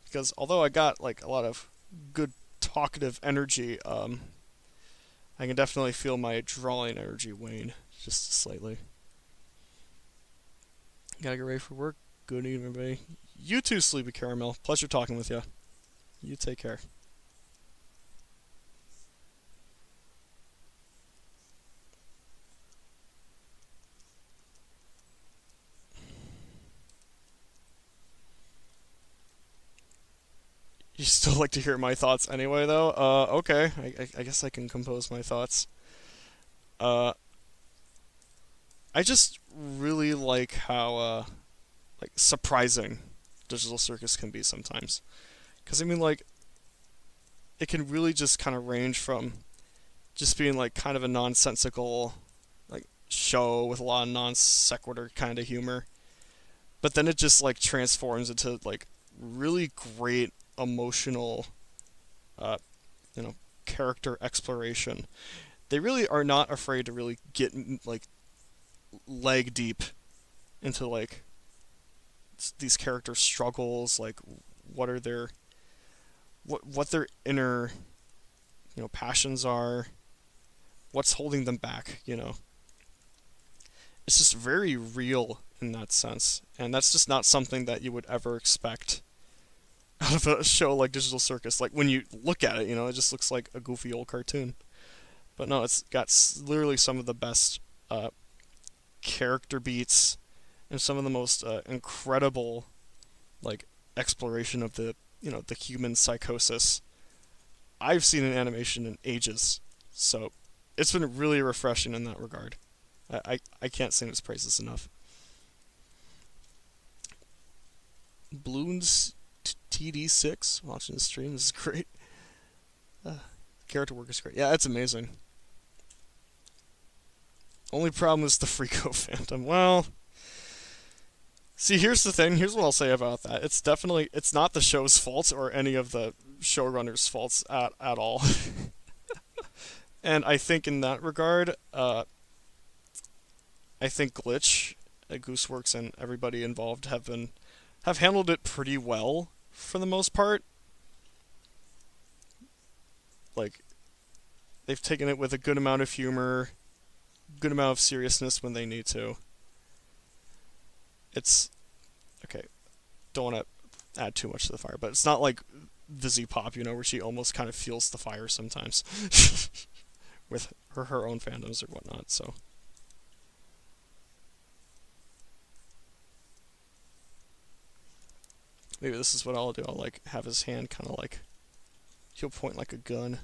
Because although I got like a lot of good talkative energy, I can definitely feel my drawing energy wane just slightly. Gotta get ready for work. Good evening, everybody. You too, Sleepy Caramel. Pleasure talking with you. You take care. You still like to hear my thoughts anyway, though? Okay. I guess I can compose my thoughts. I just really like how, like, surprising Digital Circus can be sometimes. Because, I mean, like, it can really just kind of range from just being, like, kind of a nonsensical, like, show with a lot of non sequitur kind of humor. But then it just, like, transforms into, like, really great emotional, you know, character exploration. They really are not afraid to really get, like, leg deep into, like, these character struggles, like, what are their, what their inner, you know, passions are, what's holding them back, you know. It's just very real in that sense, and that's just not something that you would ever expect out of a show like Digital Circus. Like, when you look at it, you know, it just looks like a goofy old cartoon. But no, it's got literally some of the best character beats and some of the most incredible, like, exploration of the, you know, the human psychosis I've seen in animation in ages. So it's been really refreshing in that regard. I can't sing its praises enough. Bloons TD6 watching the stream. This is great. Character work is great. Yeah, it's amazing. Only problem is the Freako Phantom. Well, see, here's the thing. Here's what I'll say about that. It's not the show's fault or any of the showrunners' faults at all. And I think in that regard, I think Glitch, Gooseworks, and everybody involved have handled it pretty well for the most part. Like, they've taken it with a good amount of humor, good amount of seriousness when they need to. It's okay. Don't want to add too much to the fire, but it's not like Vizzy Pop, you know, where she almost kind of feels the fire sometimes with her own fandoms or whatnot. So. Maybe this is what I'll do. I'll, like, have his hand kind of like, he'll point like a gun.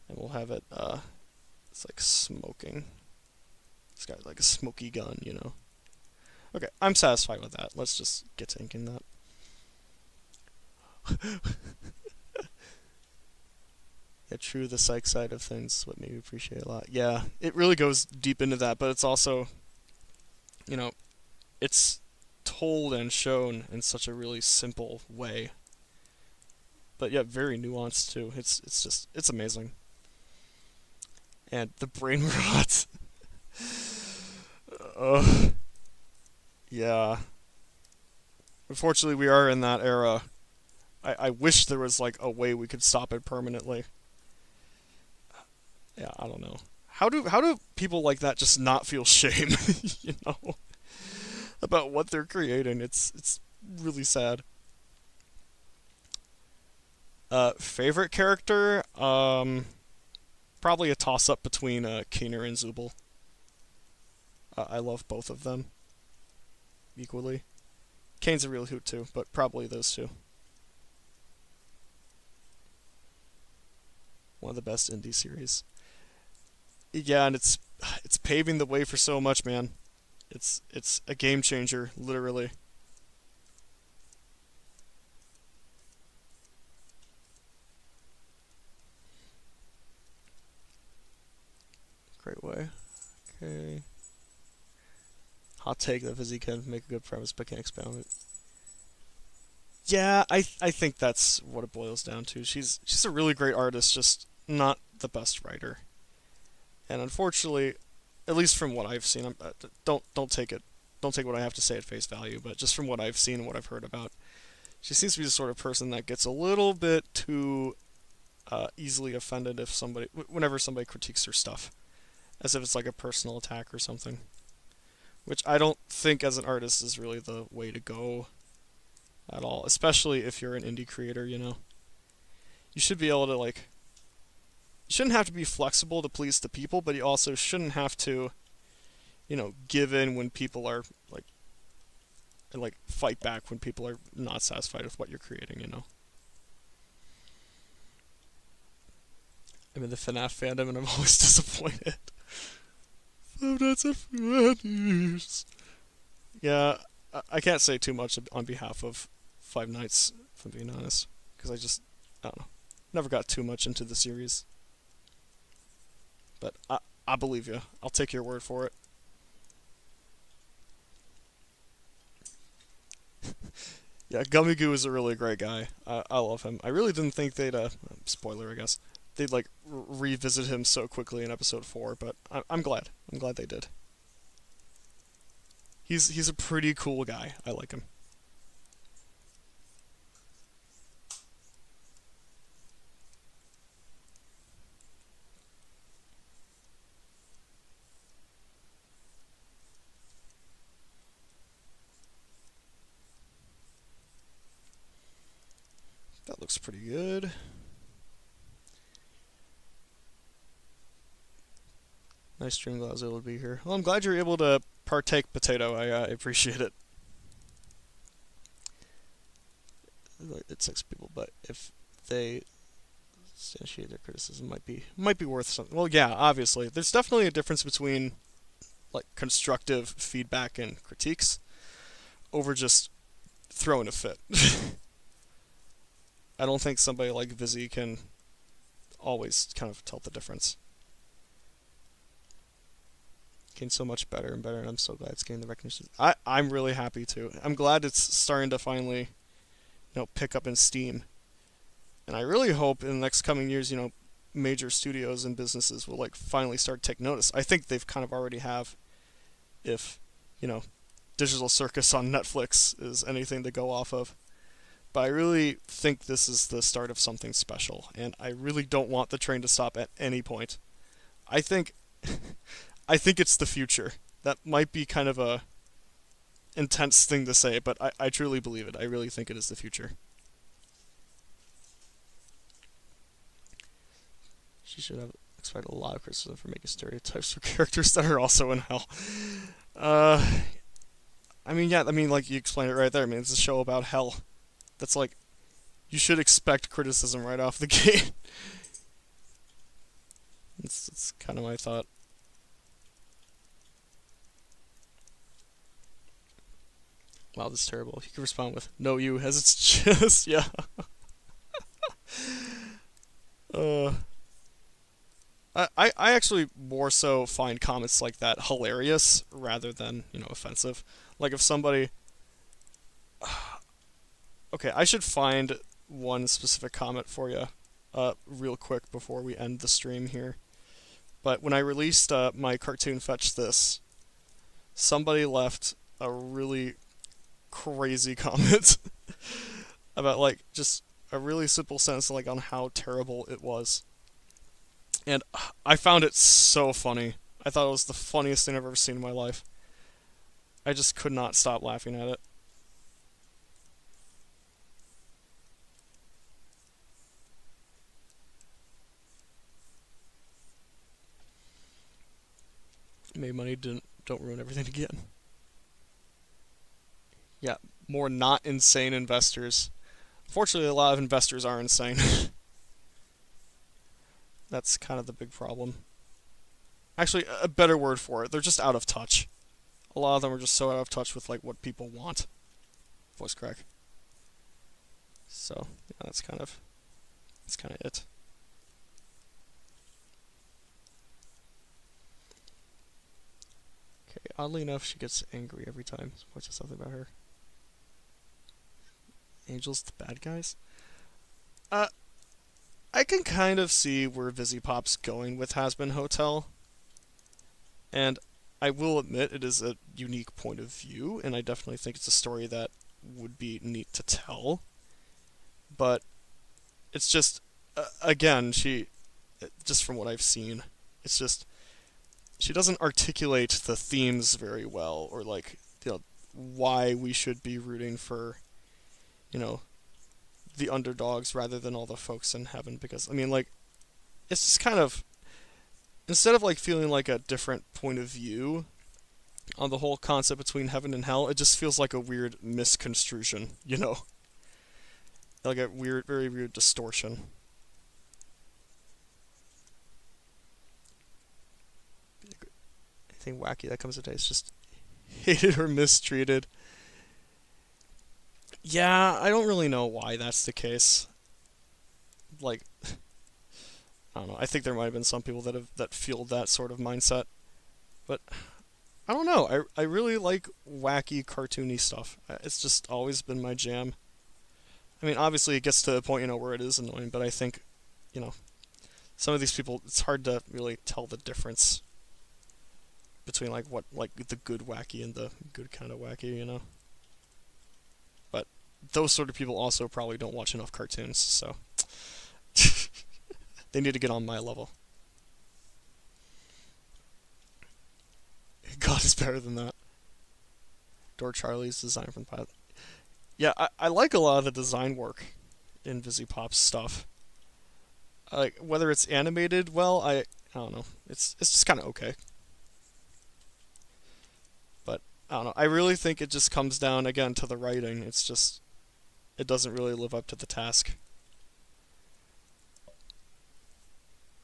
And we'll have it, it's like smoking. It's got like a smoky gun, you know. Okay, I'm satisfied with that. Let's just get to inking that. Yeah, true, the psych side of things, what made me appreciate a lot. Yeah, it really goes deep into that, but it's also, you know, it's told and shown in such a really simple way. But yeah, very nuanced too. It's amazing. And the brain rot. Ugh. Yeah. Unfortunately, we are in that era. I wish there was like a way we could stop it permanently. Yeah, I don't know. How do people like that just not feel shame, you know, about what they're creating? It's really sad. Favorite character? Probably a toss up between Keener and Zubel. I love both of them equally. Kane's a real hoot too, but probably those two. One of the best indie series. Yeah, and it's paving the way for so much, man. It's a game changer, literally. Great way. Okay. Hot take that Vizzy can make a good premise but can't expound on it. Yeah, I think that's what it boils down to. She's a really great artist, just not the best writer. And unfortunately, at least from what I've seen, don't take what I have to say at face value, but just from what I've seen and what I've heard about, she seems to be the sort of person that gets a little bit too easily offended if whenever somebody critiques her stuff, as if it's like a personal attack or something. Which I don't think as an artist is really the way to go at all, especially if you're an indie creator, you know. You should be able to you shouldn't have to be flexible to please the people, but you also shouldn't have to, give in when people are and fight back when people are not satisfied with what you're creating, you know. I'm in the FNAF fandom and I'm always disappointed. Five Nights at Freddy's. Yeah, I can't say too much on behalf of Five Nights, if I'm being honest, because I don't know, never got too much into the series. But I believe you. I'll take your word for it. Yeah, Gummy Goo is a really great guy. I love him. I really didn't think they'd, spoiler I guess, they'd revisit him so quickly in episode 4, but I'm glad. I'm glad they did. He's a pretty cool guy. I like him. That looks pretty good. Nice stream, glad I was able to be here. Well, I'm glad you're able to partake, Potato. I appreciate it. It sucks people, but if they substantiate their criticism, might be worth something. Well, yeah, obviously, there's definitely a difference between constructive feedback and critiques over just throwing a fit. I don't think somebody like Vizzy can always kind of tell the difference. Getting so much better and better, and I'm so glad it's getting the recognition. I'm really happy too. I'm glad it's starting to finally, pick up in Steam. And I really hope in the next coming years, major studios and businesses will finally start to take notice. I think they've kind of already have. If, Digital Circus on Netflix is anything to go off of. But I really think this is the start of something special, and I really don't want the train to stop at any point. I think it's the future. That might be kind of a intense thing to say, but I truly believe it. I really think it is the future. She should have expected a lot of criticism for making stereotypes for characters that are also in hell. You explained it right there. It's a show about hell. That's you should expect criticism right off the gate. It's kind of my thought. Wow, this is terrible. He can respond with, "No, you," as it's just, yeah. Uh, I actually more so find comments like that hilarious rather than, offensive. Like if somebody... Okay, I should find one specific comment for you real quick before we end the stream here. But when I released my cartoon Fetch This, somebody left a really crazy comment about like just a really simple sentence like on how terrible it was. And I found it so funny. I thought it was the funniest thing I've ever seen in my life. I just could not stop laughing at it. Made money, don't ruin everything again. Yeah, more not insane investors. Unfortunately, a lot of investors are insane. That's kind of the big problem. Actually, a better word for it, they're just out of touch. A lot of them are just so out of touch with like what people want. Voice crack. So, yeah, that's kind of it. Okay, oddly enough, she gets angry every time someone says something about her. Angels, the bad guys? I can kind of see where VisiPop's going with Has-Been Hotel. And I will admit it is a unique point of view, and I definitely think it's a story that would be neat to tell. But it's just, again, just from what I've seen, it's just, she doesn't articulate the themes very well, or like, why we should be rooting for, the underdogs rather than all the folks in heaven, because, I mean, like, it's just kind of, instead of, like, feeling like a different point of view on the whole concept between heaven and hell, it just feels like a weird misconstruction, Like a weird, very weird distortion. Anything wacky that comes today is just hated or mistreated. Yeah, I don't really know why that's the case. Like, I don't know. I think there might have been some people that fueled that sort of mindset, but I don't know. I really like wacky, cartoony stuff. It's just always been my jam. I mean, obviously it gets to a point, where it is annoying, but I think, some of these people, it's hard to really tell the difference between like the good wacky and the good kind of wacky, But those sort of people also probably don't watch enough cartoons, so they need to get on my level. God is better than that. Door Charlie's design from the pilot. Yeah, I like a lot of the design work in VisiPop's stuff. Like whether it's animated well, I don't know. It's just kind of okay. But I don't know. I really think it just comes down again to the writing. It's just it doesn't really live up to the task.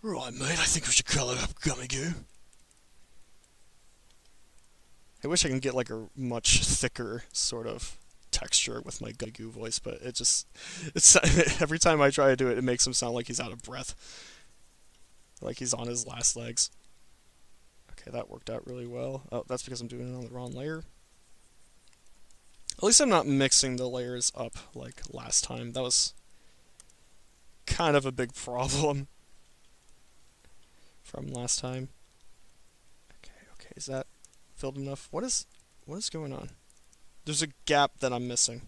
Right, mate. I think we should colour up Gummy Goo. I wish I can get like a much thicker sort of texture with my Gummy Goo voice, but it's every time I try to do it, it makes him sound like he's out of breath. Like he's on his last legs. Okay, that worked out really well. Oh, that's because I'm doing it on the wrong layer. At least I'm not mixing the layers up like last time. That was kind of a big problem from last time. Okay, is that filled enough? What is going on? There's a gap that I'm missing.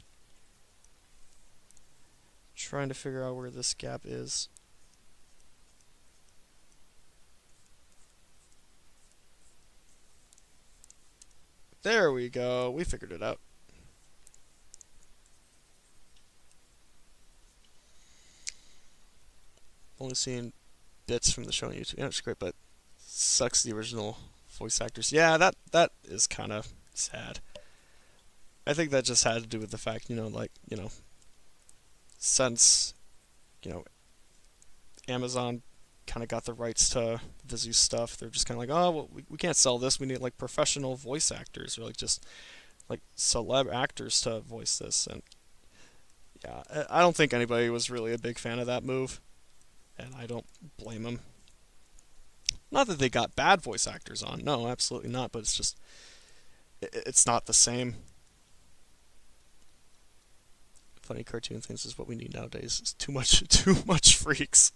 Trying to figure out where this gap is. There we go. We figured it out. Only seen bits from the show on YouTube. Yeah, it's great, but sucks the original voice actors. Yeah, that is kind of sad. I think that just had to do with the fact, since, Amazon kind of got the rights to Visu stuff, they're just kind of like, oh, well, we can't sell this. We need like professional voice actors or like just like celeb actors to voice this. And yeah, I don't think anybody was really a big fan of that move. and I don't blame them. Not that they got bad voice actors on, no, absolutely not, but it's just, it's not the same. Funny cartoon things is what we need nowadays. It's too much freaks.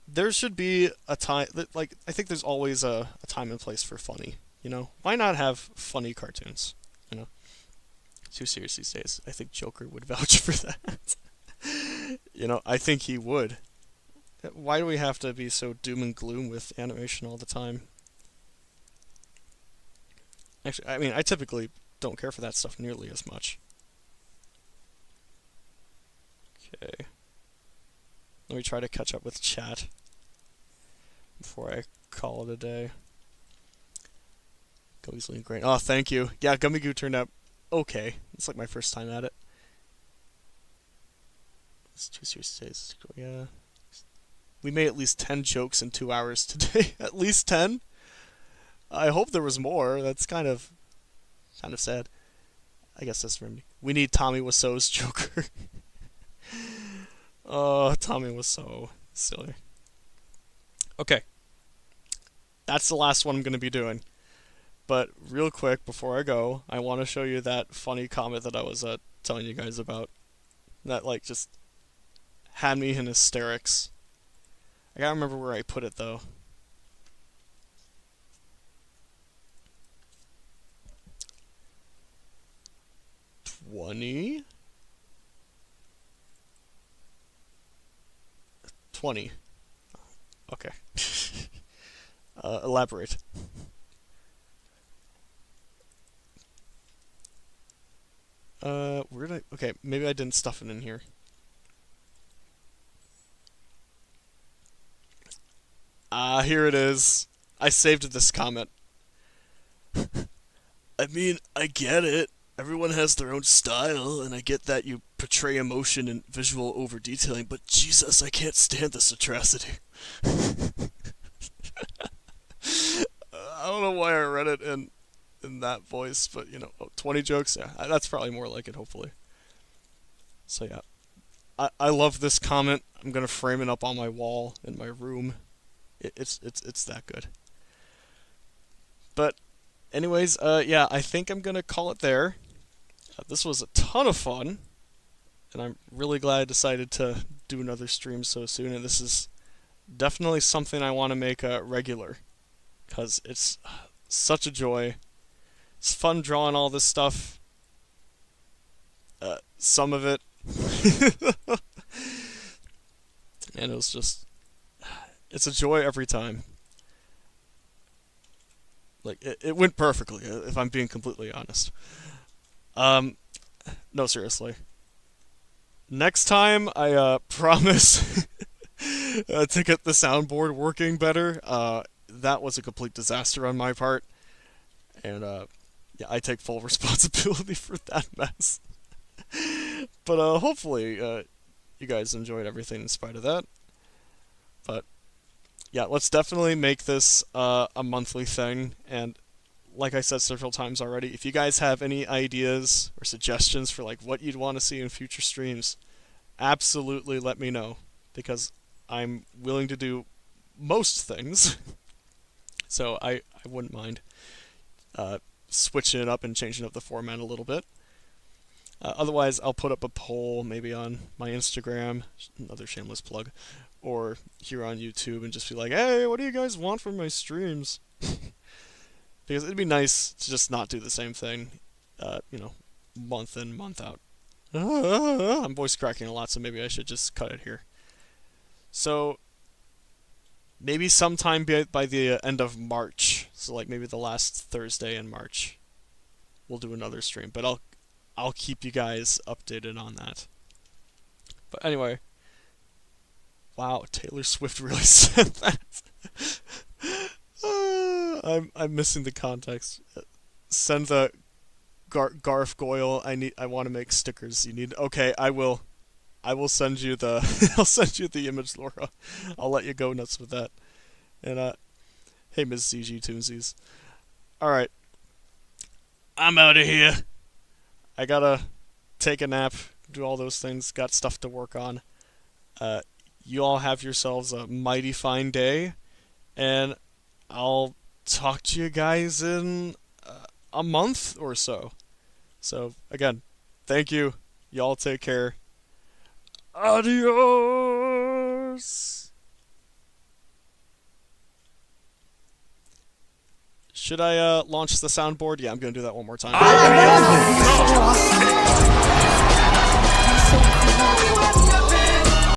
There should be a time, like, I think there's always a time and place for funny, you know? Why not have funny cartoons, you know? Too serious these days. I think Joker would vouch for that. You know, I think he would. Why do we have to be so doom and gloom with animation all the time? Actually, I mean, I typically don't care for that stuff nearly as much. Okay. Let me try to catch up with chat before I call it a day. Gummy's looking great. Oh, thank you. Yeah, Gummy Goo turned out okay. It's like my first time at it. It's too serious days. Yeah. We made at least 10 jokes in 2 hours today. At least 10? I hope there was more. That's kind of sad. I guess that's from me. We need Tommy Wiseau's Joker. Oh, Tommy was so silly. Okay. That's the last one I'm going to be doing. But real quick, before I go, I want to show you that funny comment that I was telling you guys about. That, like, just had me in hysterics. I gotta remember where I put it, though. $20? 20. Okay. Elaborate. Where did I... Okay, maybe I didn't stuff it in here. Here it is. I saved this comment. I mean, I get it. Everyone has their own style, and I get that you portray emotion and visual over-detailing, but Jesus, I can't stand this atrocity. I don't know why I read it in that voice, but, you know, 20 jokes? Yeah, that's probably more like it, hopefully. So, yeah. I love this comment. I'm gonna frame it up on my wall in my room. It's that good. But, anyways, yeah, I think I'm gonna call it there. This was a ton of fun, and I'm really glad I decided to do another stream so soon, and this is definitely something I want to make regular, because it's such a joy. It's fun drawing all this stuff. Some of it. And it was just... It's a joy every time. Like, it went perfectly, if I'm being completely honest. No, seriously. Next time, I promise to get the soundboard working better. That was a complete disaster on my part. And, yeah, I take full responsibility for that mess. But, hopefully, you guys enjoyed everything in spite of that. But, yeah, let's definitely make this a monthly thing. And, like I said several times already, if you guys have any ideas or suggestions for, like, what you'd want to see in future streams, absolutely let me know. Because I'm willing to do most things. So I wouldn't mind switching it up and changing up the format a little bit. Otherwise, I'll put up a poll maybe on my Instagram, another shameless plug, or here on YouTube and just be like, hey, what do you guys want from my streams? Because it'd be nice to just not do the same thing, you know, month in, month out. I'm voice cracking a lot, so maybe I should just cut it here. So, maybe sometime by the end of March, so like maybe the last Thursday in March, we'll do another stream. But I'll keep you guys updated on that. But anyway, wow, Taylor Swift really said that. I'm missing the context. Send the gargoyle. I want to make stickers. You need. Okay, I will send you the. I'll send you the image, Laura. I'll let you go nuts with that. And hey, Ms. CG Toonsies. All right, I'm out of here. I gotta take a nap, do all those things. Got stuff to work on. You all have yourselves a mighty fine day, and I'll talk to you guys in a month or so. So, again, thank you. Y'all take care. Adios! Should I launch the soundboard? Yeah, I'm gonna do that one more time. I feel so sick.